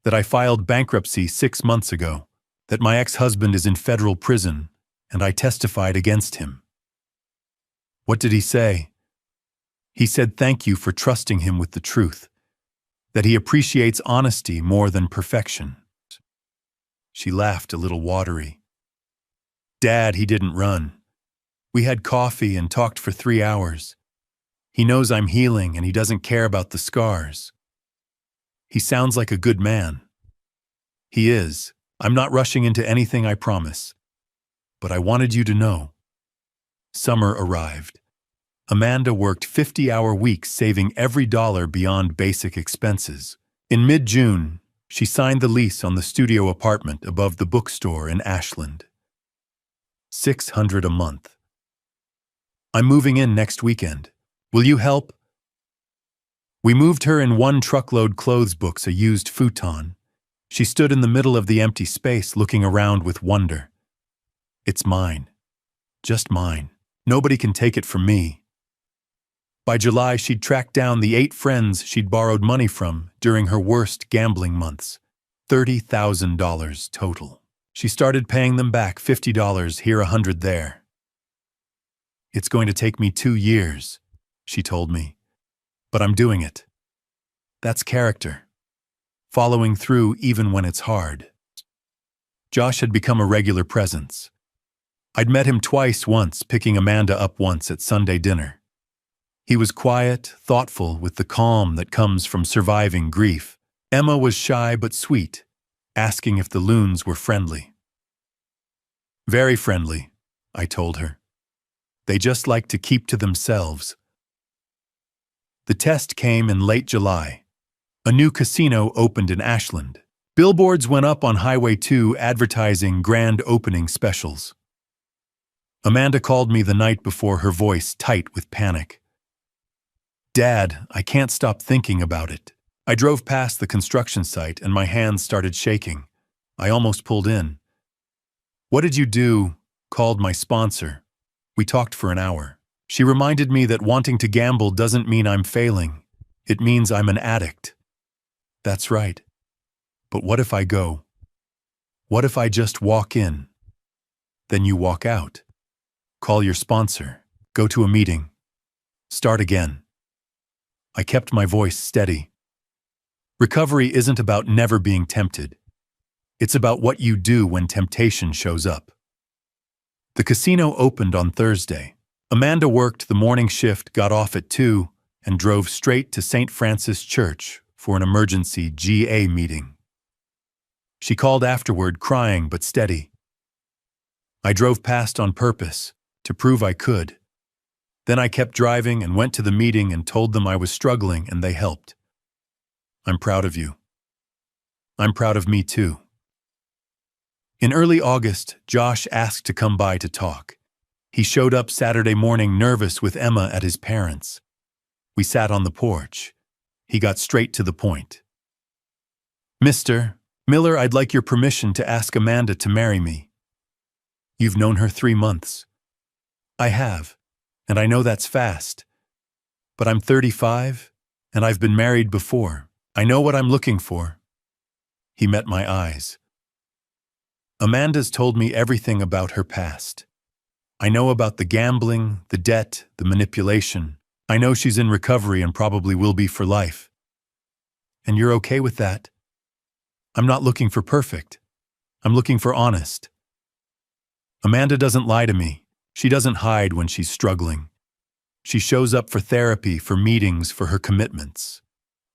that I filed bankruptcy 6 months ago, that my ex-husband is in federal prison, and I testified against him." "What did he say?" "He said thank you for trusting him with the truth, that he appreciates honesty more than perfection." She laughed a little watery. "Dad, he didn't run. We had coffee and talked for 3 hours. He knows I'm healing and he doesn't care about the scars. He sounds like a good man. He is. I'm not rushing into anything, I promise. But I wanted you to know." Summer arrived. Amanda worked 50-hour weeks, saving every dollar beyond basic expenses. In mid-June, she signed the lease on the studio apartment above the bookstore in Ashland. $600 a month. I'm moving in next weekend. Will you help? We moved her in one truckload clothes books, a used futon. She stood in the middle of the empty space, looking around with wonder. It's mine. Just mine. Nobody can take it from me. By July, she'd tracked down the 8 friends she'd borrowed money from during her worst gambling months. $30,000 total. She started paying them back, $50 here, $100 there. It's going to take me 2 years, she told me. But I'm doing it. That's character. Following through even when it's hard. Josh had become a regular presence. I'd met him twice, once picking Amanda up once at Sunday dinner. He was quiet, thoughtful, with the calm that comes from surviving grief. Emma was shy but sweet, asking if the loons were friendly. Very friendly, I told her. They just like to keep to themselves. The test came in late July. A new casino opened in Ashland. Billboards went up on Highway 2 advertising grand opening specials. Amanda called me the night before, her voice tight with panic. Dad, I can't stop thinking about it. I drove past the construction site and my hands started shaking. I almost pulled in. What did you do? Called my sponsor. We talked for an hour. She reminded me that wanting to gamble doesn't mean I'm failing. It means I'm an addict. That's right. But what if I go? What if I just walk in? Then you walk out. Call your sponsor. Go to a meeting. Start again. I kept my voice steady. Recovery isn't about never being tempted. It's about what you do when temptation shows up. The casino opened on Thursday. Amanda worked the morning shift, got off at 2, and drove straight to St. Francis Church for an emergency GA meeting. She called afterward, crying but steady. I drove past on purpose to prove I could. Then I kept driving and went to the meeting and told them I was struggling, and they helped. I'm proud of you. I'm proud of me too. In early August, Josh asked to come by to talk. He showed up Saturday morning, nervous, with Emma at his parents'. We sat on the porch. He got straight to the point. Mr. Miller, I'd like your permission to ask Amanda to marry me. You've known her 3 months. I have, and I know that's fast. But I'm 35, and I've been married before. I know what I'm looking for. He met my eyes. Amanda's told me everything about her past. I know about the gambling, the debt, the manipulation. I know she's in recovery and probably will be for life. And you're okay with that? I'm not looking for perfect. I'm looking for honest. Amanda doesn't lie to me. She doesn't hide when she's struggling. She shows up for therapy, for meetings, for her commitments.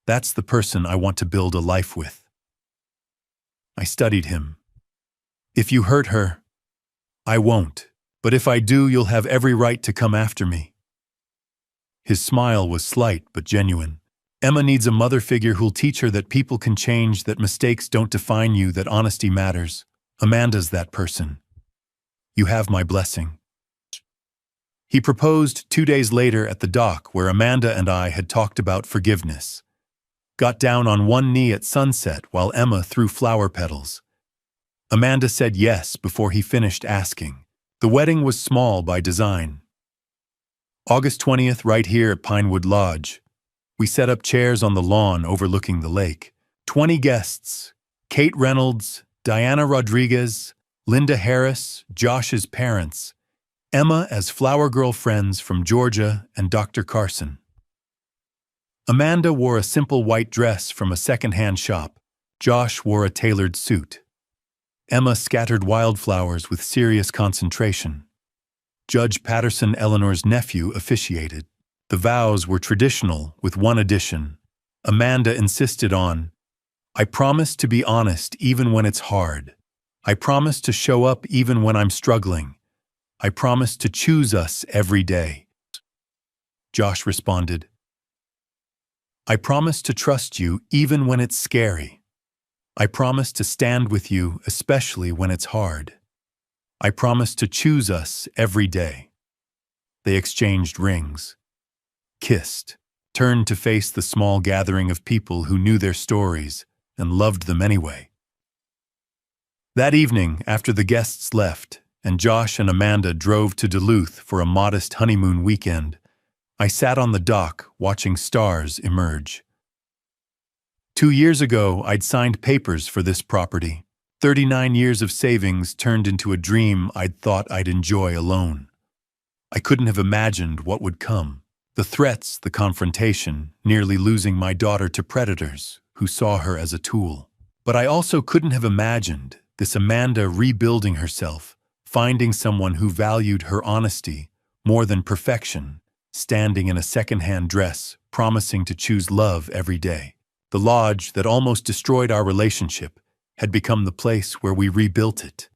That's the person I want to build a life with. I studied him. If you hurt her, I won't. But if I do, you'll have every right to come after me. His smile was slight but genuine. Emma needs a mother figure who'll teach her that people can change, that mistakes don't define you, that honesty matters. Amanda's that person. You have my blessing. He proposed 2 days later at the dock where Amanda and I had talked about forgiveness. Got down on one knee at sunset while Emma threw flower petals. Amanda said yes before he finished asking. The wedding was small by design. August 20th, right here at Pinewood Lodge. We set up chairs on the lawn overlooking the lake. 20 guests: Kate Reynolds, Diana Rodriguez, Linda Harris, Josh's parents, Emma as flower girl friends from Georgia, and Dr. Carson. Amanda wore a simple white dress from a second-hand shop. Josh wore a tailored suit. Emma scattered wildflowers with serious concentration. Judge Patterson, Eleanor's nephew, officiated. The vows were traditional, with one addition. Amanda insisted on, I promise to be honest even when it's hard. I promise to show up even when I'm struggling. I promise to choose us every day. Josh responded, I promise to trust you even when it's scary. I promise to stand with you especially when it's hard. I promise to choose us every day. They exchanged rings, kissed, turned to face the small gathering of people who knew their stories and loved them anyway. That evening, after the guests left, and Josh and Amanda drove to Duluth for a modest honeymoon weekend, I sat on the dock watching stars emerge. 2 years ago, I'd signed papers for this property. 39 years of savings turned into a dream I'd thought I'd enjoy alone. I couldn't have imagined what would come. The threats, the confrontation, nearly losing my daughter to predators who saw her as a tool. But I also couldn't have imagined this Amanda rebuilding herself, finding someone who valued her honesty more than perfection, standing in a second-hand dress, promising to choose love every day. The lodge that almost destroyed our relationship had become the place where we rebuilt it,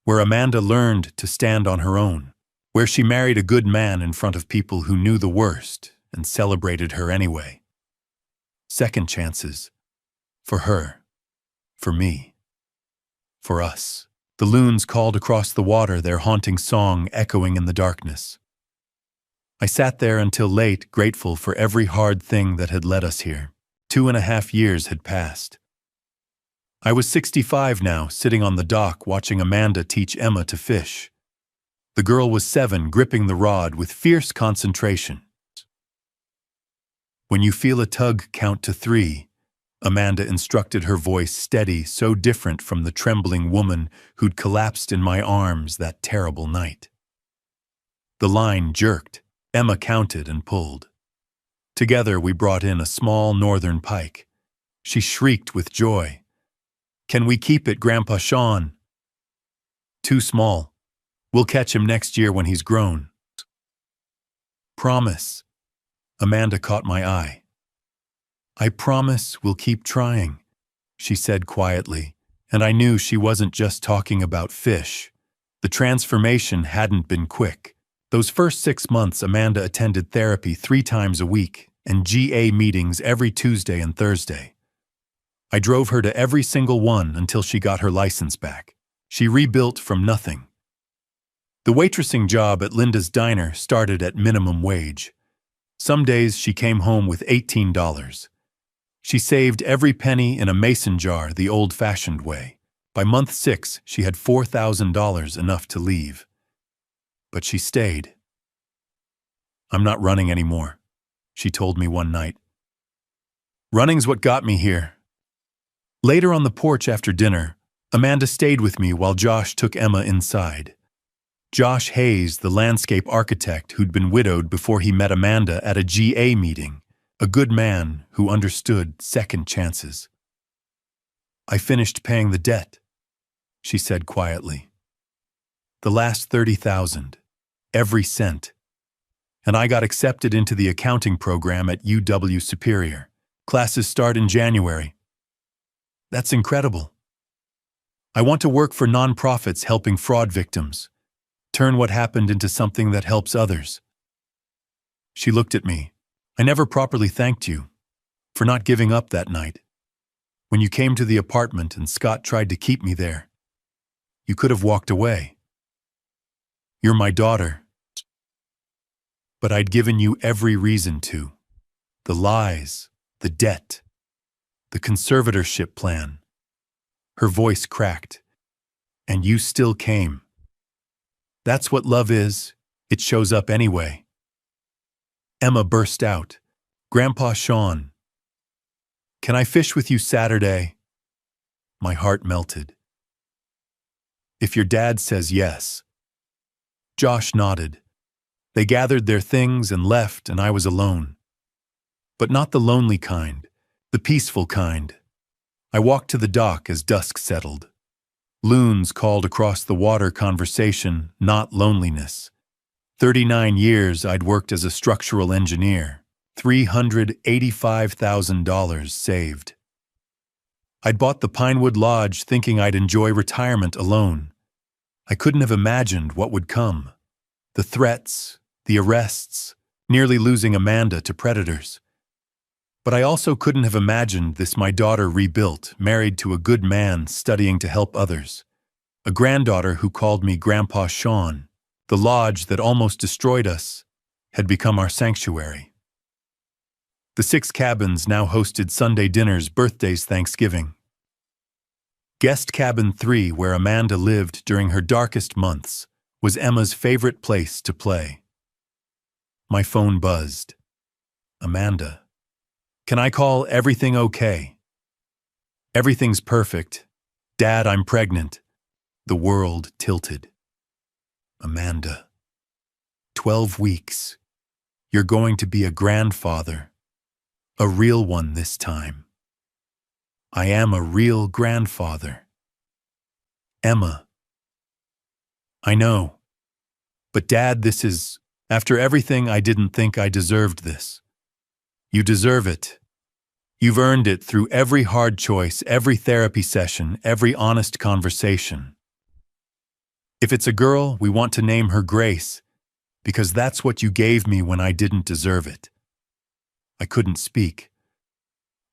where Amanda learned to stand on her own, where she married a good man in front of people who knew the worst and celebrated her anyway. Second chances. For her. For me. For us. The loons called across the water, their haunting song echoing in the darkness. I sat there until late, grateful for every hard thing that had led us here. 2.5 years had passed. I was 65 now, sitting on the dock watching Amanda teach Emma to fish. The girl was 7, gripping the rod with fierce concentration. When you feel a tug, count to 3, Amanda instructed, her voice steady, so different from the trembling woman who'd collapsed in my arms that terrible night. The line jerked. Emma counted and pulled. Together we brought in a small northern pike. She shrieked with joy. "Can we keep it, Grandpa Sean?" "Too small. We'll catch him next year when he's grown." "Promise." Amanda caught my eye. "I promise we'll keep trying," she said quietly, and I knew she wasn't just talking about fish. The transformation hadn't been quick. Those first 6 months, Amanda attended therapy 3 times a week and GA meetings every Tuesday and Thursday. I drove her to every single one until she got her license back. She rebuilt from nothing. The waitressing job at Linda's Diner started at minimum wage. Some days she came home with $18. She saved every penny in a mason jar the old-fashioned way. By month 6, she had $4,000, enough to leave. But she stayed. "I'm not running anymore," she told me one night. "Running's what got me here." Later on the porch after dinner, Amanda stayed with me while Josh took Emma inside. Josh Hayes, the landscape architect who'd been widowed before he met Amanda at a GA meeting, a good man who understood second chances. "I finished paying the debt," she said quietly. "The last $30,000, every cent. And I got accepted into the accounting program at UW Superior. Classes start in January. That's incredible. I want to work for nonprofits helping fraud victims. Turn what happened into something that helps others." She looked at me. "I never properly thanked you for not giving up that night. When you came to the apartment and Scott tried to keep me there, you could have walked away. You're my daughter. But I'd given you every reason to. The lies, the debt, the conservatorship plan." Her voice cracked. "And you still came. That's what love is. It shows up anyway." Emma burst out. "Grandpa Sean, can I fish with you Saturday?" My heart melted. "If your dad says yes." Josh nodded. They gathered their things and left, and I was alone. But not the lonely kind, the peaceful kind. I walked to the dock as dusk settled. Loons called across the water, conversation, not loneliness. 39 years I'd worked as a structural engineer. $385,000 saved. I'd bought the Pinewood Lodge thinking I'd enjoy retirement alone. I couldn't have imagined what would come. The threats, the arrests, nearly losing Amanda to predators. But I also couldn't have imagined this, my daughter rebuilt, married to a good man, studying to help others. A granddaughter who called me Grandpa Sean, The lodge that almost destroyed us had become our sanctuary. The 6 cabins now hosted Sunday dinners, birthdays, Thanksgiving. Guest cabin 3, where Amanda lived during her darkest months, was Emma's favorite place to play. My phone buzzed. Amanda. Can I call? Everything okay? Everything's perfect. Dad, I'm pregnant. The world tilted. Amanda. 12 weeks. You're going to be a grandfather. A real one this time. I am a real grandfather. Emma. I know. But Dad, this is, after everything, I didn't think I deserved this. You deserve it. You've earned it through every hard choice, every therapy session, every honest conversation. If it's a girl, we want to name her Grace, because that's what you gave me when I didn't deserve it. I couldn't speak.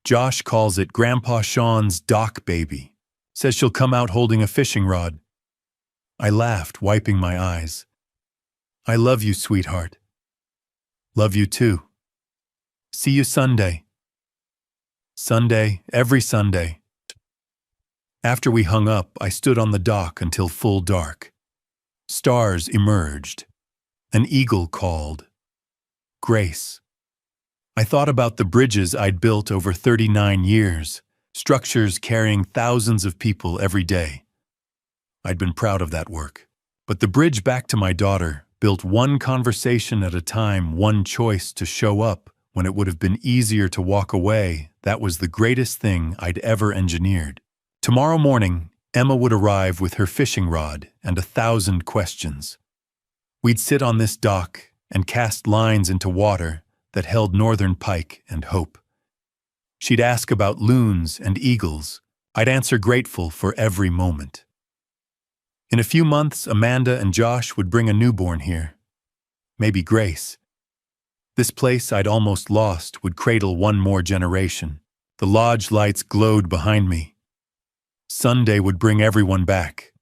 Josh calls it Grandpa Sean's dock baby, says she'll come out holding a fishing rod. I laughed, wiping my eyes. I love you, sweetheart. Love you too. See you Sunday. Sunday, every Sunday. After we hung up, I stood on the dock until full dark. Stars emerged. An eagle called. Grace. I thought about the bridges I'd built over 39 years, structures carrying thousands of people every day. I'd been proud of that work. But the bridge back to my daughter, built one conversation at a time, one choice to show up when it would have been easier to walk away, that was the greatest thing I'd ever engineered. Tomorrow morning, Emma would arrive with her fishing rod and 1,000 questions. We'd sit on this dock and cast lines into water that held northern pike and hope. She'd ask about loons and eagles. I'd answer grateful for every moment. In a few months, Amanda and Josh would bring a newborn here. Maybe Grace. This place I'd almost lost would cradle one more generation. The lodge lights glowed behind me. Sunday would bring everyone back.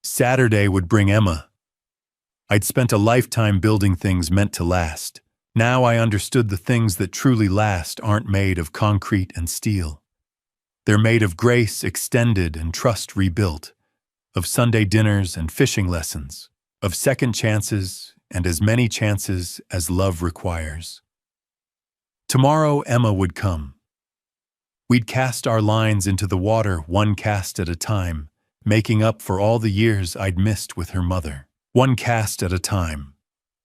Saturday would bring Emma. I'd spent a lifetime building things meant to last. Now I understood the things that truly last aren't made of concrete and steel. They're made of grace extended and trust rebuilt, of Sunday dinners and fishing lessons, of second chances and as many chances as love requires. Tomorrow Emma would come. We'd cast our lines into the water one cast at a time, making up for all the years I'd missed with her mother. One cast at a time.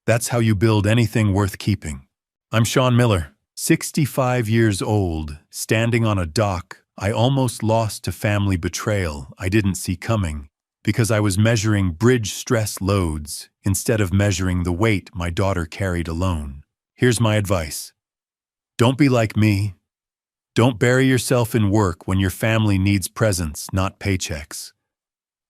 That's how you build anything worth keeping. I'm Sean Miller, 65 years old, standing on a dock I almost lost to family betrayal I didn't see coming because I was measuring bridge stress loads instead of measuring the weight my daughter carried alone. Here's my advice. Don't be like me. Don't bury yourself in work when your family needs presence, not paychecks.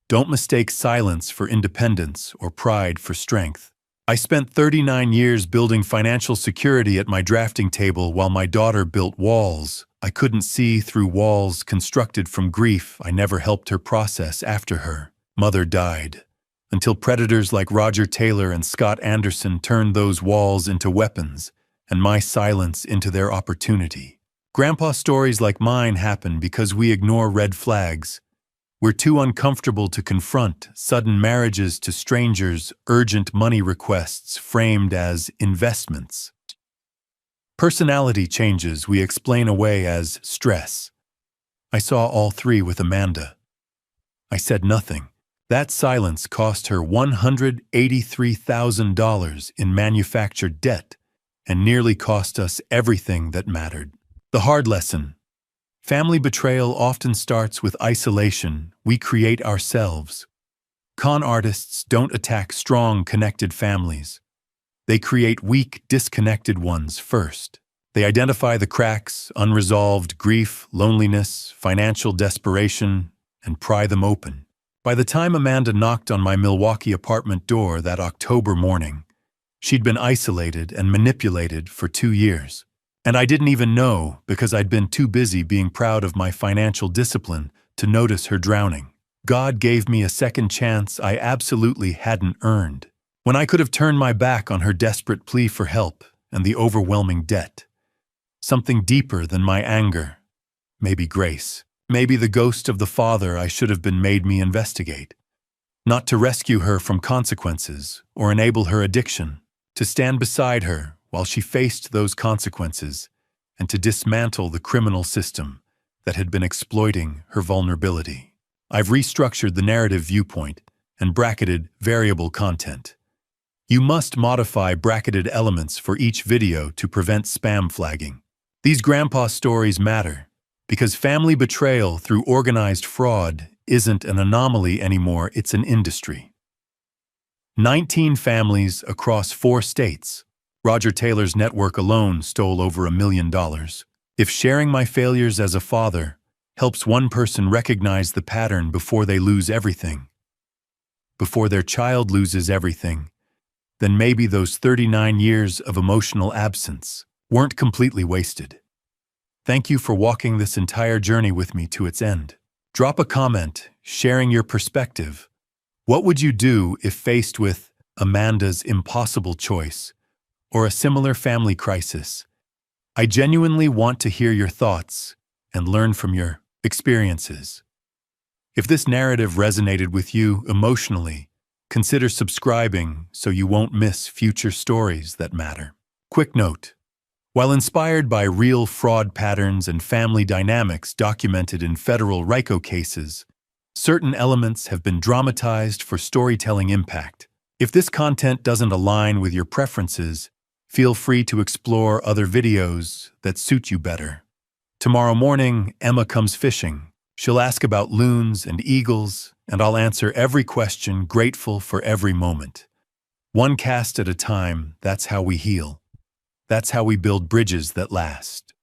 Don't mistake silence for independence or pride for strength. I spent 39 years building financial security at my drafting table while my daughter built walls I couldn't see through, walls constructed from grief I never helped her process after her mother died, until predators like Roger Taylor and Scott Anderson turned those walls into weapons and my silence into their opportunity. Grandpa stories like mine happen because we ignore red flags. We're too uncomfortable to confront sudden marriages to strangers, urgent money requests framed as investments. Personality changes we explain away as stress. I saw all three with Amanda. I said nothing. That silence cost her $183,000 in manufactured debt and nearly cost us everything that mattered. The hard lesson. Family betrayal often starts with isolation we create ourselves. Con artists don't attack strong, connected families. They create weak, disconnected ones first. They identify the cracks, unresolved grief, loneliness, financial desperation, and pry them open. By the time Amanda knocked on my Milwaukee apartment door that October morning, she'd been isolated and manipulated for 2 years. And I didn't even know because I'd been too busy being proud of my financial discipline to notice her drowning. God gave me a second chance I absolutely hadn't earned. When I could have turned my back on her desperate plea for help and the overwhelming debt. Something deeper than my anger. Maybe grace. Maybe the ghost of the father I should have been made me investigate. Not to rescue her from consequences or enable her addiction. To stand beside her while she faced those consequences and to dismantle the criminal system that had been exploiting her vulnerability. I've restructured the narrative viewpoint and bracketed variable content. You must modify bracketed elements for each video to prevent spam flagging. These grandpa stories matter because family betrayal through organized fraud isn't an anomaly anymore, it's an industry. 19 families across 4 states. Roger Taylor's network alone stole over $1 million. If sharing my failures as a father helps one person recognize the pattern before they lose everything, before their child loses everything, then maybe those 39 years of emotional absence weren't completely wasted. Thank you for walking this entire journey with me to its end. Drop a comment sharing your perspective. What would you do if faced with Amanda's impossible choice or a similar family crisis? I genuinely want to hear your thoughts and learn from your experiences. If this narrative resonated with you emotionally, consider subscribing so you won't miss future stories that matter. Quick note: while inspired by real fraud patterns and family dynamics documented in federal RICO cases, certain elements have been dramatized for storytelling impact. If this content doesn't align with your preferences, feel free to explore other videos that suit you better. Tomorrow morning, Emma comes fishing. She'll ask about loons and eagles, and I'll answer every question, grateful for every moment. One cast at a time, that's how we heal. That's how we build bridges that last.